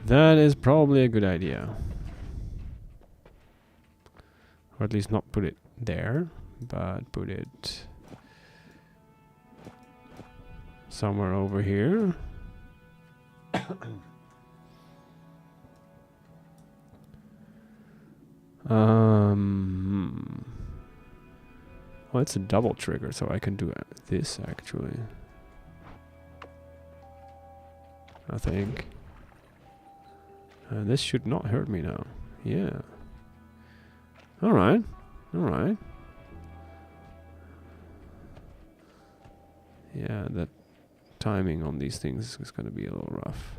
That is probably a good idea. Or at least not put it there, but put it somewhere over here. Well, it's a double trigger, so I can do this actually. I think. This should not hurt me now. Yeah. Alright. Alright. Yeah, that timing on these things is going to be a little rough.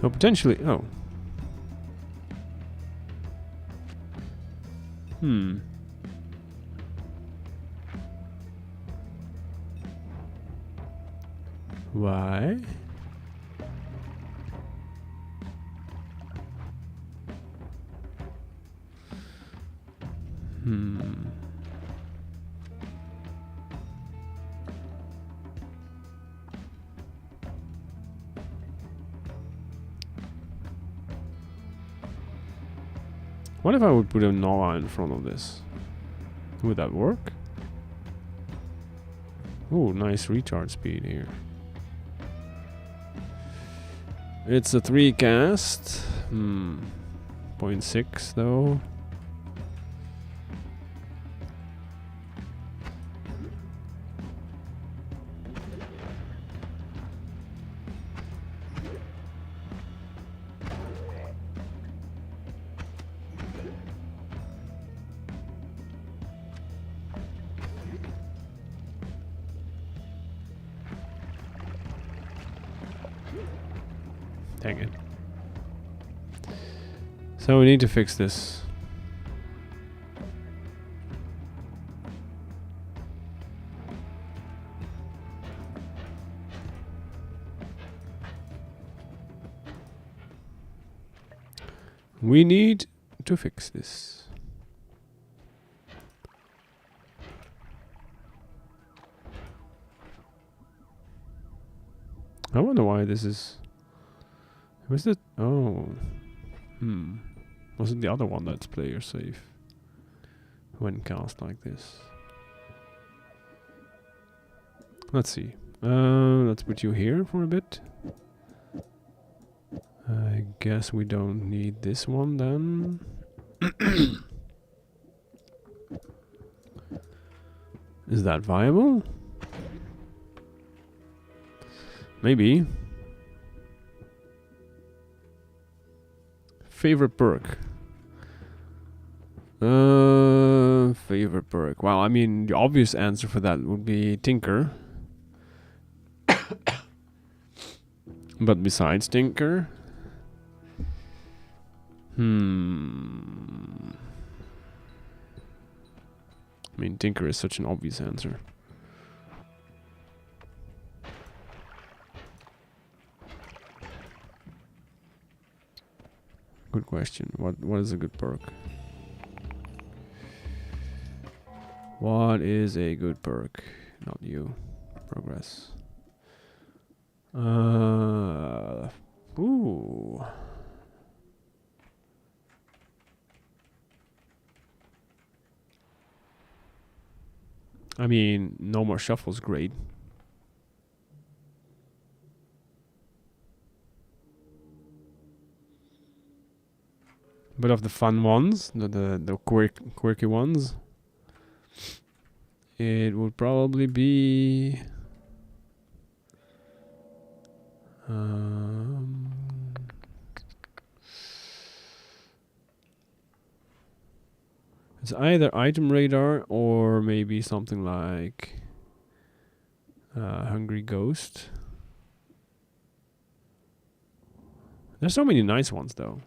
Oh, potentially. Oh. Why? What if I would put a Nova in front of this? Would that work? Oh, nice recharge speed here. It's a 3 cast. 0.6 though. Dang it. So we need to fix this. We need to fix this. I wonder why this is... Was it? Oh. Was it the other one that's player safe? When cast like this. Let's see. Let's put you here for a bit. I guess we don't need this one then. Is that viable? Maybe. Favorite perk. Favorite perk. Well, I mean, the obvious answer for that would be Tinker. But besides Tinker, I mean, Tinker is such an obvious answer. Good question. What is a good perk? What is a good perk? Not you. Progress. Ooh. I mean, no more shuffle's great. But of the fun ones, the quirky ones, it would probably be it's either item radar or maybe something like Hungry Ghost. There's so many nice ones though.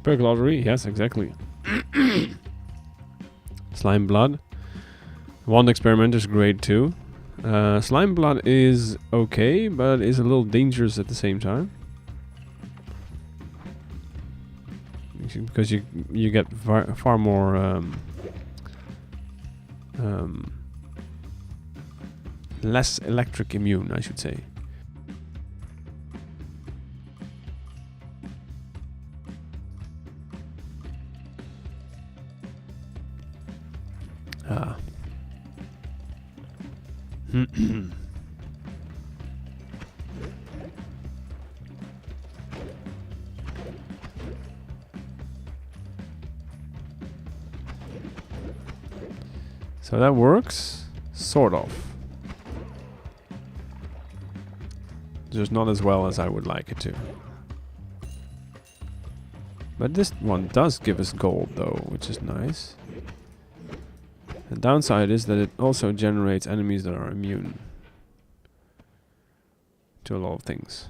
Perk lottery, yes, exactly. Slime blood. Wand experiment is great too. Slime blood is okay, but is a little dangerous at the same time. Because you get far more less electric immune, I should say. So that works, sort of. Just not as well as I would like it to. But this one does give us gold though, which is nice. The downside is that it also generates enemies that are immune to a lot of things.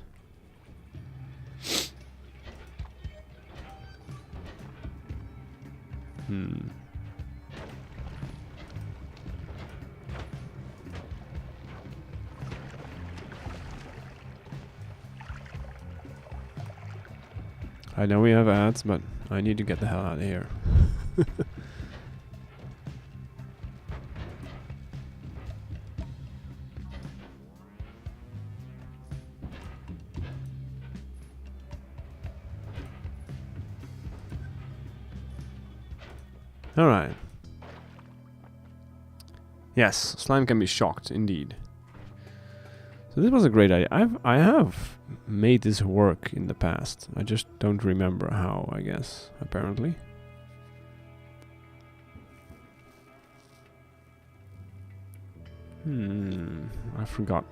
I know we have ads, but I need to get the hell out of here. Alright. Yes, slime can be shocked, indeed. So this was a great idea. I have made this work in the past. I just don't remember how, I guess, apparently. I forgot.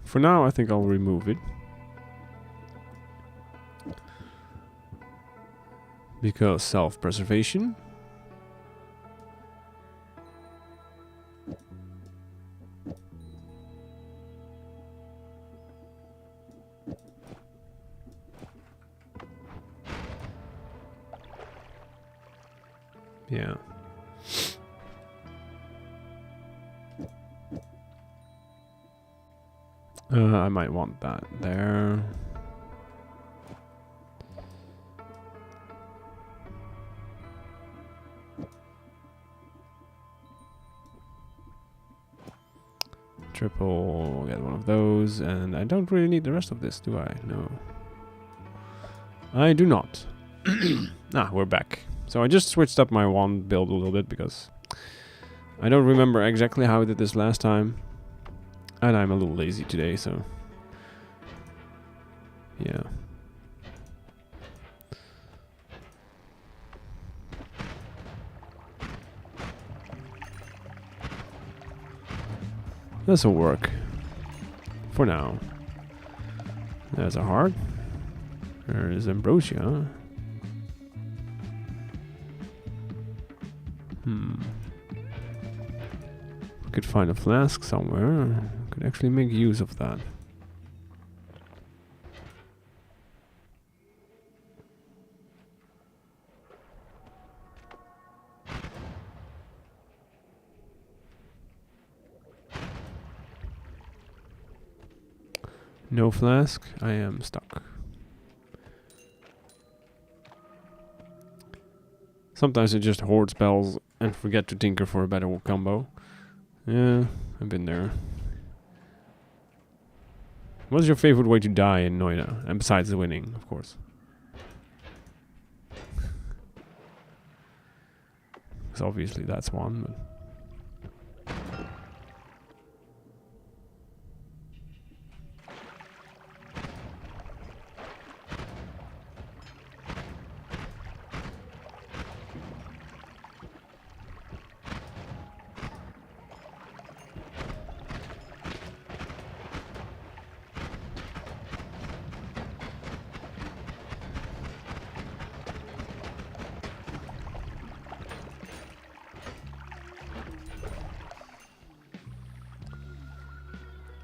For now, I think I'll remove it. Because self-preservation. Yeah. I might want that there. Triple, get one of those, and I don't really need the rest of this, do I? No. I do not. We're back. So I just switched up my wand build a little bit because I don't remember exactly how I did this last time. And I'm a little lazy today, so... yeah. This'll work. For now. There's a heart. There is ambrosia. Could find a flask somewhere. Could actually make use of that. No flask. I am stuck. Sometimes I just hoard spells and forget to tinker for a better combo. Yeah, I've been there. What's your favorite way to die in Noita? And besides the winning, of course. Because obviously that's one, but...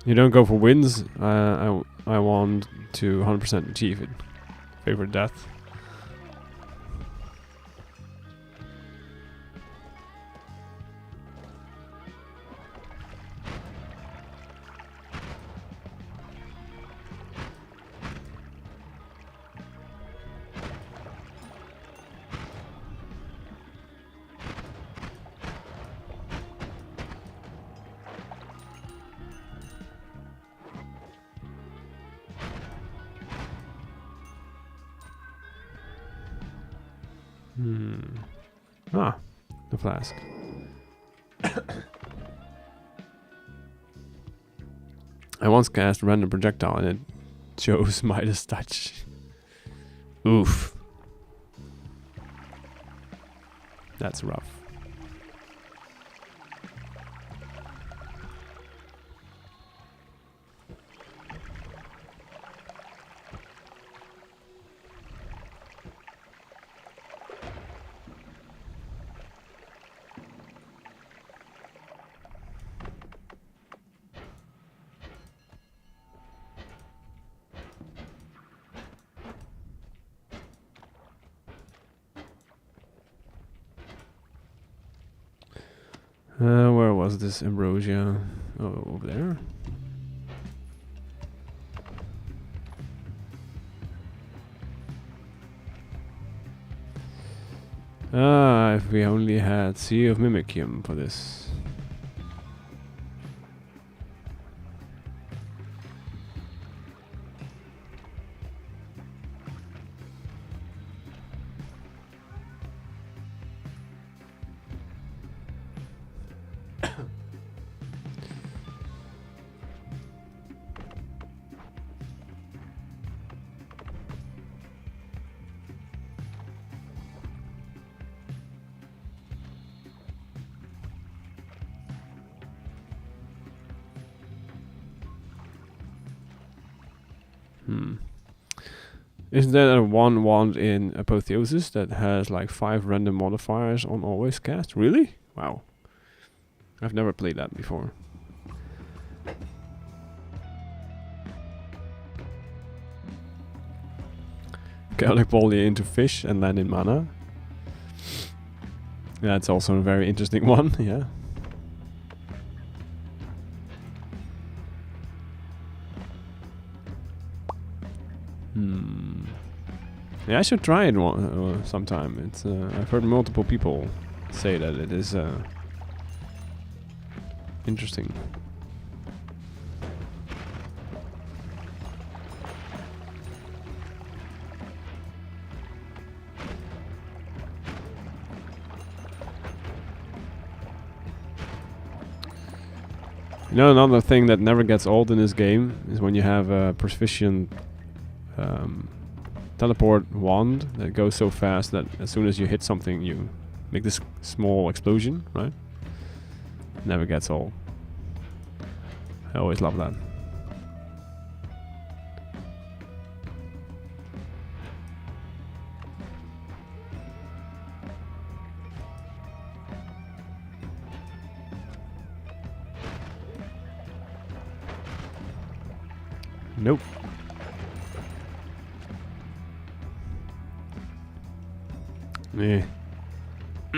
You don't go for wins. I want to 100% achieve it. Favorite death. Ah, the flask. I once cast random projectile and it chose Midas Touch. Oof. That's rough. Where was this ambrosia? Oh, over there. Ah, if we only had Sea of Mimicium for this. Isn't there a one wand in Apotheosis that has like 5 random modifiers on always cast? Really? Wow. I've never played that before. Chaotic Volley into fish and land in mana. That's also a very interesting one, yeah. Yeah, I should try it sometime. It's I've heard multiple people say that it is interesting. You know, another thing that never gets old in this game is when you have a proficient teleport wand that goes so fast that as soon as you hit something, you make this small explosion, right? Never gets old. I always love that. Nope. Yeah. I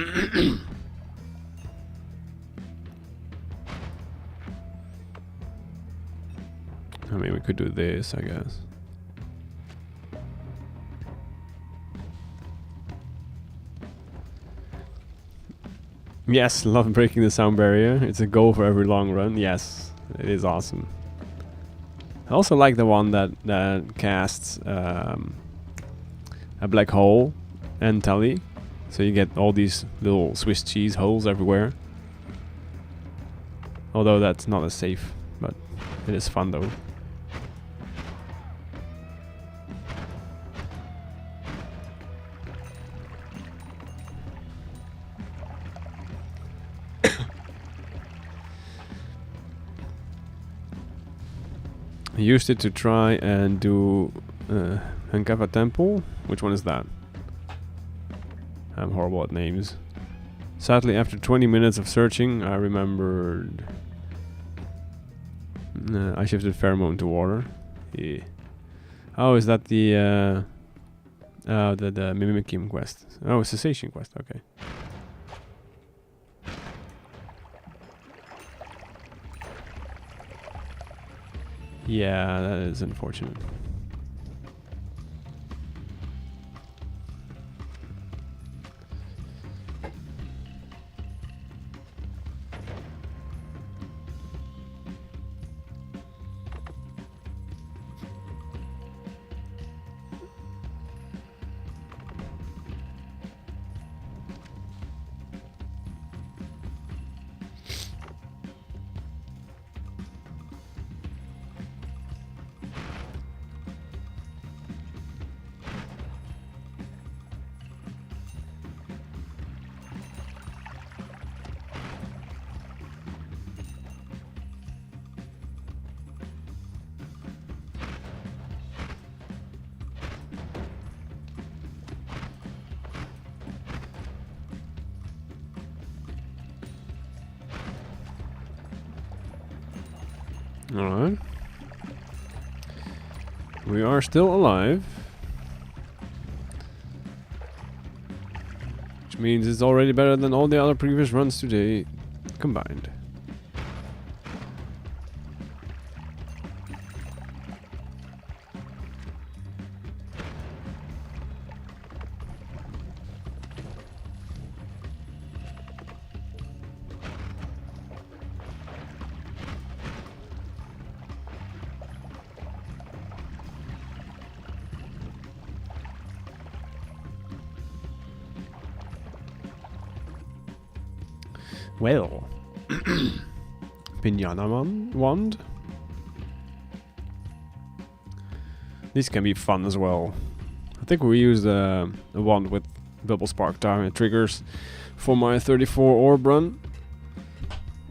mean, we could do this, I guess. Yes, love breaking the sound barrier. It's a goal for every long run. Yes, it is awesome. I also like the one that casts a black hole and telly, so you get all these little Swiss cheese holes everywhere. Although that's not as safe, but it is fun though. I used it to try and do Hankava Temple. Which one is that? I'm horrible at names. Sadly, after 20 minutes of searching, I remembered I shifted pheromone to water. Yeah. Oh, is that the Mimicking quest? Oh, Cessation quest. Okay. Yeah, that is unfortunate. Alright. We are still alive. Which means it's already better than all the other previous runs today combined. Well, Pinata wand. These can be fun as well. I think we used a wand with bubble spark triggers for my 34 orb run,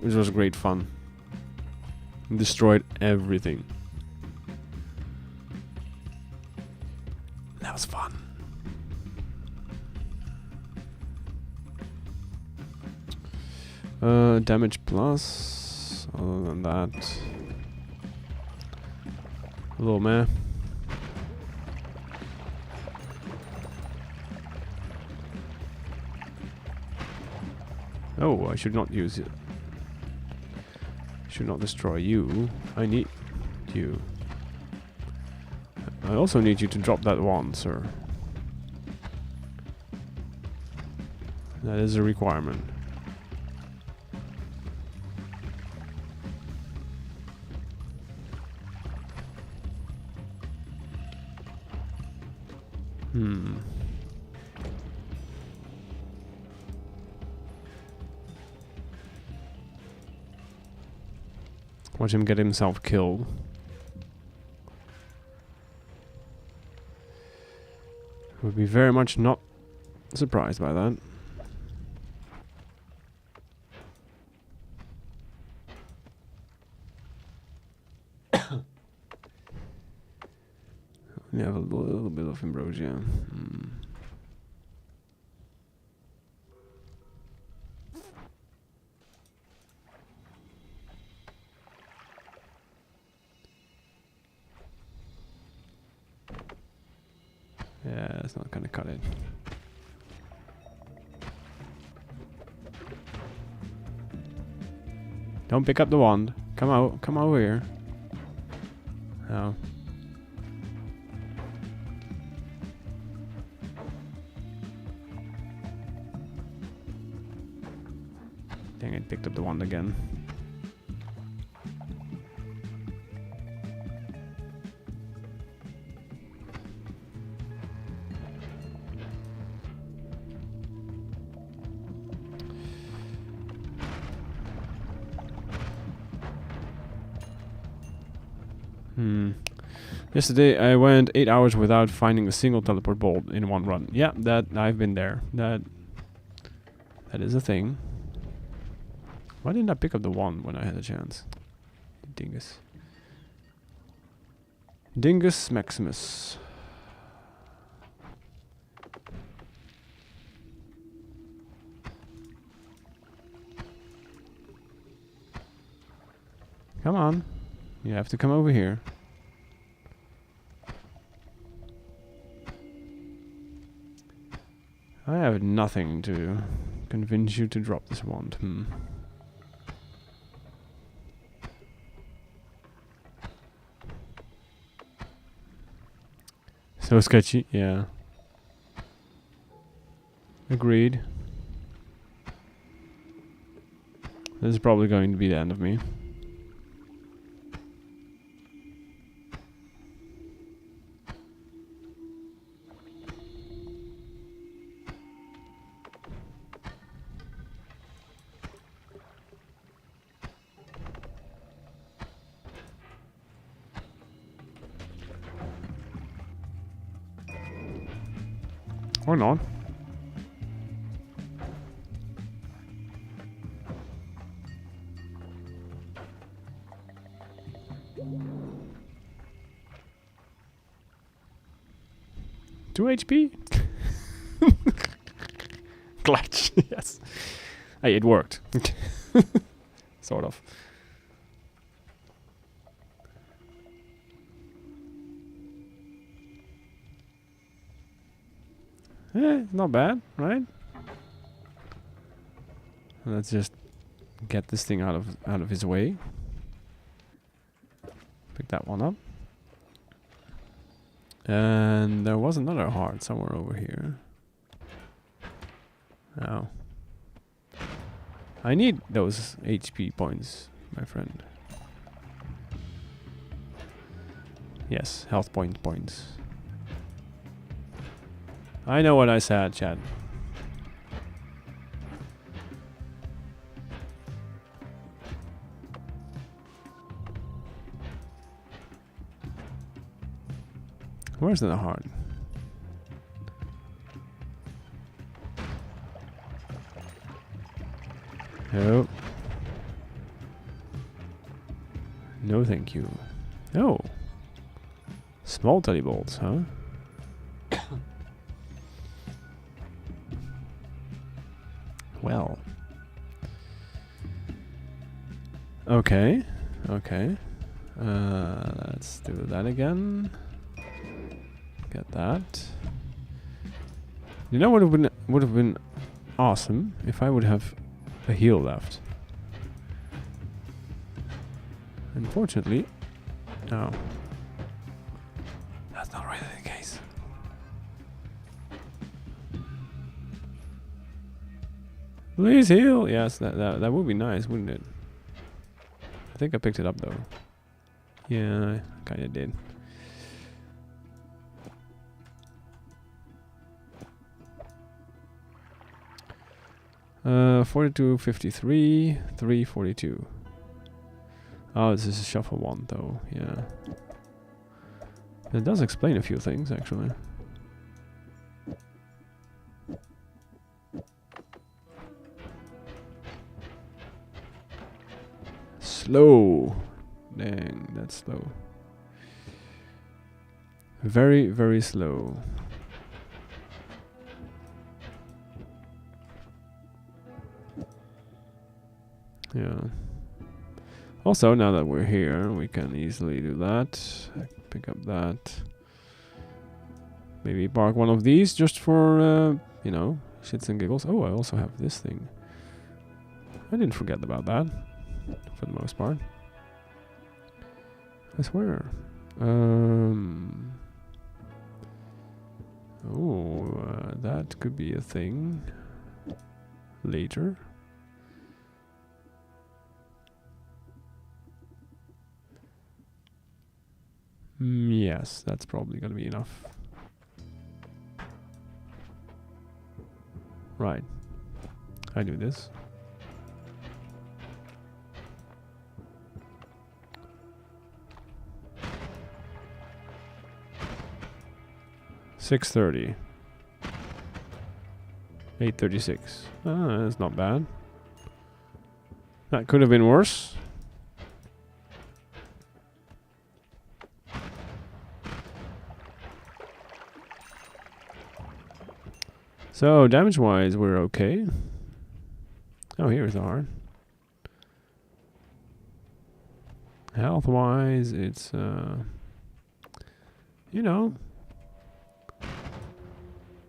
which was great fun. Destroyed everything. That was fun. Damage plus. Other than that, a little meh. Oh, I should not use it. Should not destroy you. I need you. I also need you to drop that wand, sir. That is a requirement. Watch him get himself killed. Would be very much not surprised by that. We have a little bit of ambrosia. Yeah, it's not gonna cut it. Don't pick up the wand. Come out. Come over here. Oh. Dang it, picked up the wand again. Yesterday I went 8 hours without finding a single teleport bolt in one run. Yeah, that I've been there. That is a thing. Why didn't I pick up the wand when I had a chance? Dingus. Dingus Maximus. Come on. You have to come over here. I have nothing to convince you to drop this wand. So sketchy, yeah. Agreed. This is probably going to be the end of me. Or not. Two HP? Clutch, yes. Hey, it worked. Sort of. Yeah, not bad, right? Let's just get this thing out of his way. Pick that one up. And there was another heart somewhere over here. Oh. I need those HP points, my friend. Yes, health points. I know what I said, Chad. Where's the heart? No. No, thank you. Oh. Small teddy bolts, huh? Well. Okay. Okay. Let's do that again. Get that. You know what would have been awesome if I would have a heal left. Unfortunately, no. That's not really the case. Please heal. Yes, that would be nice, wouldn't it? I think I picked it up though. Yeah, I kind of did. Uh, 42, 53, 342. Oh, this is a shuffle one though, yeah. It does explain a few things actually. Slow. Dang, that's slow. Very, very slow. Yeah. Also, now that we're here, we can easily do that. Pick up that. Maybe park one of these just for, you know, shits and giggles. Oh, I also have this thing. I didn't forget about that, for the most part. I swear. That could be a thing later. Yes, that's probably gonna be enough. Right. I do this. $6.30. 8:36. Ah, that's not bad. That could have been worse. So damage-wise, we're okay. Oh, here's the heart. Health-wise, it's you know,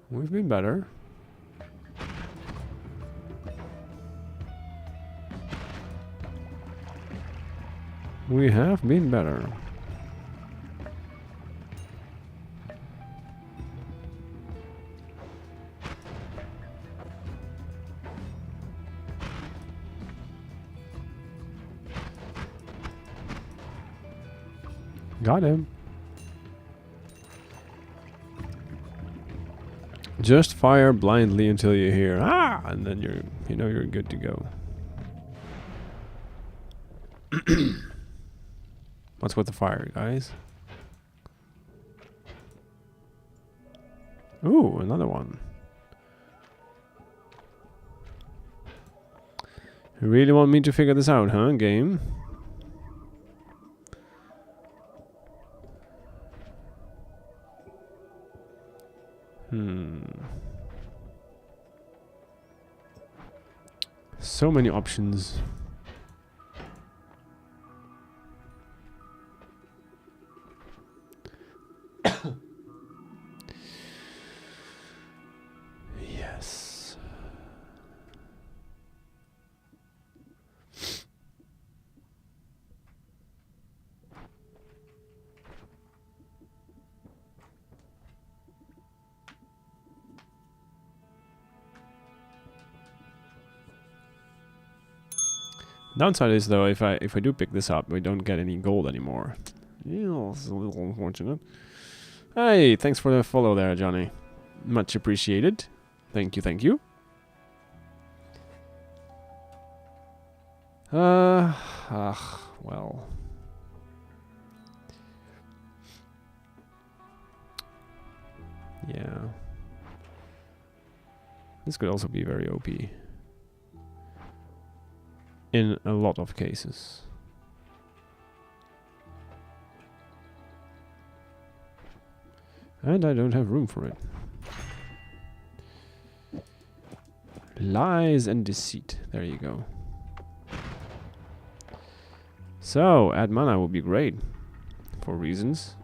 we've been better. We have been better. Got him. Just fire blindly until you hear ah, and then you're good to go. What's with the fire, guys? Ooh, another one. You really want me to figure this out, huh, game? So many options. Yes. Downside is though, if I do pick this up, we don't get any gold anymore. Yeah, it's a little unfortunate. Hey, thanks for the follow there, Johnny. Much appreciated. Thank you, thank you. Well. Yeah. This could also be very OP. In a lot of cases. And I don't have room for it. Lies and deceit. There you go. So, add mana would be great. For reasons.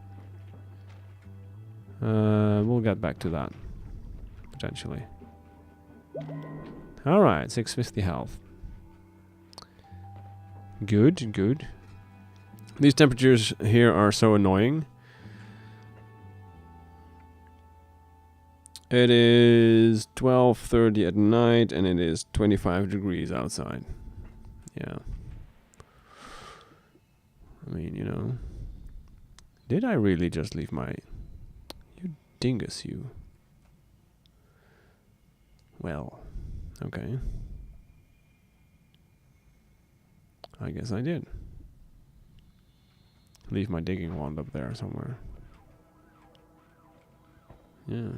We'll get back to that. Potentially. Alright, 650 health. Good, good. These temperatures here are so annoying. It is 12:30 at night and it is 25 degrees outside. Yeah. I mean, you know. Did I really just leave my... You dingus, you. Well, okay. I guess I did. Leave my digging wand up there somewhere. Yeah.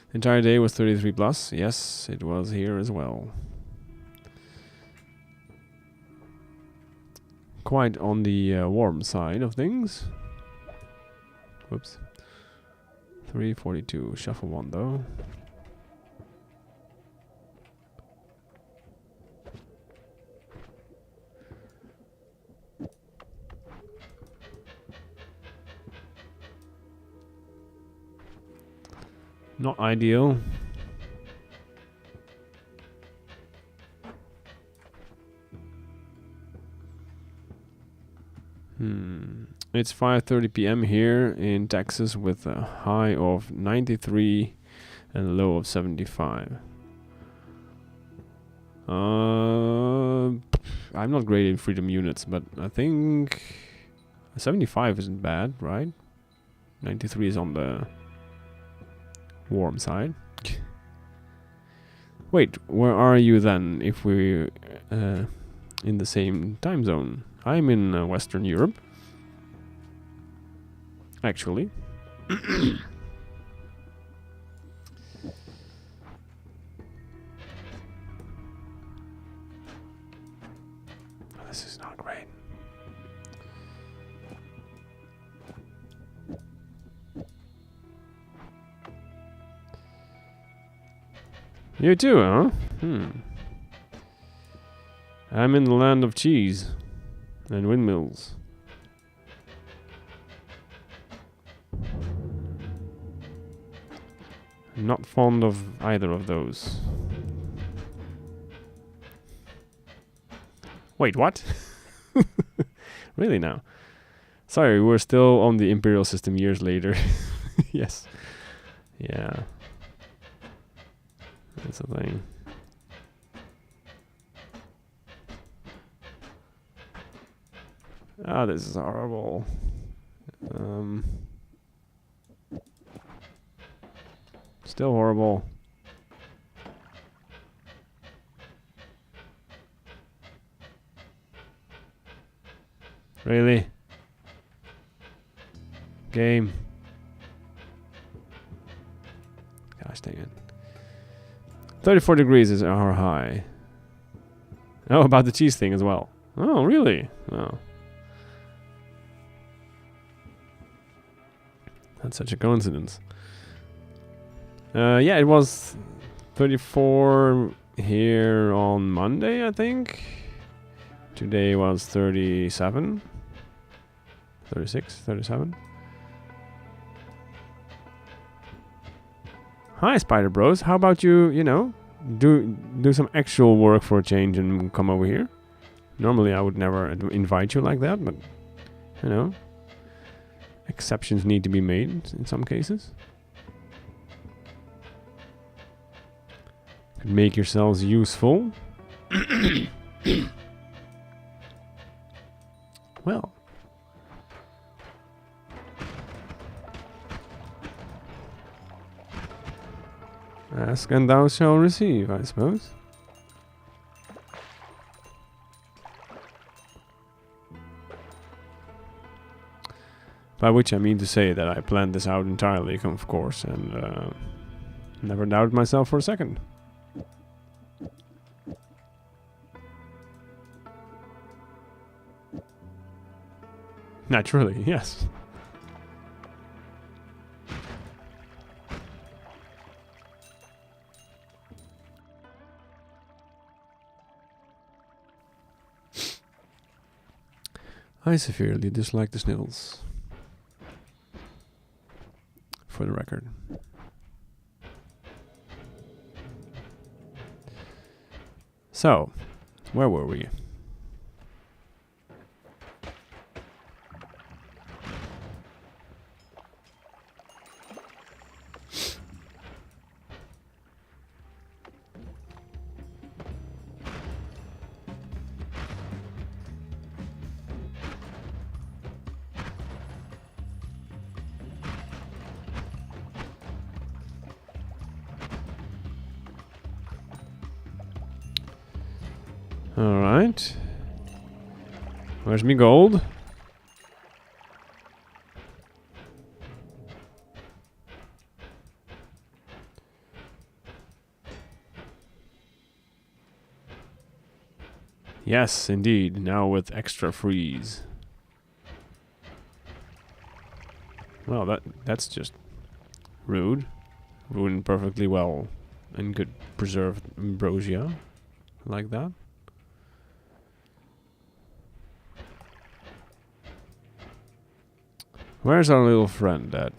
The entire day was 33 plus. Yes, it was here as well. Quite on the warm side of things. Whoops. 342. Shuffle one though. Not ideal. It's 5:30 p.m. here in Texas with a high of 93 and a low of 75. I'm not great in freedom units, but I think 75 isn't bad, right? 93 is on the warm side. Wait, where are you then if we're in the same time zone? I'm in Western Europe. Actually. This is not great. You too, huh? I'm in the land of cheese and windmills. Not fond of either of those. Wait, what? Really now? Sorry, we're still on the Imperial system years later. Yes. Yeah. That's the thing. Ah, this is horrible. Still horrible. Really? Game. Gosh dang it. 34 degrees is our high. Oh, about the cheese thing as well. Oh, really? Oh. That's such a coincidence. Yeah, it was 34 here on Monday, I think. Today was 37. 36, 37. Hi, Spider Bros. How about you, do some actual work for a change and come over here? Normally I would never invite you like that, but, exceptions need to be made in some cases. Make yourselves useful. Well. Ask and thou shalt receive, I suppose. By which I mean to say that I planned this out entirely, of course, and never doubted myself for a second. Naturally, yes. I severely dislike the sniffles. For the record. So, where were we? Alright. Where's me gold? Yes, indeed. Now with extra freeze. Well, that's just rude. Ruined perfectly well and good preserved ambrosia. Like that. Where's our little friend at?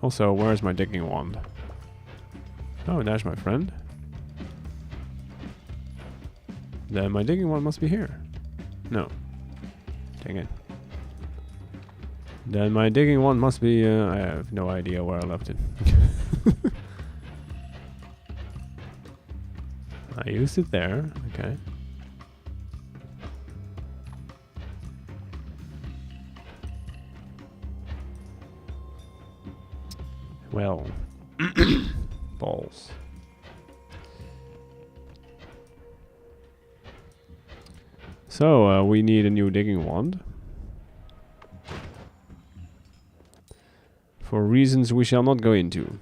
Also, where's my digging wand? Oh, there's my friend. Then my digging wand must be here. No. Dang it. Then my digging wand must be... I have no idea where I left it. I used it there. Okay. Well. Balls. So, we need a new digging wand. For reasons we shall not go into.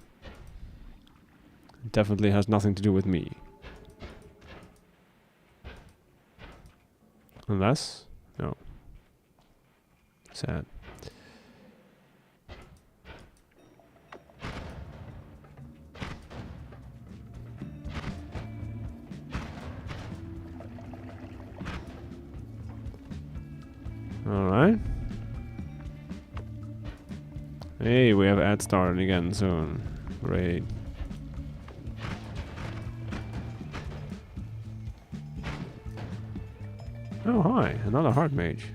It definitely has nothing to do with me. Unless... No. Sad. Alright. Hey, we have ad starting again soon. Great. Oh, hi. Another heart mage.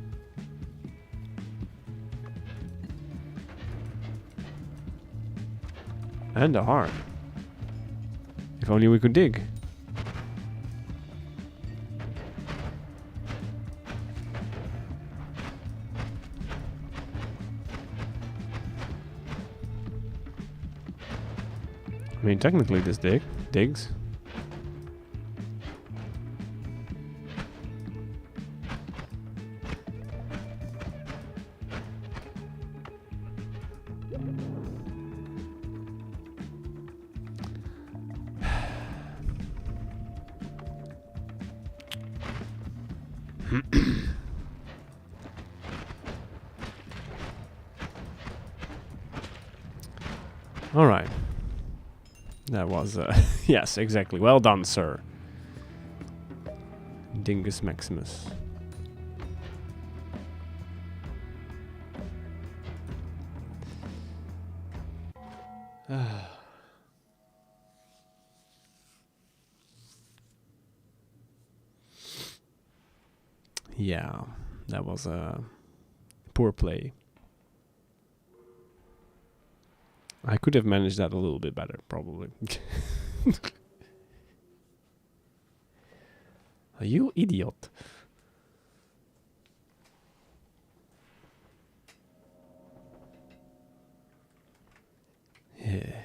And a heart. If only we could dig. I mean, technically this digs. All right. That was, yes, exactly. Well done, sir. Dingus Maximus. Yeah, that was a poor play. I could have managed that a little bit better, probably. You idiot. Yeah.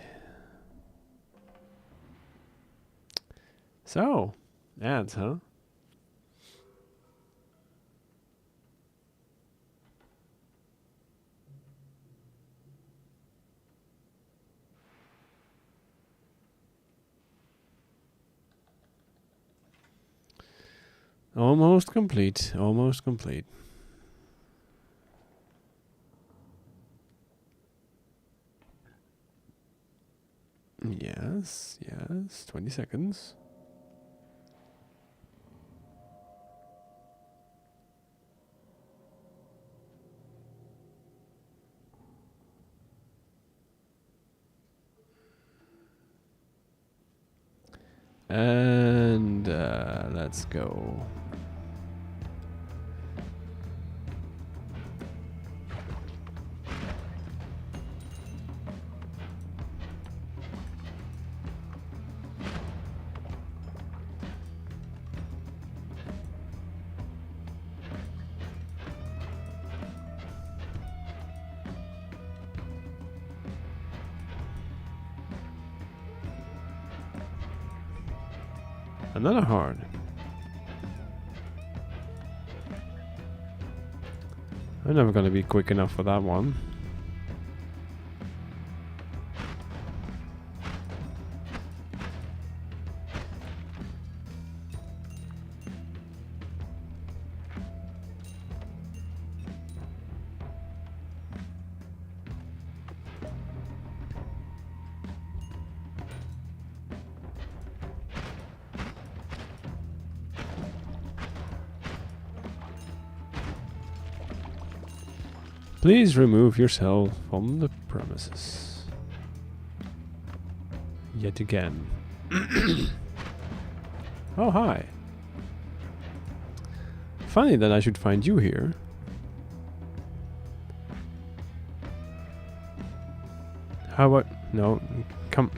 So, ads, huh? Almost complete. Almost complete. Yes, yes. 20 seconds. And let's go. Another hard. I'm never gonna be quick enough for that one. Please remove yourself from the premises. Yet again. Oh, hi. Funny that I should find you here. How about... No, come...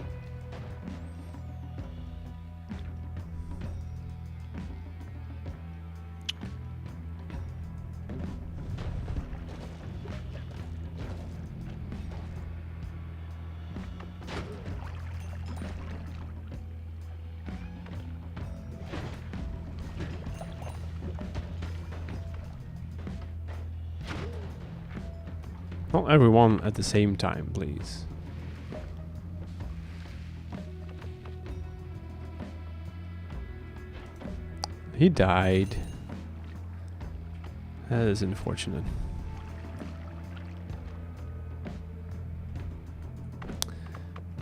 Not everyone at the same time, please. He died. That is unfortunate.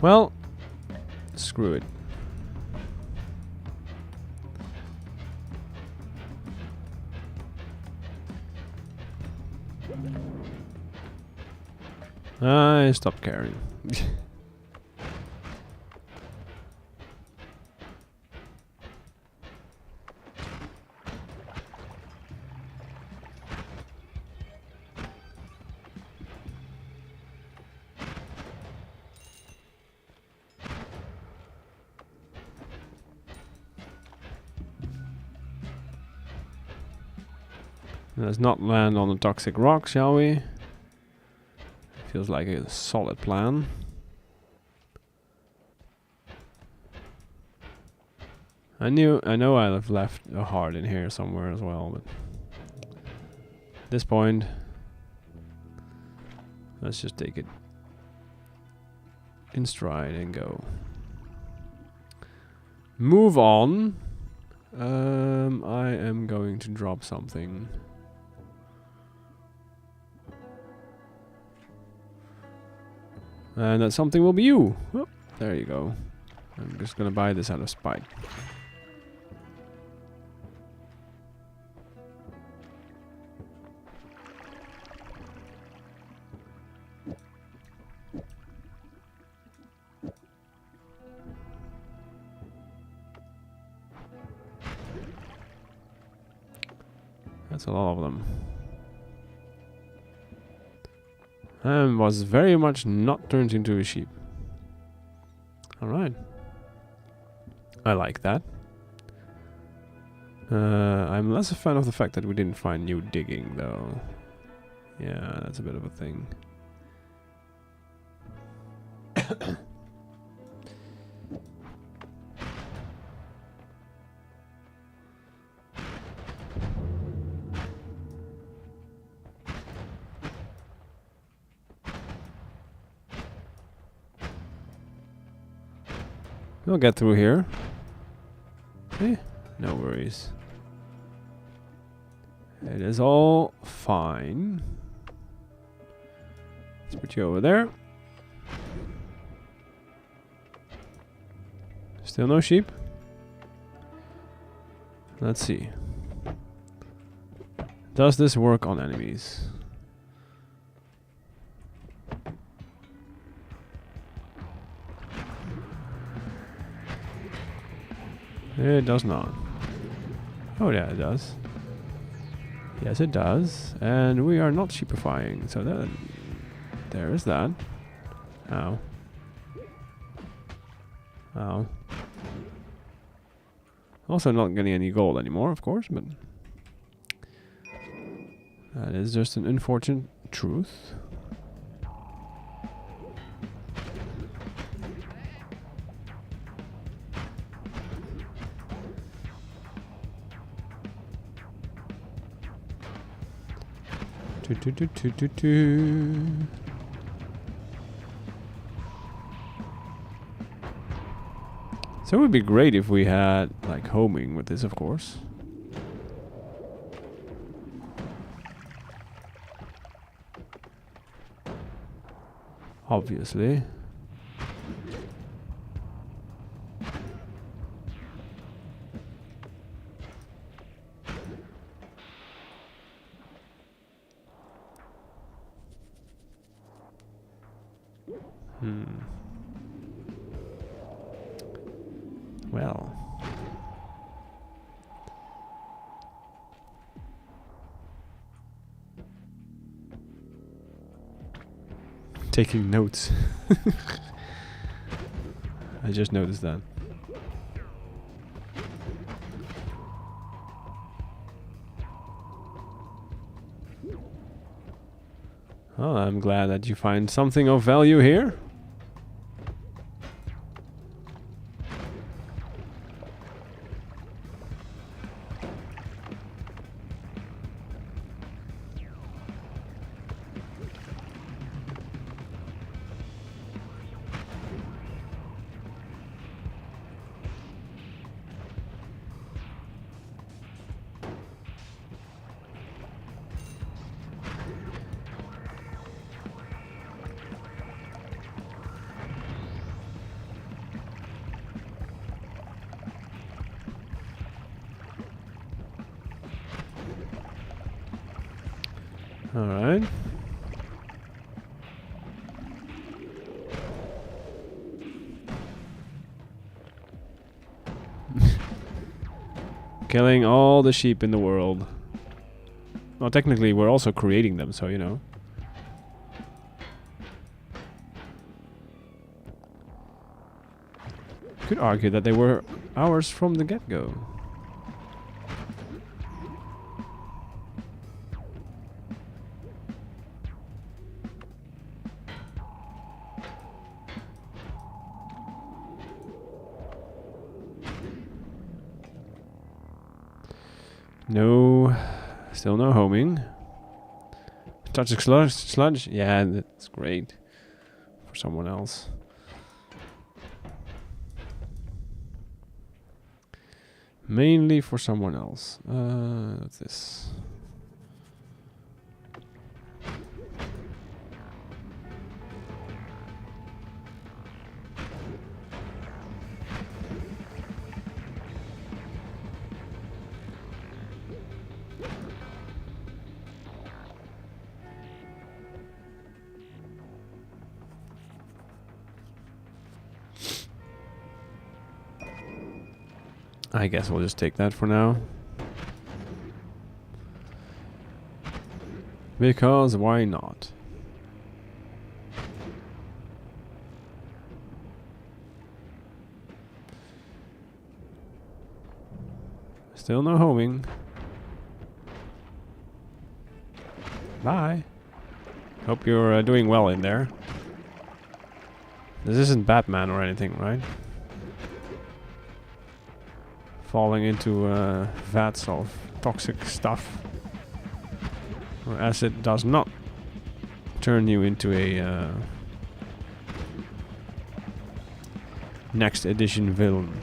Well, screw it. I stopped caring. Let's not land on the toxic rock, shall we? Feels like a solid plan. I know I've left a heart in here somewhere as well, but at this point, let's just take it in stride and go. Move on. I am going to drop something. And that something will be you. Oh, there you go. I'm just gonna buy this out of spite. That's a lot of them. And was very much not turned into a sheep. Alright. I like that. I'm less a fan of the fact that we didn't find new digging, though. Yeah, that's a bit of a thing. We'll get through here. Eh, no worries. It is all fine. Let's put you over there. Still no sheep? Let's see. Does this work on enemies? It does not. Oh yeah, it does. Yes, it does. And we are not sheepifying, so that... There is that. Ow. Ow. Also not getting any gold anymore, of course, but... That is just an unfortunate truth. So it would be great if we had like homing with this, of course. Obviously. Well. Taking notes. I just noticed that. Well, I'm glad that you find something of value here. All right. Killing all the sheep in the world. Well, technically, we're also creating them, so you know. Could argue that they were ours from the get-go. No, still no homing. Toxic sludge? Yeah, that's great. For someone else. Mainly for someone else. What's this? I guess we'll just take that for now. Because why not? Still no homing. Bye. Hope you're doing well in there. This isn't Batman or anything, right? Falling into vats of toxic stuff. Or acid does not turn you into a next edition villain.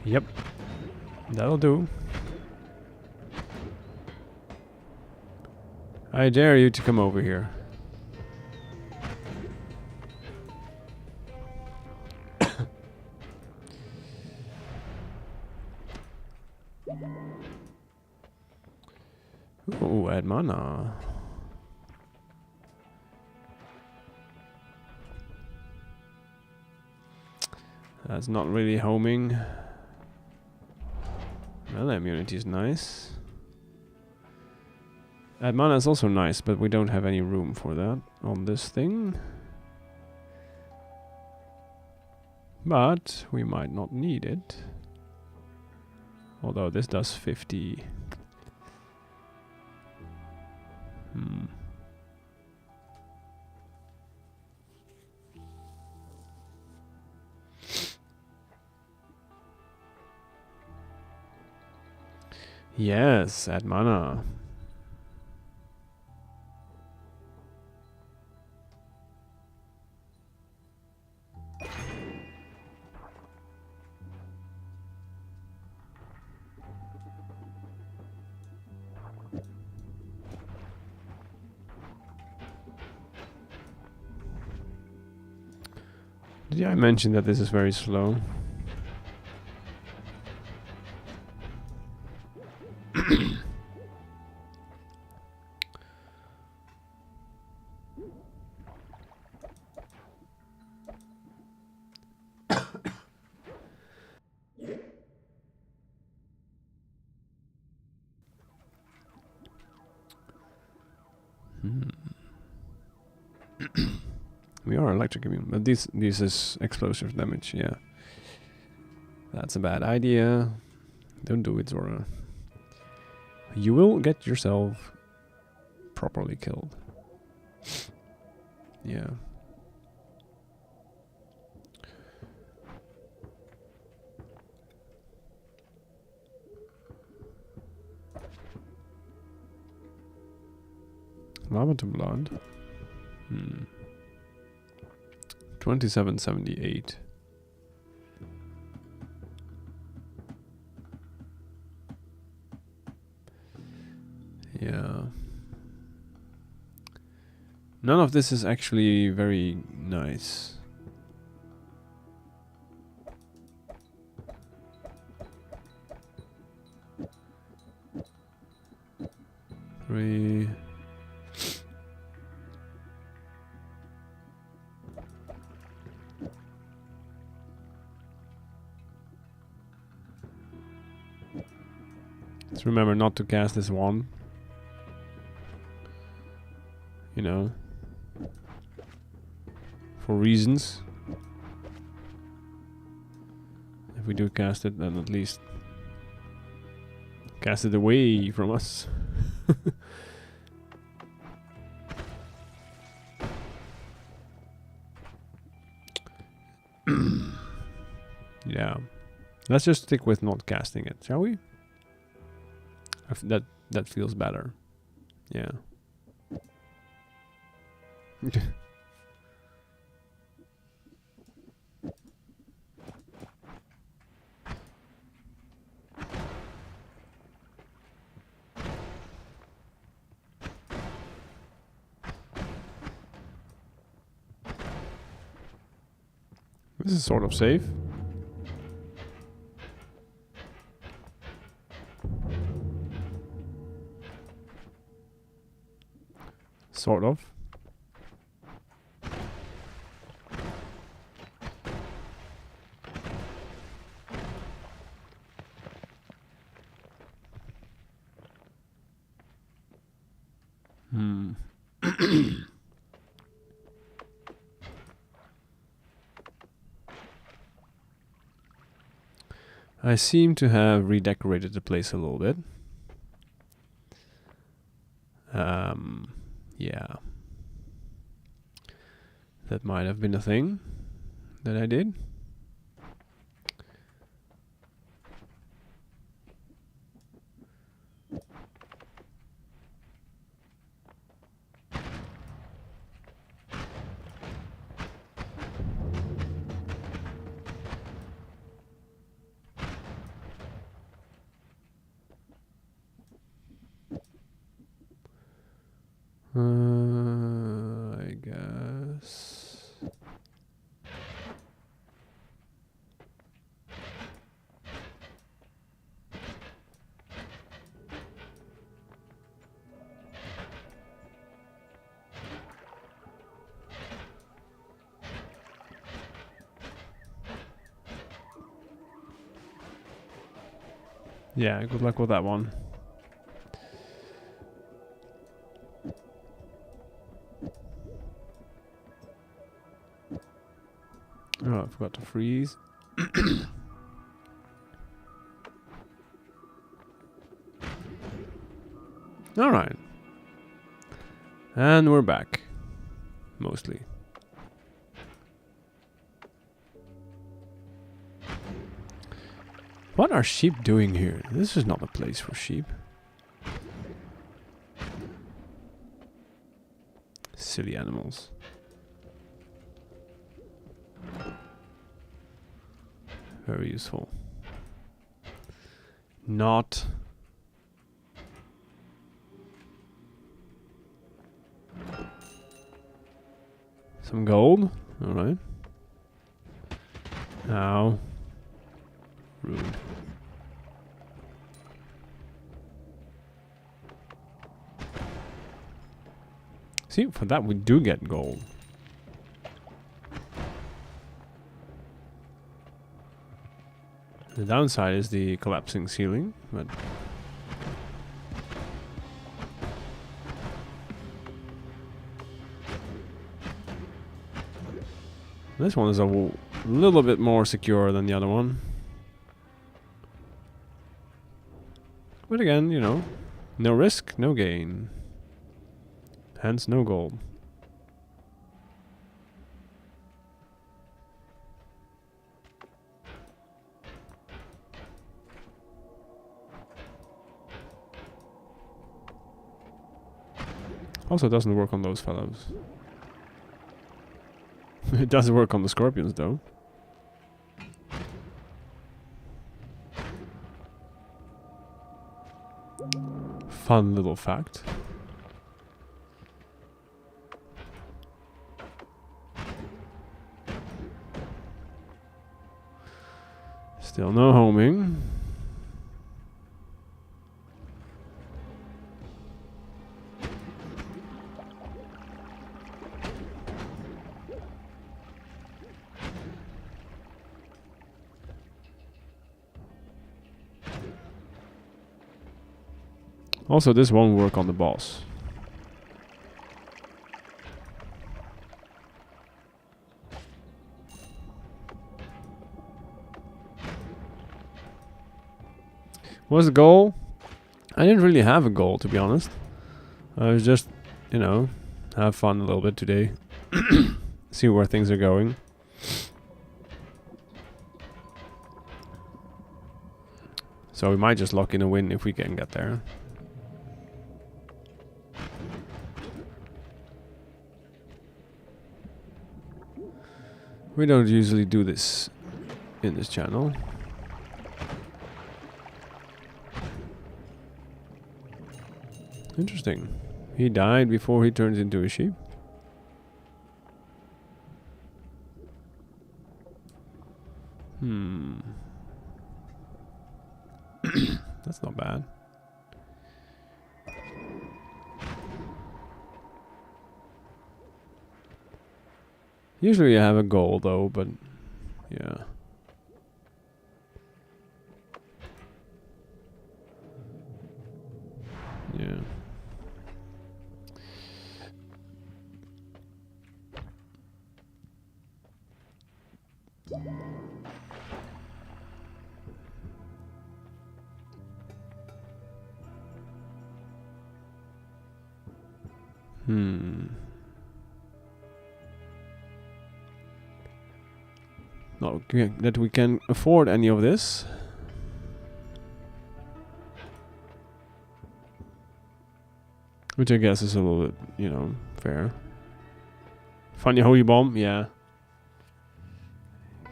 Yep, that'll do. I dare you to come over here. Ooh, add mana. That's not really homing. Well, immunity is nice. Add mana is also nice, but we don't have any room for that on this thing. But we might not need it. Although this does 50. Yes, add mana. Did I mention that this is very slow? We are electric immune, but this is explosive damage, yeah. That's a bad idea. Don't do it, Zora. You will get yourself properly killed. Yeah. Lava to blood. 2778. Yeah. None of this is actually very nice. Three. Let's remember not to cast this one. You know. For reasons. If we do cast it, then at least cast it away from us. Yeah. Let's just stick with not casting it, shall we? That feels better. Yeah. This is sort of safe. Sort of. I seem to have redecorated the place a little bit. Yeah. That might have been a thing that I did. I guess. Yeah, good luck with that one. Oh, I forgot to freeze. Alright. And we're back. Mostly. What are sheep doing here? This is not a place for sheep. Silly animals. Very useful. Not. Some gold. Alright. Ow. Rude. See, for that we do get gold. The downside is the collapsing ceiling, but this one is a little bit more secure than the other one. But again, you know, no risk, no gain. Hence, no gold. Also, it doesn't work on those fellows. It does work on the scorpions, though. Fun little fact. Still no homing. Also, this won't work on the boss. What's the goal? I didn't really have a goal, to be honest. I was just, you know, have fun a little bit today. See where things are going. So we might just lock in a win if we can get there. We don't usually do this in this channel. Interesting. He died before he turns into a sheep. That's not bad. Usually I have a goal though, but yeah. Yeah. Not that we can afford any of this. Which I guess is a little bit, you know, fair. Funny holy bomb, yeah.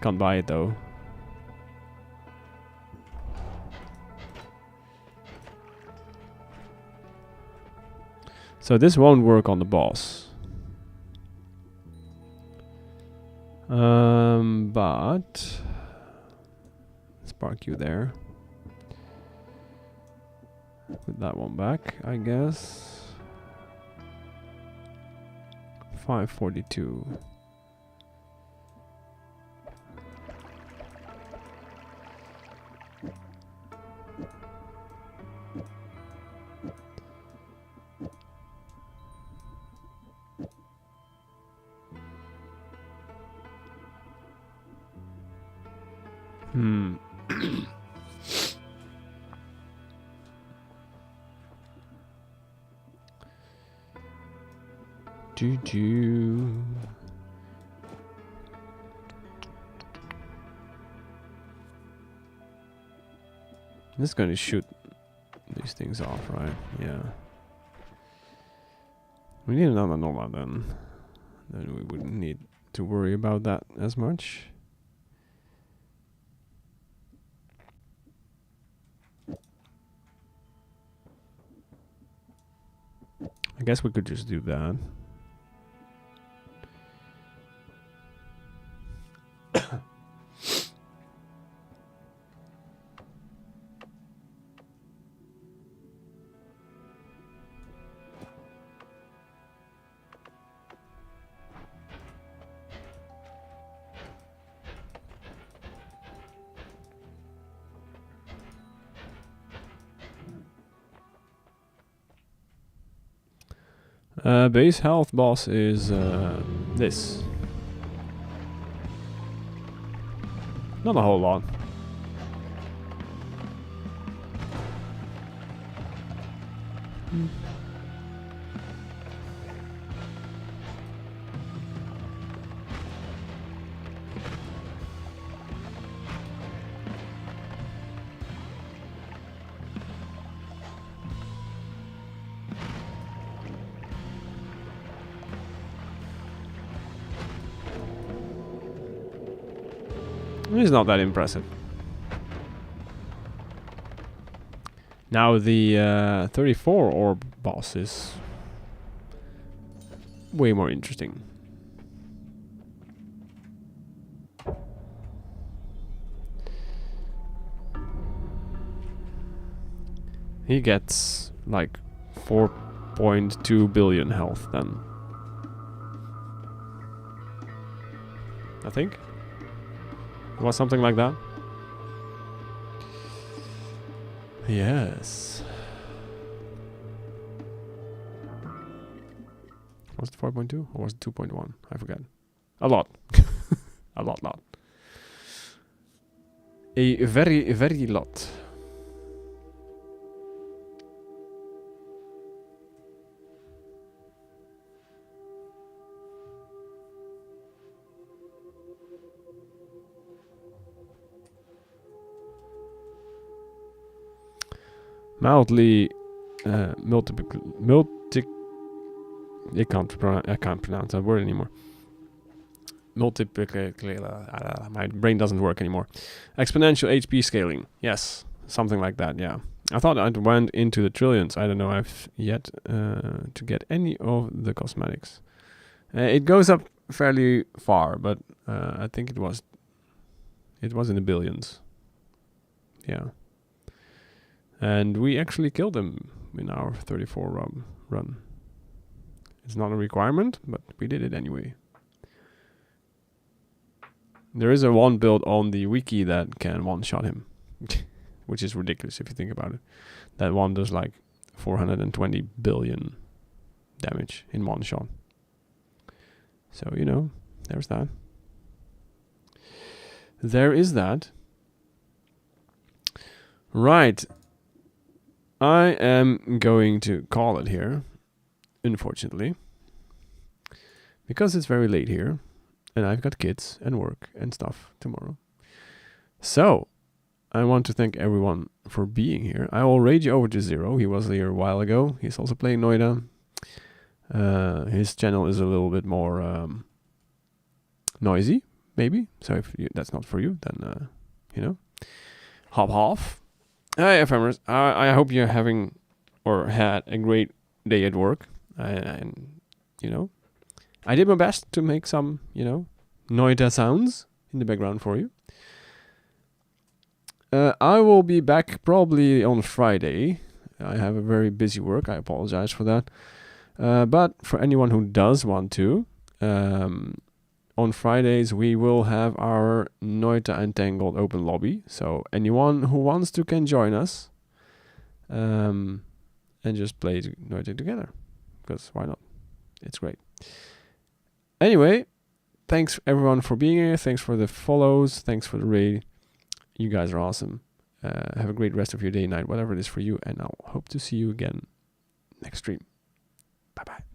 Can't buy it though. So this won't work on the boss. But spark you there. Put that one back, I guess. 542. Juju. This is going to shoot these things off, right? Yeah. We need another Nova then. Then we wouldn't need to worry about that as much. I guess we could just do that. Base health boss is this. Not a whole lot. He's not that impressive. Now the 34 orb boss is way more interesting. He gets like 4.2 billion health then. I think. It was something like that. Yes. Was it 4.2 or was it 2.1? I forgot. A lot. A lot. A very lot. Mildly I can't pronounce that word anymore. My brain doesn't work anymore. Exponential HP scaling. Yes, something like that, yeah. I thought I went into the trillions. I don't know if yet to get any of the cosmetics. It goes up fairly far, but I think it was in the billions. Yeah. And we actually killed him in our 34 run. It's not a requirement, but we did it anyway. There is a one build on the wiki that can one-shot him. Which is ridiculous if you think about it. That one does like 420 billion damage in one shot. So, you know, there's that. There is that. Right. I am going to call it here, unfortunately, because it's very late here, and I've got kids and work and stuff tomorrow. So, I want to thank everyone for being here. I will raid you over to Zero. He was here a while ago. He's also playing Noita. His channel is a little bit more noisy, maybe. So if that's not for you, then, you know, hop off. Hi, FMers. I hope you're having or had a great day at work. And, you know, I did my best to make some, you know, Noita sounds in the background for you. I will be back probably on Friday. I have a very busy work. I apologize for that. But for anyone who does want to, on Fridays we will have our Noita Entangled open lobby. So anyone who wants to can join us and just play Noita together. Because why not? It's great. Anyway, thanks everyone for being here. Thanks for the follows. Thanks for the raid. You guys are awesome. Have a great rest of your day, night, whatever it is for you. And I'll hope to see you again next stream. Bye-bye.